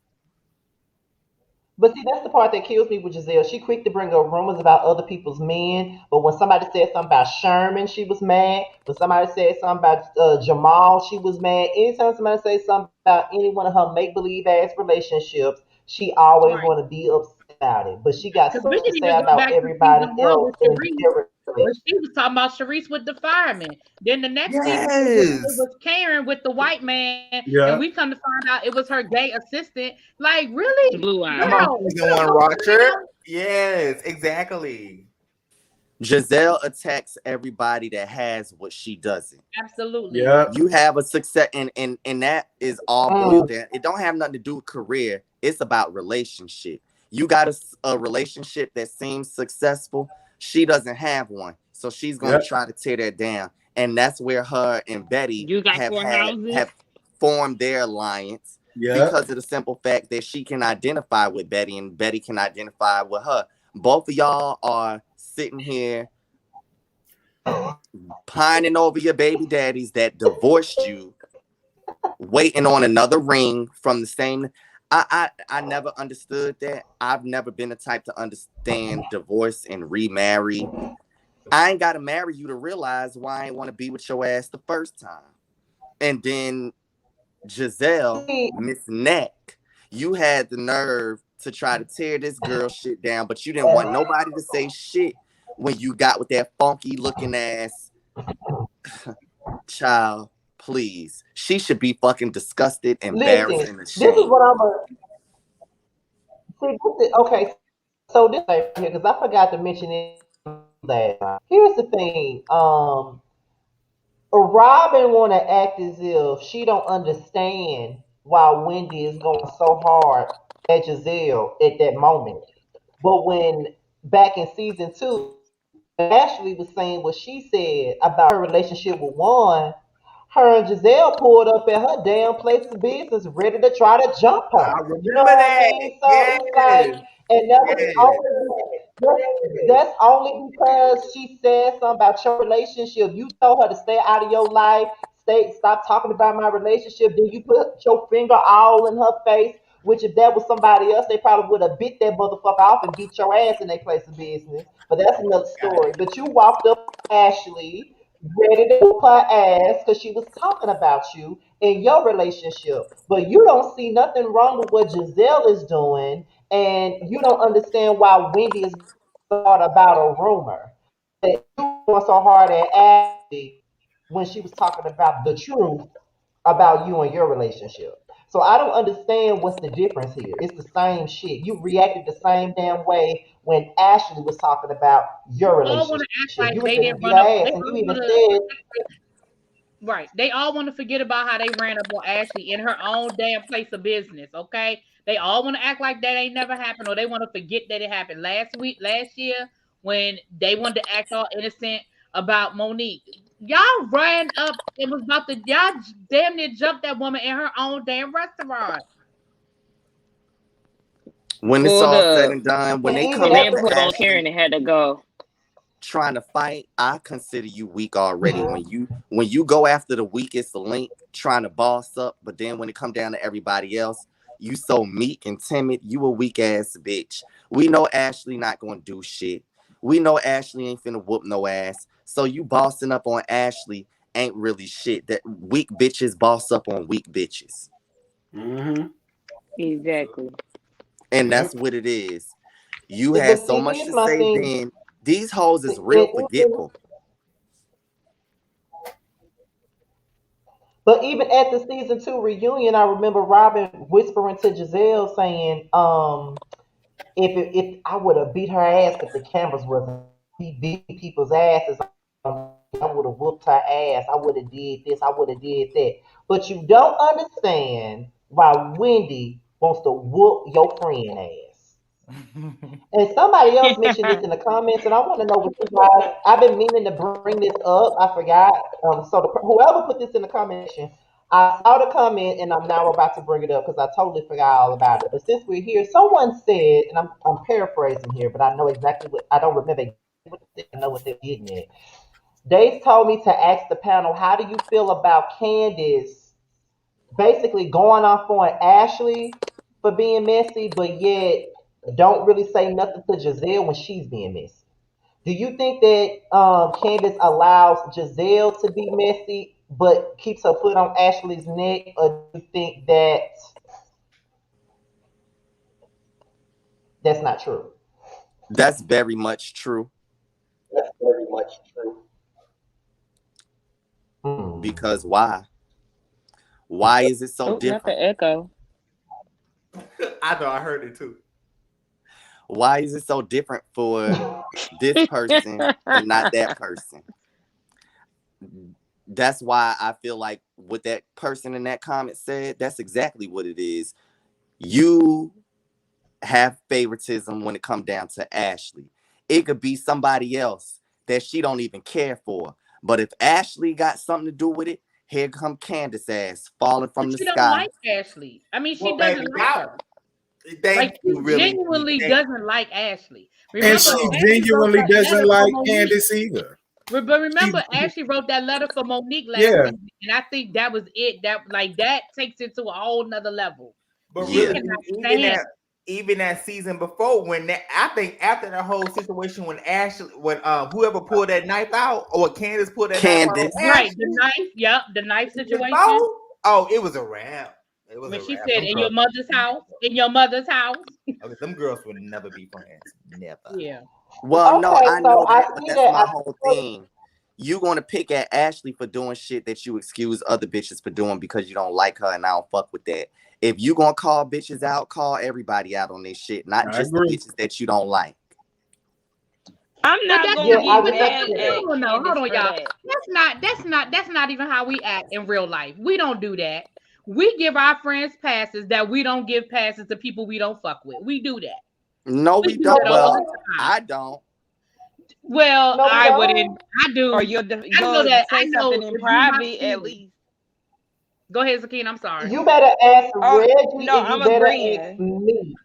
But see, that's the part that kills me with Giselle. She quick to bring up rumors about other people's men, but when somebody said something about Sherman, she was mad. When somebody said something about Jamal, she was mad. Anytime somebody says something about any one of her make-believe ass relationships, she always want to be upset about it. But she got so to say about everybody else. But she was talking about Sharice with the fireman. Then the next thing it was Karen with the white man, and we come to find out it was her gay assistant. Like, really? Blue eyes. Yes, exactly. Giselle attacks everybody that has what she doesn't. Absolutely. Yeah. You have a success, and that is all boiled down. It don't have nothing to do with career. It's about relationship. You got a relationship that seems successful. She doesn't have one, so she's gonna try to tear that down. And that's where her and Betty have formed their alliance because of the simple fact that she can identify with Betty and Betty can identify with her. Both of y'all are sitting here pining over your baby daddies that divorced you, waiting on another ring from the same. I never understood that. I've never been the type to understand divorce and remarry. I ain't got to marry you to realize why I ain't want to be with your ass the first time. And then Giselle, Miss Neck, you had the nerve to try to tear this girl shit down, but you didn't want nobody to say shit when you got with that funky looking ass child. Please, she should be fucking disgusted, embarrassed, and ashamed. This is what I'm okay. So this right here, because I forgot to mention it. That here's the thing. Robin want to act as if she don't understand why Wendy is going so hard at Giselle at that moment. But when back in season 2, Ashley was saying what she said about her relationship with Juan, her and Giselle pulled up at her damn place of business, ready to try to jump her. I remember that. So it's like, and that was that's only because she said something about your relationship. You told her to stay out of your life, stop talking about my relationship. Then you put your finger all in her face Which if that was somebody else, they probably would have bit that motherfucker off and beat your ass in their place of business. But that's another story. But you walked up to Ashley ready to whoop her ass because she was talking about you in your relationship. But you don't see nothing wrong with what Giselle is doing, and you don't understand why Wendy is so hard about a rumor. That you were so hard at Ashley when she was talking about the truth about you and your relationship. So I don't understand what's the difference here. It's the same shit. You reacted the same damn way when Ashley was talking about your All want relationship. to act like You were they ready to didn't beat run her up. ass, They and you all even want to. said, Right. They all want to forget about how they ran up on Ashley in her own damn place of business. Okay. They all want to act like that ain't never happened, or they want to forget that it happened last year, when they wanted to act all innocent about Monique. Y'all ran up and was about to y'all damn near jumped that woman in her own damn restaurant. When it's Pulled all said up. and done, when and they even come at Then after the put on Ashley Karen and had to go. trying to fight, I consider you weak already. When you go after the weakest link, trying to boss up, but then when it come down to everybody else, you so meek and timid. You a weak ass bitch. We know Ashley not gonna do shit. We know Ashley ain't finna whoop no ass. So you bossing up on Ashley ain't really shit. That weak bitches boss up on weak bitches, Mm-hmm. Exactly. and Yep. that's what it is. You had but so see, much here's to my say thing. then. These hoes is real And forgetful. but even at the season 2 reunion, I remember Robin whispering to Giselle saying, if I would have beat her ass if the cameras wasn't be beating people's asses, I would have whooped her ass. I would have did this. I would have did that. But you don't understand why Wendy wants to whoop your friend ass. And somebody else mentioned this in the comments, and I want to know what you guys. I've been meaning to bring this up. I forgot. So whoever put this in the comment section, I saw the comment, and I'm now about to bring it up because I totally forgot all about it. But since we're here, someone said, and I'm paraphrasing here, but I know exactly what I don't remember exactly what they said, I know what they're getting at. They told me to ask the panel, how do you feel about Candace basically going off on Ashley for being messy, but yet don't really say nothing to Giselle when she's being messy? Do you think that Candace allows Giselle to be messy, but keeps her foot on Ashley's neck, or do you think that that's not true? That's very much true. That's very much true. Because Hmm. why? Why is it so Oh, not the different? echo. I know I heard it too. Why is it so different for this person and not that person? That's why I feel like what that person in that comment said, that's exactly what it is. You have favoritism when it comes down to Ashley. It could be somebody else that she don't even care for. But if Ashley got something to do with it, here come Candace ass falling But from the she don't sky. like Ashley. I mean, she Well, doesn't baby, like y'all, her. Like, thank you, she really. genuinely doesn't like Ashley. And Remember, she No, Ashley wrote genuinely that doesn't letter for like Monique. Candace either. But She, remember, Ashley wrote that letter for Monique last yeah. season, and I think that was it. That takes it to a whole nother level. but She Yeah. really, cannot even stand. that, even that season before, when that, I think after the whole situation when Ashley, when whoever pulled that knife out, or Candace pulled that knife out on Candace. Right, the Ashley, knife. Yep, the knife season situation. 4, oh, it was a wrap. It was When a she wrap. said, Them "In your girls, mother's house, in your mother's house." okay, them girls would never be friends. Never. Yeah. Well, no, Okay, I so know I that, but see that's that. my whole thing. You gonna pick at Ashley for doing shit that you excuse other bitches for doing because you don't like her, and I don't fuck with that. If you gonna call bitches out, call everybody out on this shit, not I just the agree. bitches that you don't like. I'm But not that's gonna Yeah, not. get I But guess. mad Yeah. at hold on, no, hold Candace on, for y'all. that. That's not even how we act in real life. We don't do that. We give our friends passes that we don't give passes to people we don't fuck with. We do that. No, We we do don't. that all the Well, Okay. time. I don't. Well, No, we I don't. wouldn't. I do. Or you're I know gonna that. I say know something in if you my private at friend. least. Go ahead, Zakine. I'm sorry. You better ask Oh Reggie, no, and you I'm better ask agreeing. me.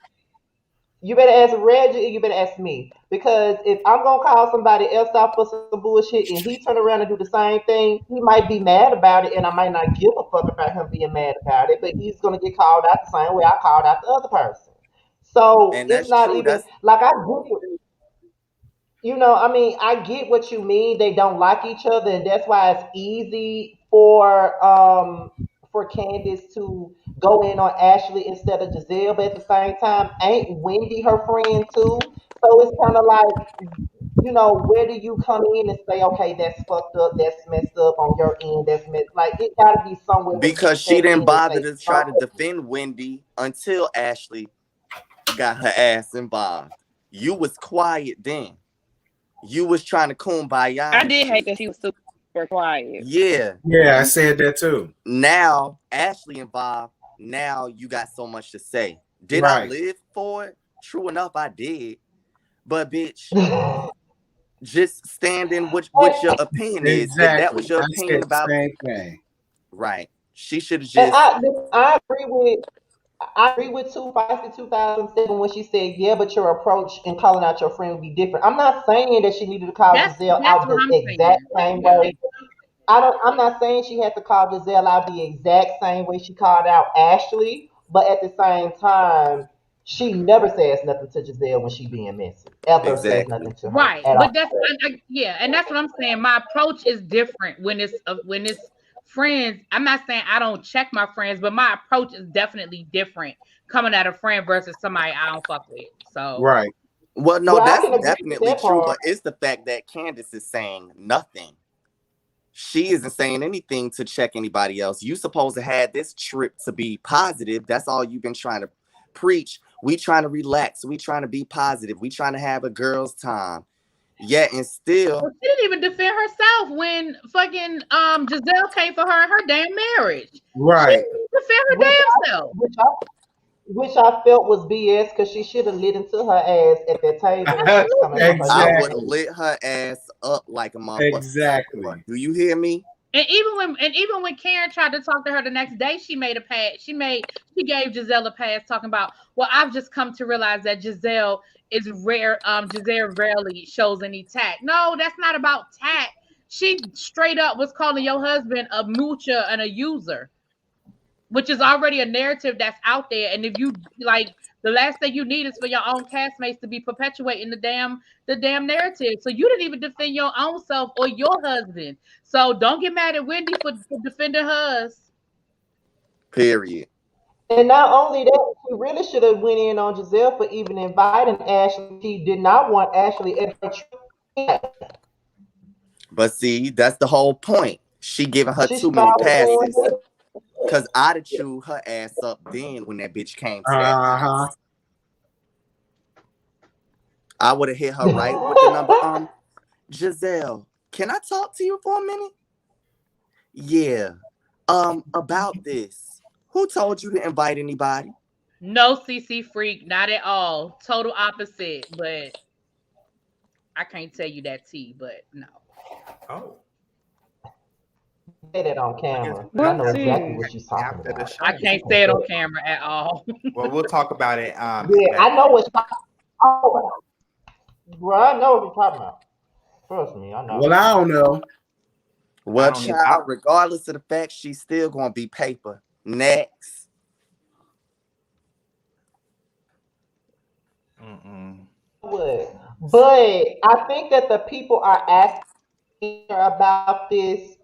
You better ask Reggie, or you better ask me. Because if I'm gonna call somebody else out for some bullshit and he turn around and do the same thing, he might be mad about it, and I might not give a fuck about him being mad about it. But he's gonna get called out the same way I called out the other person. So And it's that's not true. even That's like I mean, I get what you mean. They don't like each other, and that's why it's easy for Candace to go in on Ashley instead of Giselle. But at the same time, ain't Wendy her friend too? So it's kind of like, where do you come in and say, okay, that's fucked up, that's messed up on your end, that's messed, like it got to be somewhere where you because can she step didn't in and bother say to try to something. defend Wendy until Ashley got her ass involved. You was quiet then. You was trying to kumbaya I and did hate shit. that she was super quiet. Yeah. Yeah, I said that too. Now Ashley involved. Now you got so much to say. Did I Right. live for it? True enough, I did. But bitch, just stand in what your opinion is. If that Exactly. was your I said opinion the about same thing. right, she should have And just I agree with Two Feisty 2007 when she said, "Yeah, but your approach in calling out your friend would be different." I'm not saying that she needed to call Giselle That's out what the I'm exact saying. same Yeah. way. I'm not saying she had to call Giselle out the exact same way she called out Ashley, but at the same time, she never says nothing to Giselle when she being messy. Ever says exactly. nothing to her Right, at but all. yeah, and that's what I'm saying. My approach is different when it's friends. I'm not saying I don't check my friends, but my approach is definitely different coming at a friend versus somebody I don't fuck with. So Right. Well, no, Well, I that's can agree with definitely that true, part. but it's the fact that Candace is saying nothing. She isn't saying anything to check anybody else. You supposed to have this trip to be positive. That's all you've been trying to preach. We trying to relax. We trying to be positive. We trying to have a girl's time. Yeah, and still, she didn't even defend herself when fucking Giselle came for her and her damn marriage. She Right. didn't defend her Which damn I, self. which I felt was BS because she should have lit into her ass at that table when she was coming Absolutely. from her I damn would have Exactly. marriage. lit her ass up like a motherfucking sword. Exactly. Do you hear me? And even when Karen tried to talk to her the next day, she made a pass. She gave Giselle a pass talking about, well, I've just come to realize that Giselle is rare. Giselle rarely shows any tact. No, that's not about tact. She straight up was calling your husband a moocher and a user, which is already a narrative that's out there. And if you like, the last thing you need is for your own castmates to be perpetuating the damn narrative. So you didn't even defend your own self or your husband. So don't get mad at Wendy for defending hers. Period. And not only that, she really should have went in on Giselle for even inviting Ashley. She did not want Ashley at her trip. But see, that's the whole point. She giving her She too many started doing passes. it. Cause I'd have chewed her ass up then when that bitch came to that Uh-huh. house. I would have hit her right with the number. Giselle, can I talk to you for a minute? Yeah. About this. Who told you to invite anybody? No CC freak, not at all. Total opposite. But I can't tell you that T. But no. Oh, Say that on I guess camera because I we'll know have to exactly do Whoopsie. what that she's talking after the about. I show. She can't can't say it say on it. camera at all. Well, we'll talk about it Yeah, back. I know what. Oh, bro, I know what you're talking about. Trust me, I know. Well, I don't know. I Well, don't even. I, child, regardless of the fact, she's still gonna be paper. Next. mm-mm. Would, but I think that the people are asking her about this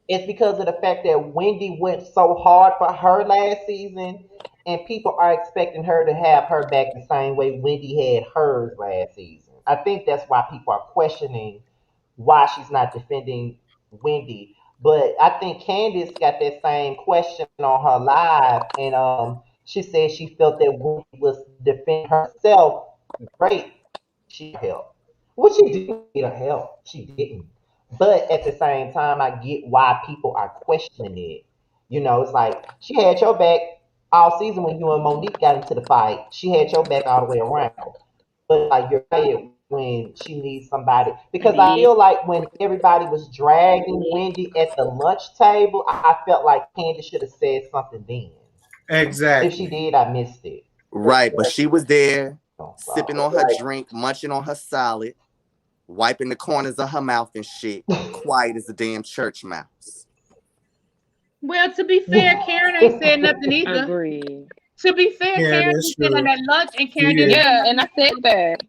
is because of the fact that Wendy went so hard for her last season, and people are expecting her to have her back the same way Wendy had hers last season. I think that's why people are questioning why she's not defending Wendy. But I think Candice got that same question on her live, and she said she felt that Wendy was defending herself great. She helped. Well, she didn't need her help. She didn't. But at the same time, I get why people are questioning it. It's like she had your back all season when you and Monique got into the fight. She had your back all the way around. But like you're right when she needs somebody because I Yeah. feel like when everybody was dragging Wendy at the lunch table, I felt like Candy should have said something then. If she Exactly. did, I missed it. Right, but she was there So, sipping on her drink, munching on her salad, wiping the corners of her mouth and shit, quiet as a damn church mouse. Well, to be fair, Karen ain't said nothing either. Agreed. To be fair, Yeah, Karen that's didn't say true. nothing at lunch, and Karen Yeah. didn't say Yeah, and nothing. I said that.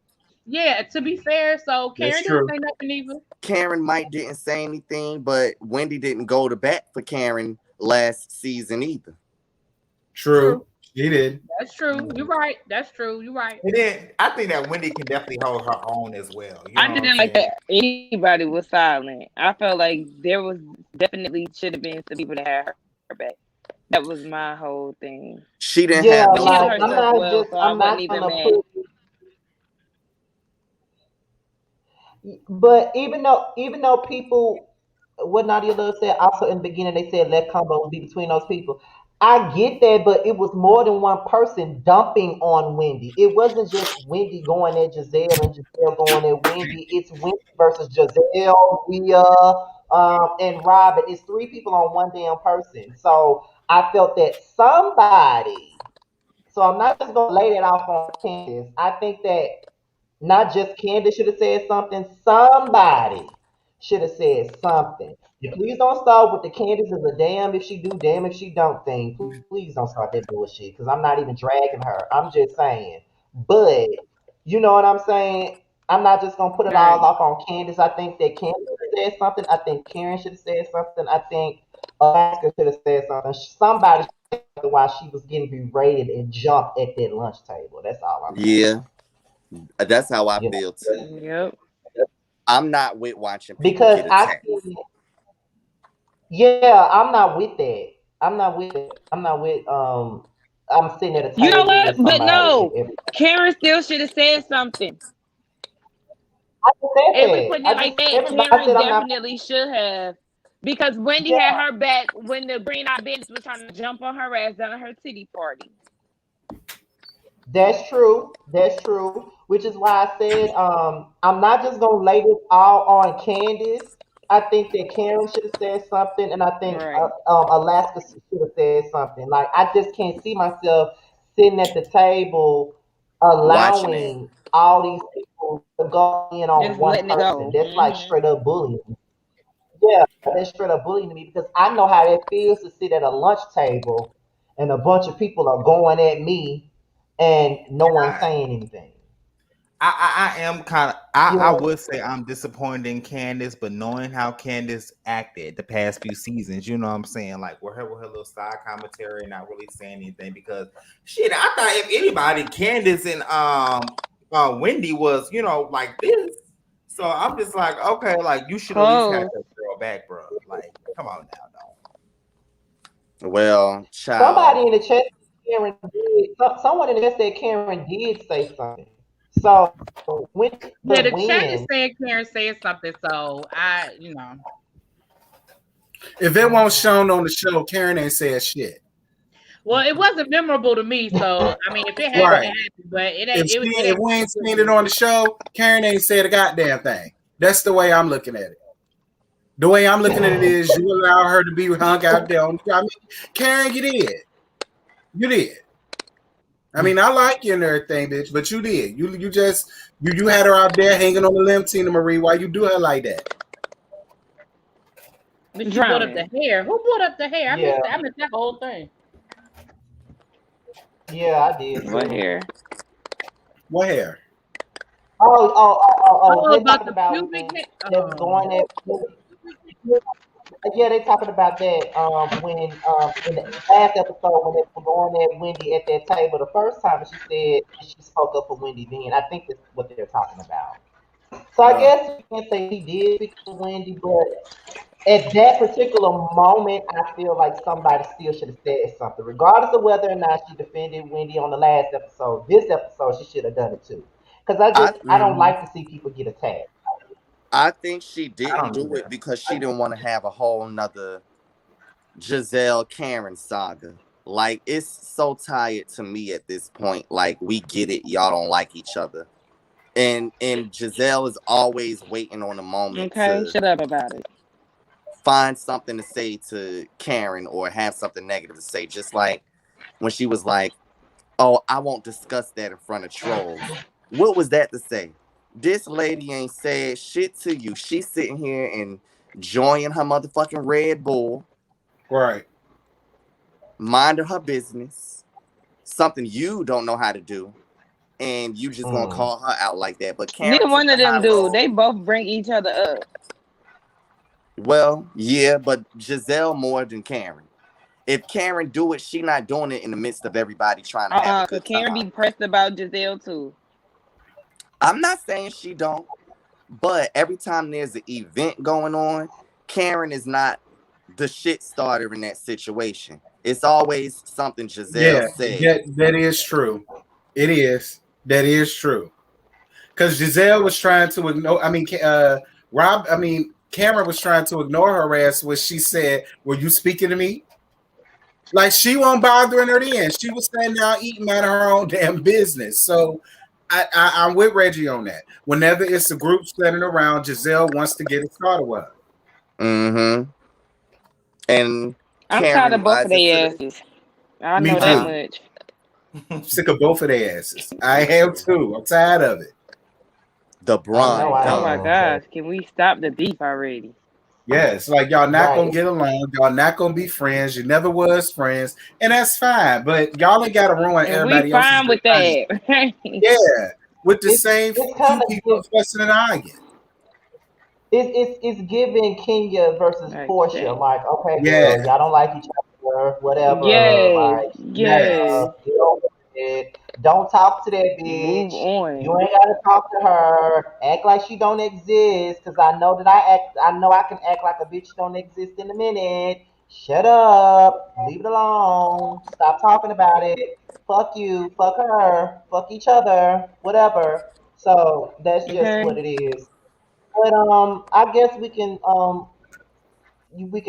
Yeah, to be fair, so That's Karen didn't true. say nothing either. Karen might didn't say anything, but Wendy didn't go to bat for Karen last season either. True. She did. That's true. You're right. That's true. You're right. And then I think that Wendy can definitely hold her own as well. You know I what I'm didn't like saying? that anybody was silent. I felt like there was definitely should have been some people that had her back. That was my whole thing. She didn't yeah, have But no she held like herself well, so I I'm wasn't not even gonna mad. put. But even though people, what Nadia Love said also in the beginning, they said let combos be between those people. I get that, but it was more than one person dumping on Wendy. It wasn't just Wendy going at Giselle and Giselle going at Wendy. It's Wendy versus Giselle, Rhea, and Robin. It's three people on one damn person. So I felt that somebody. So I'm not just gonna lay that off on Candace. I think that not just Candace should have said something. Somebody should have said something. Please don't start with the Candace is a damn if she do, damn if she don't thing. Please don't start that bullshit because I'm not even dragging her. I'm just saying. But you know what I'm saying? I'm not just gonna put it all Right. off on Candace. I think that Candace should have said something. I think Karen should have said something. I think Alaska should have said something. Somebody should have said while she was getting berated and jumped at that lunch table. That's all I'm saying. Yeah, that's how I You feel too. know. Yep. I'm not with watching people Because get I attacked. see, yeah, I'm not with that. I'm not with it. I'm not with I'm sitting at a You know table what? with But somebody and no, everything. Karen still should have said something. I just said And we that. putting I it just like that. everybody Karen said I'm not. definitely should have. Because Wendy Yeah, had her back when the Green Eye Bandits was trying to jump on her ass down at her titty party. that's true. That's true. Which is why I said I'm not just gonna lay this all on Candace. I think that Karen should have said something, and I think Right. Alaska should have said something. Like I just can't see myself sitting at the table Watching it. allowing all these people to go in on Just one letting it person. go. That's like straight up bullying. Yeah, that's straight up bullying to me because I know how that feels to sit at a lunch table and a bunch of people are going at me and no one I, saying anything. I am kind of You I know, would say I'm disappointed in Candace, but knowing how Candace acted the past few seasons, you know what I'm saying? Like with her little side commentary, not really saying anything because shit, I thought if anybody, Candace and Wendy was, you know, like this. So I'm just like, okay, like you should at least have Close. that girl back, bro. Like, come on now, Well, child, somebody in the chat said Karen did, someone in the chat said Karen did say something. So when Yeah, the the chat is win, saying Karen said something, so If it won't shown on the show, Karen ain't said shit. well, it wasn't memorable to me. So I mean, if it happened, Right. it happened. But it If ain't. It if ain't. we ain't seen it on the show, Karen ain't said a goddamn thing. That's the way I'm looking at it. The way I'm looking at it is you allow her to be hung out there. I mean, Karen, you did. You did. I mean, I like you and everything, bitch, but you did. You just you had her out there hanging on the limb, Tina Marie. Why you do her like that? But you brought up the Drowning. hair. Who brought up the hair? I yeah, missed that. I missed that whole thing. yeah, I did What too. hair? What hair? Oh, Oh, they're about talking the about pubic when hair. they was Oh, going at. Yeah, they talking about that when in the last episode when they were going at Wendy at that table the first time she said she spoke up for Wendy then. I think that's what they're talking about. So I Oh, guess you can say he did speak for Wendy, but at that particular moment, I feel like somebody still should have said something, regardless of whether or not she defended Wendy on the last episode. This episode, she should have done it too, because I I don't like to see people get attacked. I think she I didn't don't do it either. because she didn't want to have a whole nother Giselle Karen saga. Like it's so tired to me at this point. Like we get it, y'all don't like each other. And Giselle is always waiting on a moment Okay, to shut up about it. find something to say to Karen or have something negative to say. Just like when she was like, Oh, I won't discuss that in front of trolls. What was that to say? This lady ain't said shit to you. She's sitting here and enjoying her motherfucking Red Bull, Right. minding her business, something you don't know how to do, and you just gonna call her out like that. But Karen Neither took one the of high them do. road. They both bring each other up. Well, yeah, but Giselle more than Karen. If Karen do it, she not doing it in the midst of everybody trying to have a Cause good Karen time. be pressed about Giselle too. I'm not saying she don't, but every time there's an event going on, Karen is not the shit starter in that situation. It's always something Giselle Yeah, said. that is true. It is. That is true. Because Giselle was trying to ignore. Cameron was trying to ignore her ass when she said, "Were you speaking to me?" Like she won't bothering her then. She was standing down eating out of her own damn business. So I'm with Reggie on that. Whenever it's a group standing around, Giselle wants to get it started with her. Mm-hmm. And I'm tired Karen of both of rises to their the asses. I Me know that too. much. I'm sick of both of their asses. I Me am too. too. I'm tired of it. the I know Brun I Oh my am. gang. gosh, can we stop the beef already? Yeah, it's like y'all not gonna Right. get along. Y'all not gonna be friends. You never was friends, and that's fine. But y'all ain't gotta ruin And we everybody else's fine good with time. that. Yeah, with the same It's kind few of people fussing and arguing. it's giving Kenya versus Like Portia. shit. Like, okay, Yeah, girl, y'all don't like each other, whatever. Yes, Like, yes. yes. get over it. Don't talk to that Move bitch. You on. ain't gotta talk to her. Act like she don't exist. Cause I know that I know I can act like a bitch don't exist in a minute. Shut up. Leave it alone. Stop talking about it. Fuck you. Fuck her. Fuck each other. Whatever. So that's just Okay. what it is. But I guess we can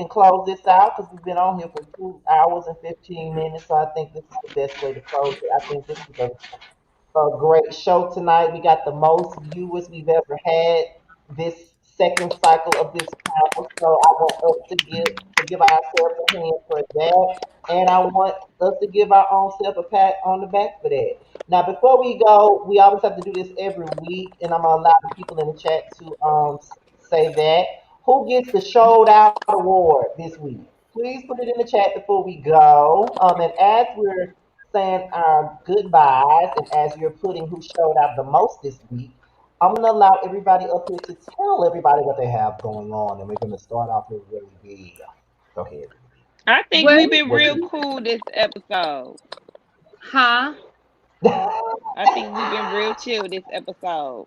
close this out because we've been on here for 2 hours and 15 minutes. So I think this is the best way to close it. I think this was a great show tonight. We got the most viewers we've ever had this second cycle of this panel. So I want us to give ourselves a hand for that. And I want us to give our own self a pat on the back for that. Now before we go, we always have to do this every week, and I'm gonna allow the people in the chat to say that. Who gets the showed out award this week? Please put it in the chat before we go. And as we're saying our goodbyes, and as you're putting who showed out the most this week, I'm gonna allow everybody up here to tell everybody what they have going on, and we're gonna start off with really big. Go ahead. I think Well, we've been What's real cool this episode. huh? I think we've been real chill this episode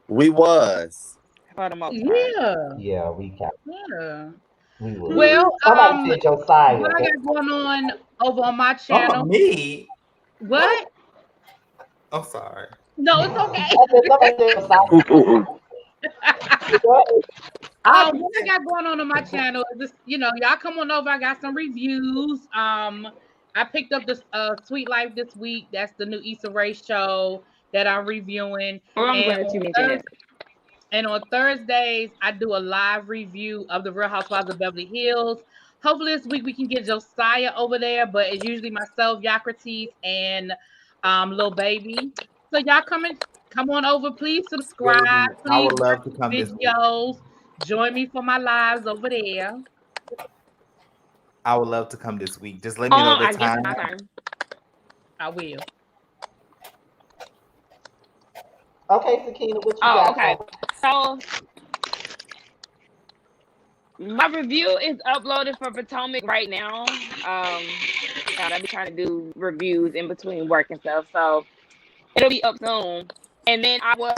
We was. for the most part. Yeah, Yeah, yeah. we would. Well, Somebody said what Josiah. I got going on over on my Oh, channel? me? What? What? I'm sorry. No, it's okay. I said somebody said Josiah. What I got going on my channel is just, y'all come on over. I got some reviews. I picked up this Sweet Life this week. That's the new Issa Rae show that I'm reviewing. Oh, I'm And glad on you mentioned Thursday, that. and on Thursdays, I do a live review of the Real Housewives of Beverly Hills. Hopefully this week we can get Josiah over there, but it's usually myself, Yocrates, and Lil Baby. So y'all come on over. Please subscribe. Baby, I Please would like love to the come this week. videos. Join me for my lives over there. I would love to come this week. Just let me know Oh, the I guess time. it's my turn. I will. Okay, Sakina, what you Oh, got okay. going? So my review is uploaded for Potomac right now. I be trying to do reviews in between work and stuff, so it'll be up soon. And then I was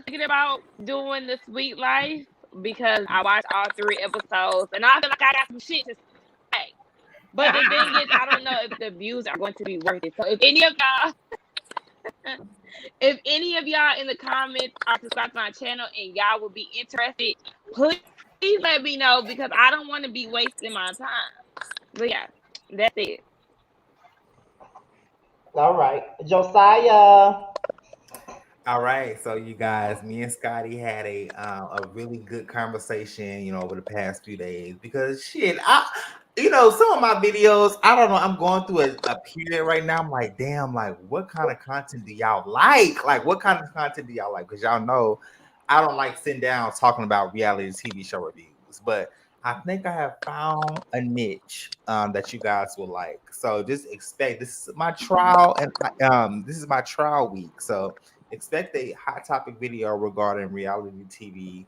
thinking about doing the Sweet Life because I watched all 3 episodes, and I feel like I got some shit to say. But the thing is, I don't know if the views are going to be worth it. So if any of y'all in the comments are subscribed to my channel and y'all will be interested, please let me know because I don't want to be wasting my time. But yeah, that's it. All right, Josiah. All right, so you guys, me and Scotty had a really good conversation, over the past few days because shit, some of my videos, I don't know. I'm going through a period right now. I'm like, damn, like, what kind of content do y'all like? Like, what kind of content do y'all like? Because y'all know I don't like sitting down talking about reality TV show reviews, but I think I have found a niche that you guys will like. So just expect this is my trial, and this is my trial week. So expect a hot topic video regarding reality TV.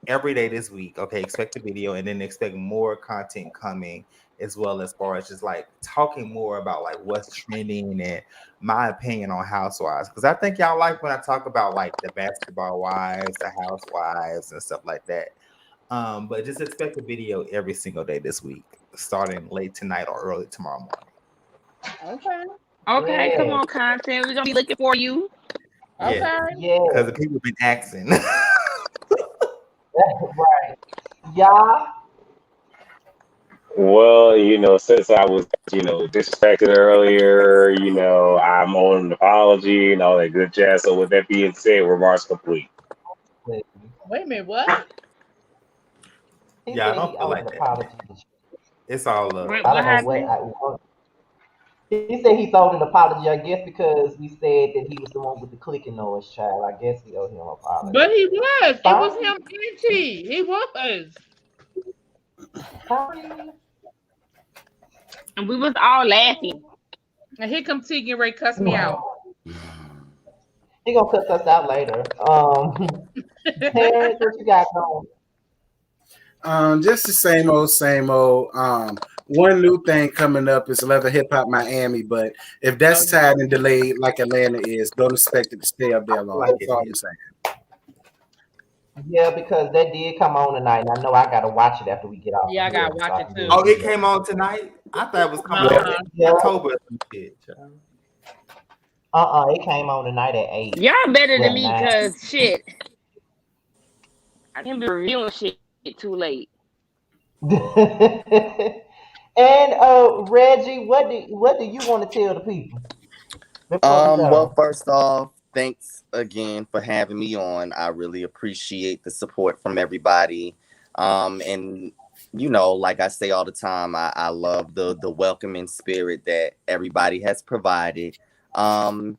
Every day this week. Okay, expect the video and then expect more content coming as well as far as just like talking more about like what's trending and my opinion on housewives. Because I think y'all like when I talk about like the basketball wives, the housewives, and stuff like that. But just expect a video every single day this week, starting late tonight or early tomorrow morning. Okay. Okay, come Yeah. on, content. We're gonna be looking for you. Yeah, Okay. Yeah. because the people been asking. Right. Y'all. Well, since I was, disrespected earlier, I'm on an apology and all that good jazz. So with that being said, remarks complete. Wait a minute, what? He Yeah, I said he don't feel owed like an that. apology. It's all What, I what don't know what. happened? He said he owed an apology. I guess because we said that he was the one with the clicking noise, child. I guess we owe him an apology. But he was. It was Sorry. him and T. He was. Sorry. And we was all laughing. And here come T getting ready to cuss me out. He gonna cuss us out later. Terrence, what you got going? Just the same old, same old. One new thing coming up is Leather Hip Hop Miami, but if Oh, that's tied and delayed like Atlanta is, don't expect it to stay up I there feel long. like That's it all I'm is. saying. Yeah, because that did come on tonight, and I know I gotta watch it after we get off yeah, I of here, gotta so watch I it can too. Oh, really it do that. came on tonight. I thought it was coming Yeah. on Uh-huh. in Yeah. October. Or some shit, child. It came on tonight at 8. Y'all better than Well, me, 9. cause shit, I can't be reviewing shit too late. And Reggie, what do you want to tell the people before we Well, go? first off, thanks again for having me on. I really appreciate the support from everybody. And like I say all the time, I love the welcoming spirit that everybody has provided. Um,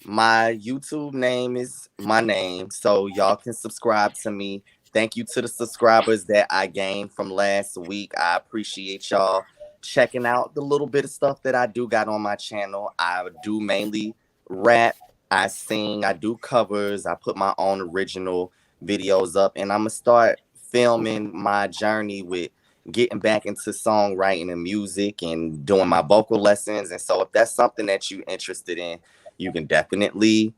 my YouTube name is my name, so y'all can subscribe to me. Thank you to the subscribers that I gained from last week. I appreciate y'all checking out the little bit of stuff that I do got on my channel. I do mainly rap, I sing, I do covers, I put my own original videos up, and I'm gonna start filming my journey with getting back into songwriting and music and doing my vocal lessons. And so if that's something that you're interested in, you can definitely,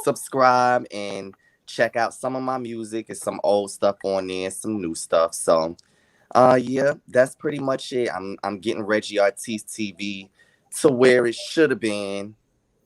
subscribe and check out some of my music and some old stuff on there and some new stuff. So yeah, that's pretty much it. I'm getting Reggie Artiste TV to where it should have been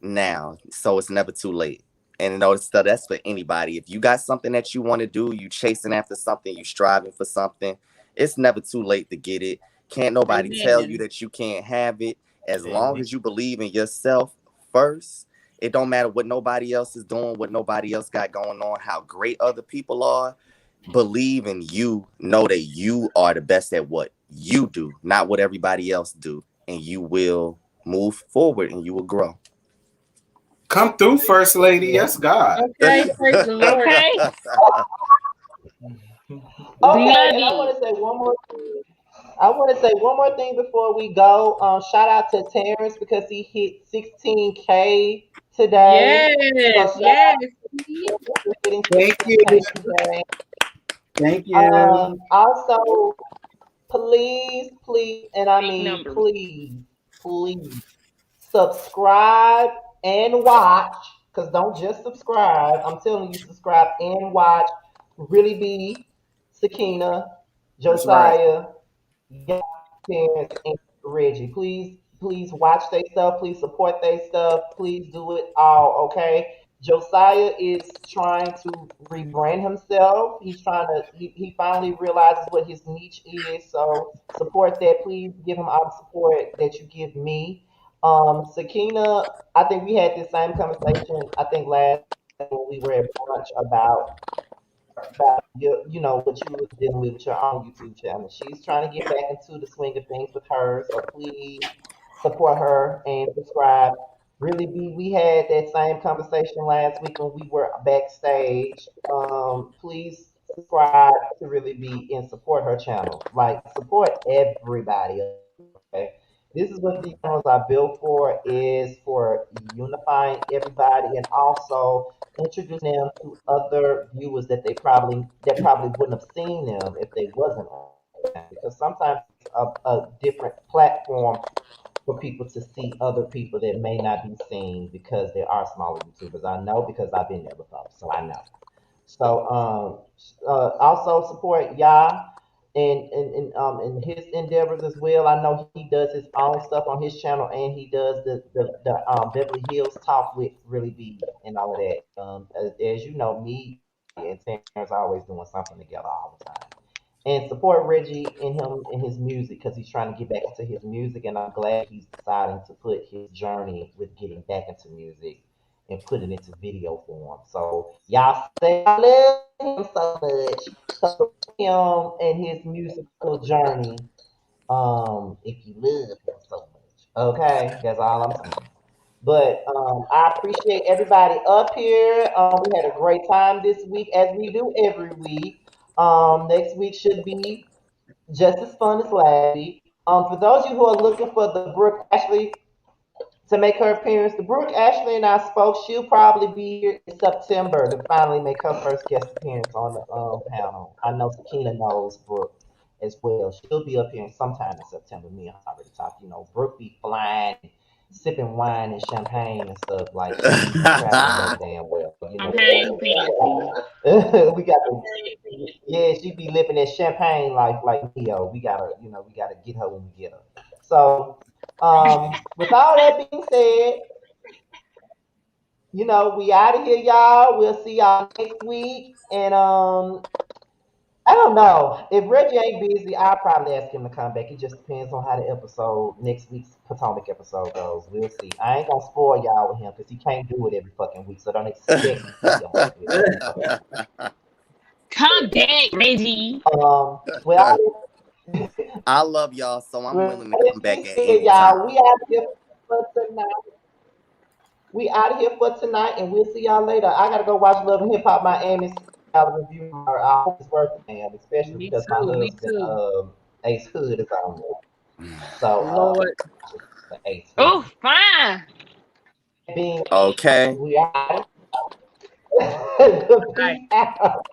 now. So it's never too late. And notice that that's for anybody. If you got something that you want to do, you chasing after something, you striving for something, it's never too late to get it. Can't nobody tell you Amen. that you can't have it. As long Amen. as you believe in yourself first, it don't matter what nobody else is doing, what nobody else got going on, how great other people are. Believe in you. Know that you are the best at what you do, not what everybody else do, and you will move forward and you will grow. Come through, First Lady. Yes, God. Okay, praise the Lord. Okay, we Okay, love and I you. want to say one more. I want to say one more thing before we go. Shout out to Terrence because he hit 16K today. So Yes, shout yes. out to Terrence for hitting Thank you. 16K today. Thank you. Also, please, please, and I Big mean numbers. please, please subscribe and watch. Because don't just subscribe. I'm telling you, subscribe and watch. Really be Sakina, That's right. Josiah, young parents, and Reggie. Please, please watch their stuff. Please support their stuff. Please do it all, okay? Josiah is trying to rebrand himself. He's trying to, he finally realizes what his niche is. So support that. Please give him all the support that you give me. Sakina, I think we had this same conversation, I think last when we were at brunch about about you know what you was dealing with your own YouTube channel. She's trying to get back into the swing of things with her, so please support her and subscribe. Really, we had that same conversation last week when we were backstage. Please subscribe to really be and support her channel. Like support everybody. Okay, this is what these channels are built for: is for unifying everybody and also introducing them to other viewers that probably wouldn't have seen them if they wasn't on. Because sometimes it's a different platform for people to see other people that may not be seen because there are smaller YouTubers. I know because I've been there before, so I know. So also support Yah and his endeavors as well. I know he does his own stuff on his channel and he does the Beverly Hills Talk with Really B and all of that. As you know, me and Terrence are always doing something together all the time. And support Reggie and him and his music because he's trying to get back into his music, and I'm glad he's deciding to put his journey with getting back into music and put it into video form. So y'all say I love him so much. So him and his musical journey. If you love him so much, okay, that's all I'm saying. But I appreciate everybody up here. We had a great time this week, as we do every week. Next week should be just as fun as last week. For those of you who are looking for the Brooke Ashley to make her appearance, the Brooke Ashley and I spoke. She'll probably be here in September to finally make her first guest appearance on the panel. I know Sakina knows Brooke as well. She'll be up here sometime in September. Me and her already talked. You know, Brooke be flying, sipping wine and champagne and stuff like she be traveling mighty damn well. You know, Champagne fancy. we got to, yeah, she be living that champagne life like Neo. We gotta get her when we get her. So, with all that being said, we out of here, y'all. We'll see y'all next week. And I don't know if Reggie ain't busy. I'll probably ask him to come back. It just depends on how the episode next week's Potomac episode goes. We'll see. I ain't gonna spoil y'all with him because he can't do it every fucking week. So don't expect to see him every fucking week. Come back, Reggie. Well, I love y'all, so I'm well, willing to come back at yeah, any y'all. time. We out here for tonight. We out of here for tonight, and we'll see y'all later. I gotta go watch Love and Hip Hop Miami. I'll review her. I hope it's worth it, man, especially Me because my too. Me husband, too. Ace Hood, is on there. So, Lord. the Ace Hood. Oh, fine. Being Okay. we are Right. peace out.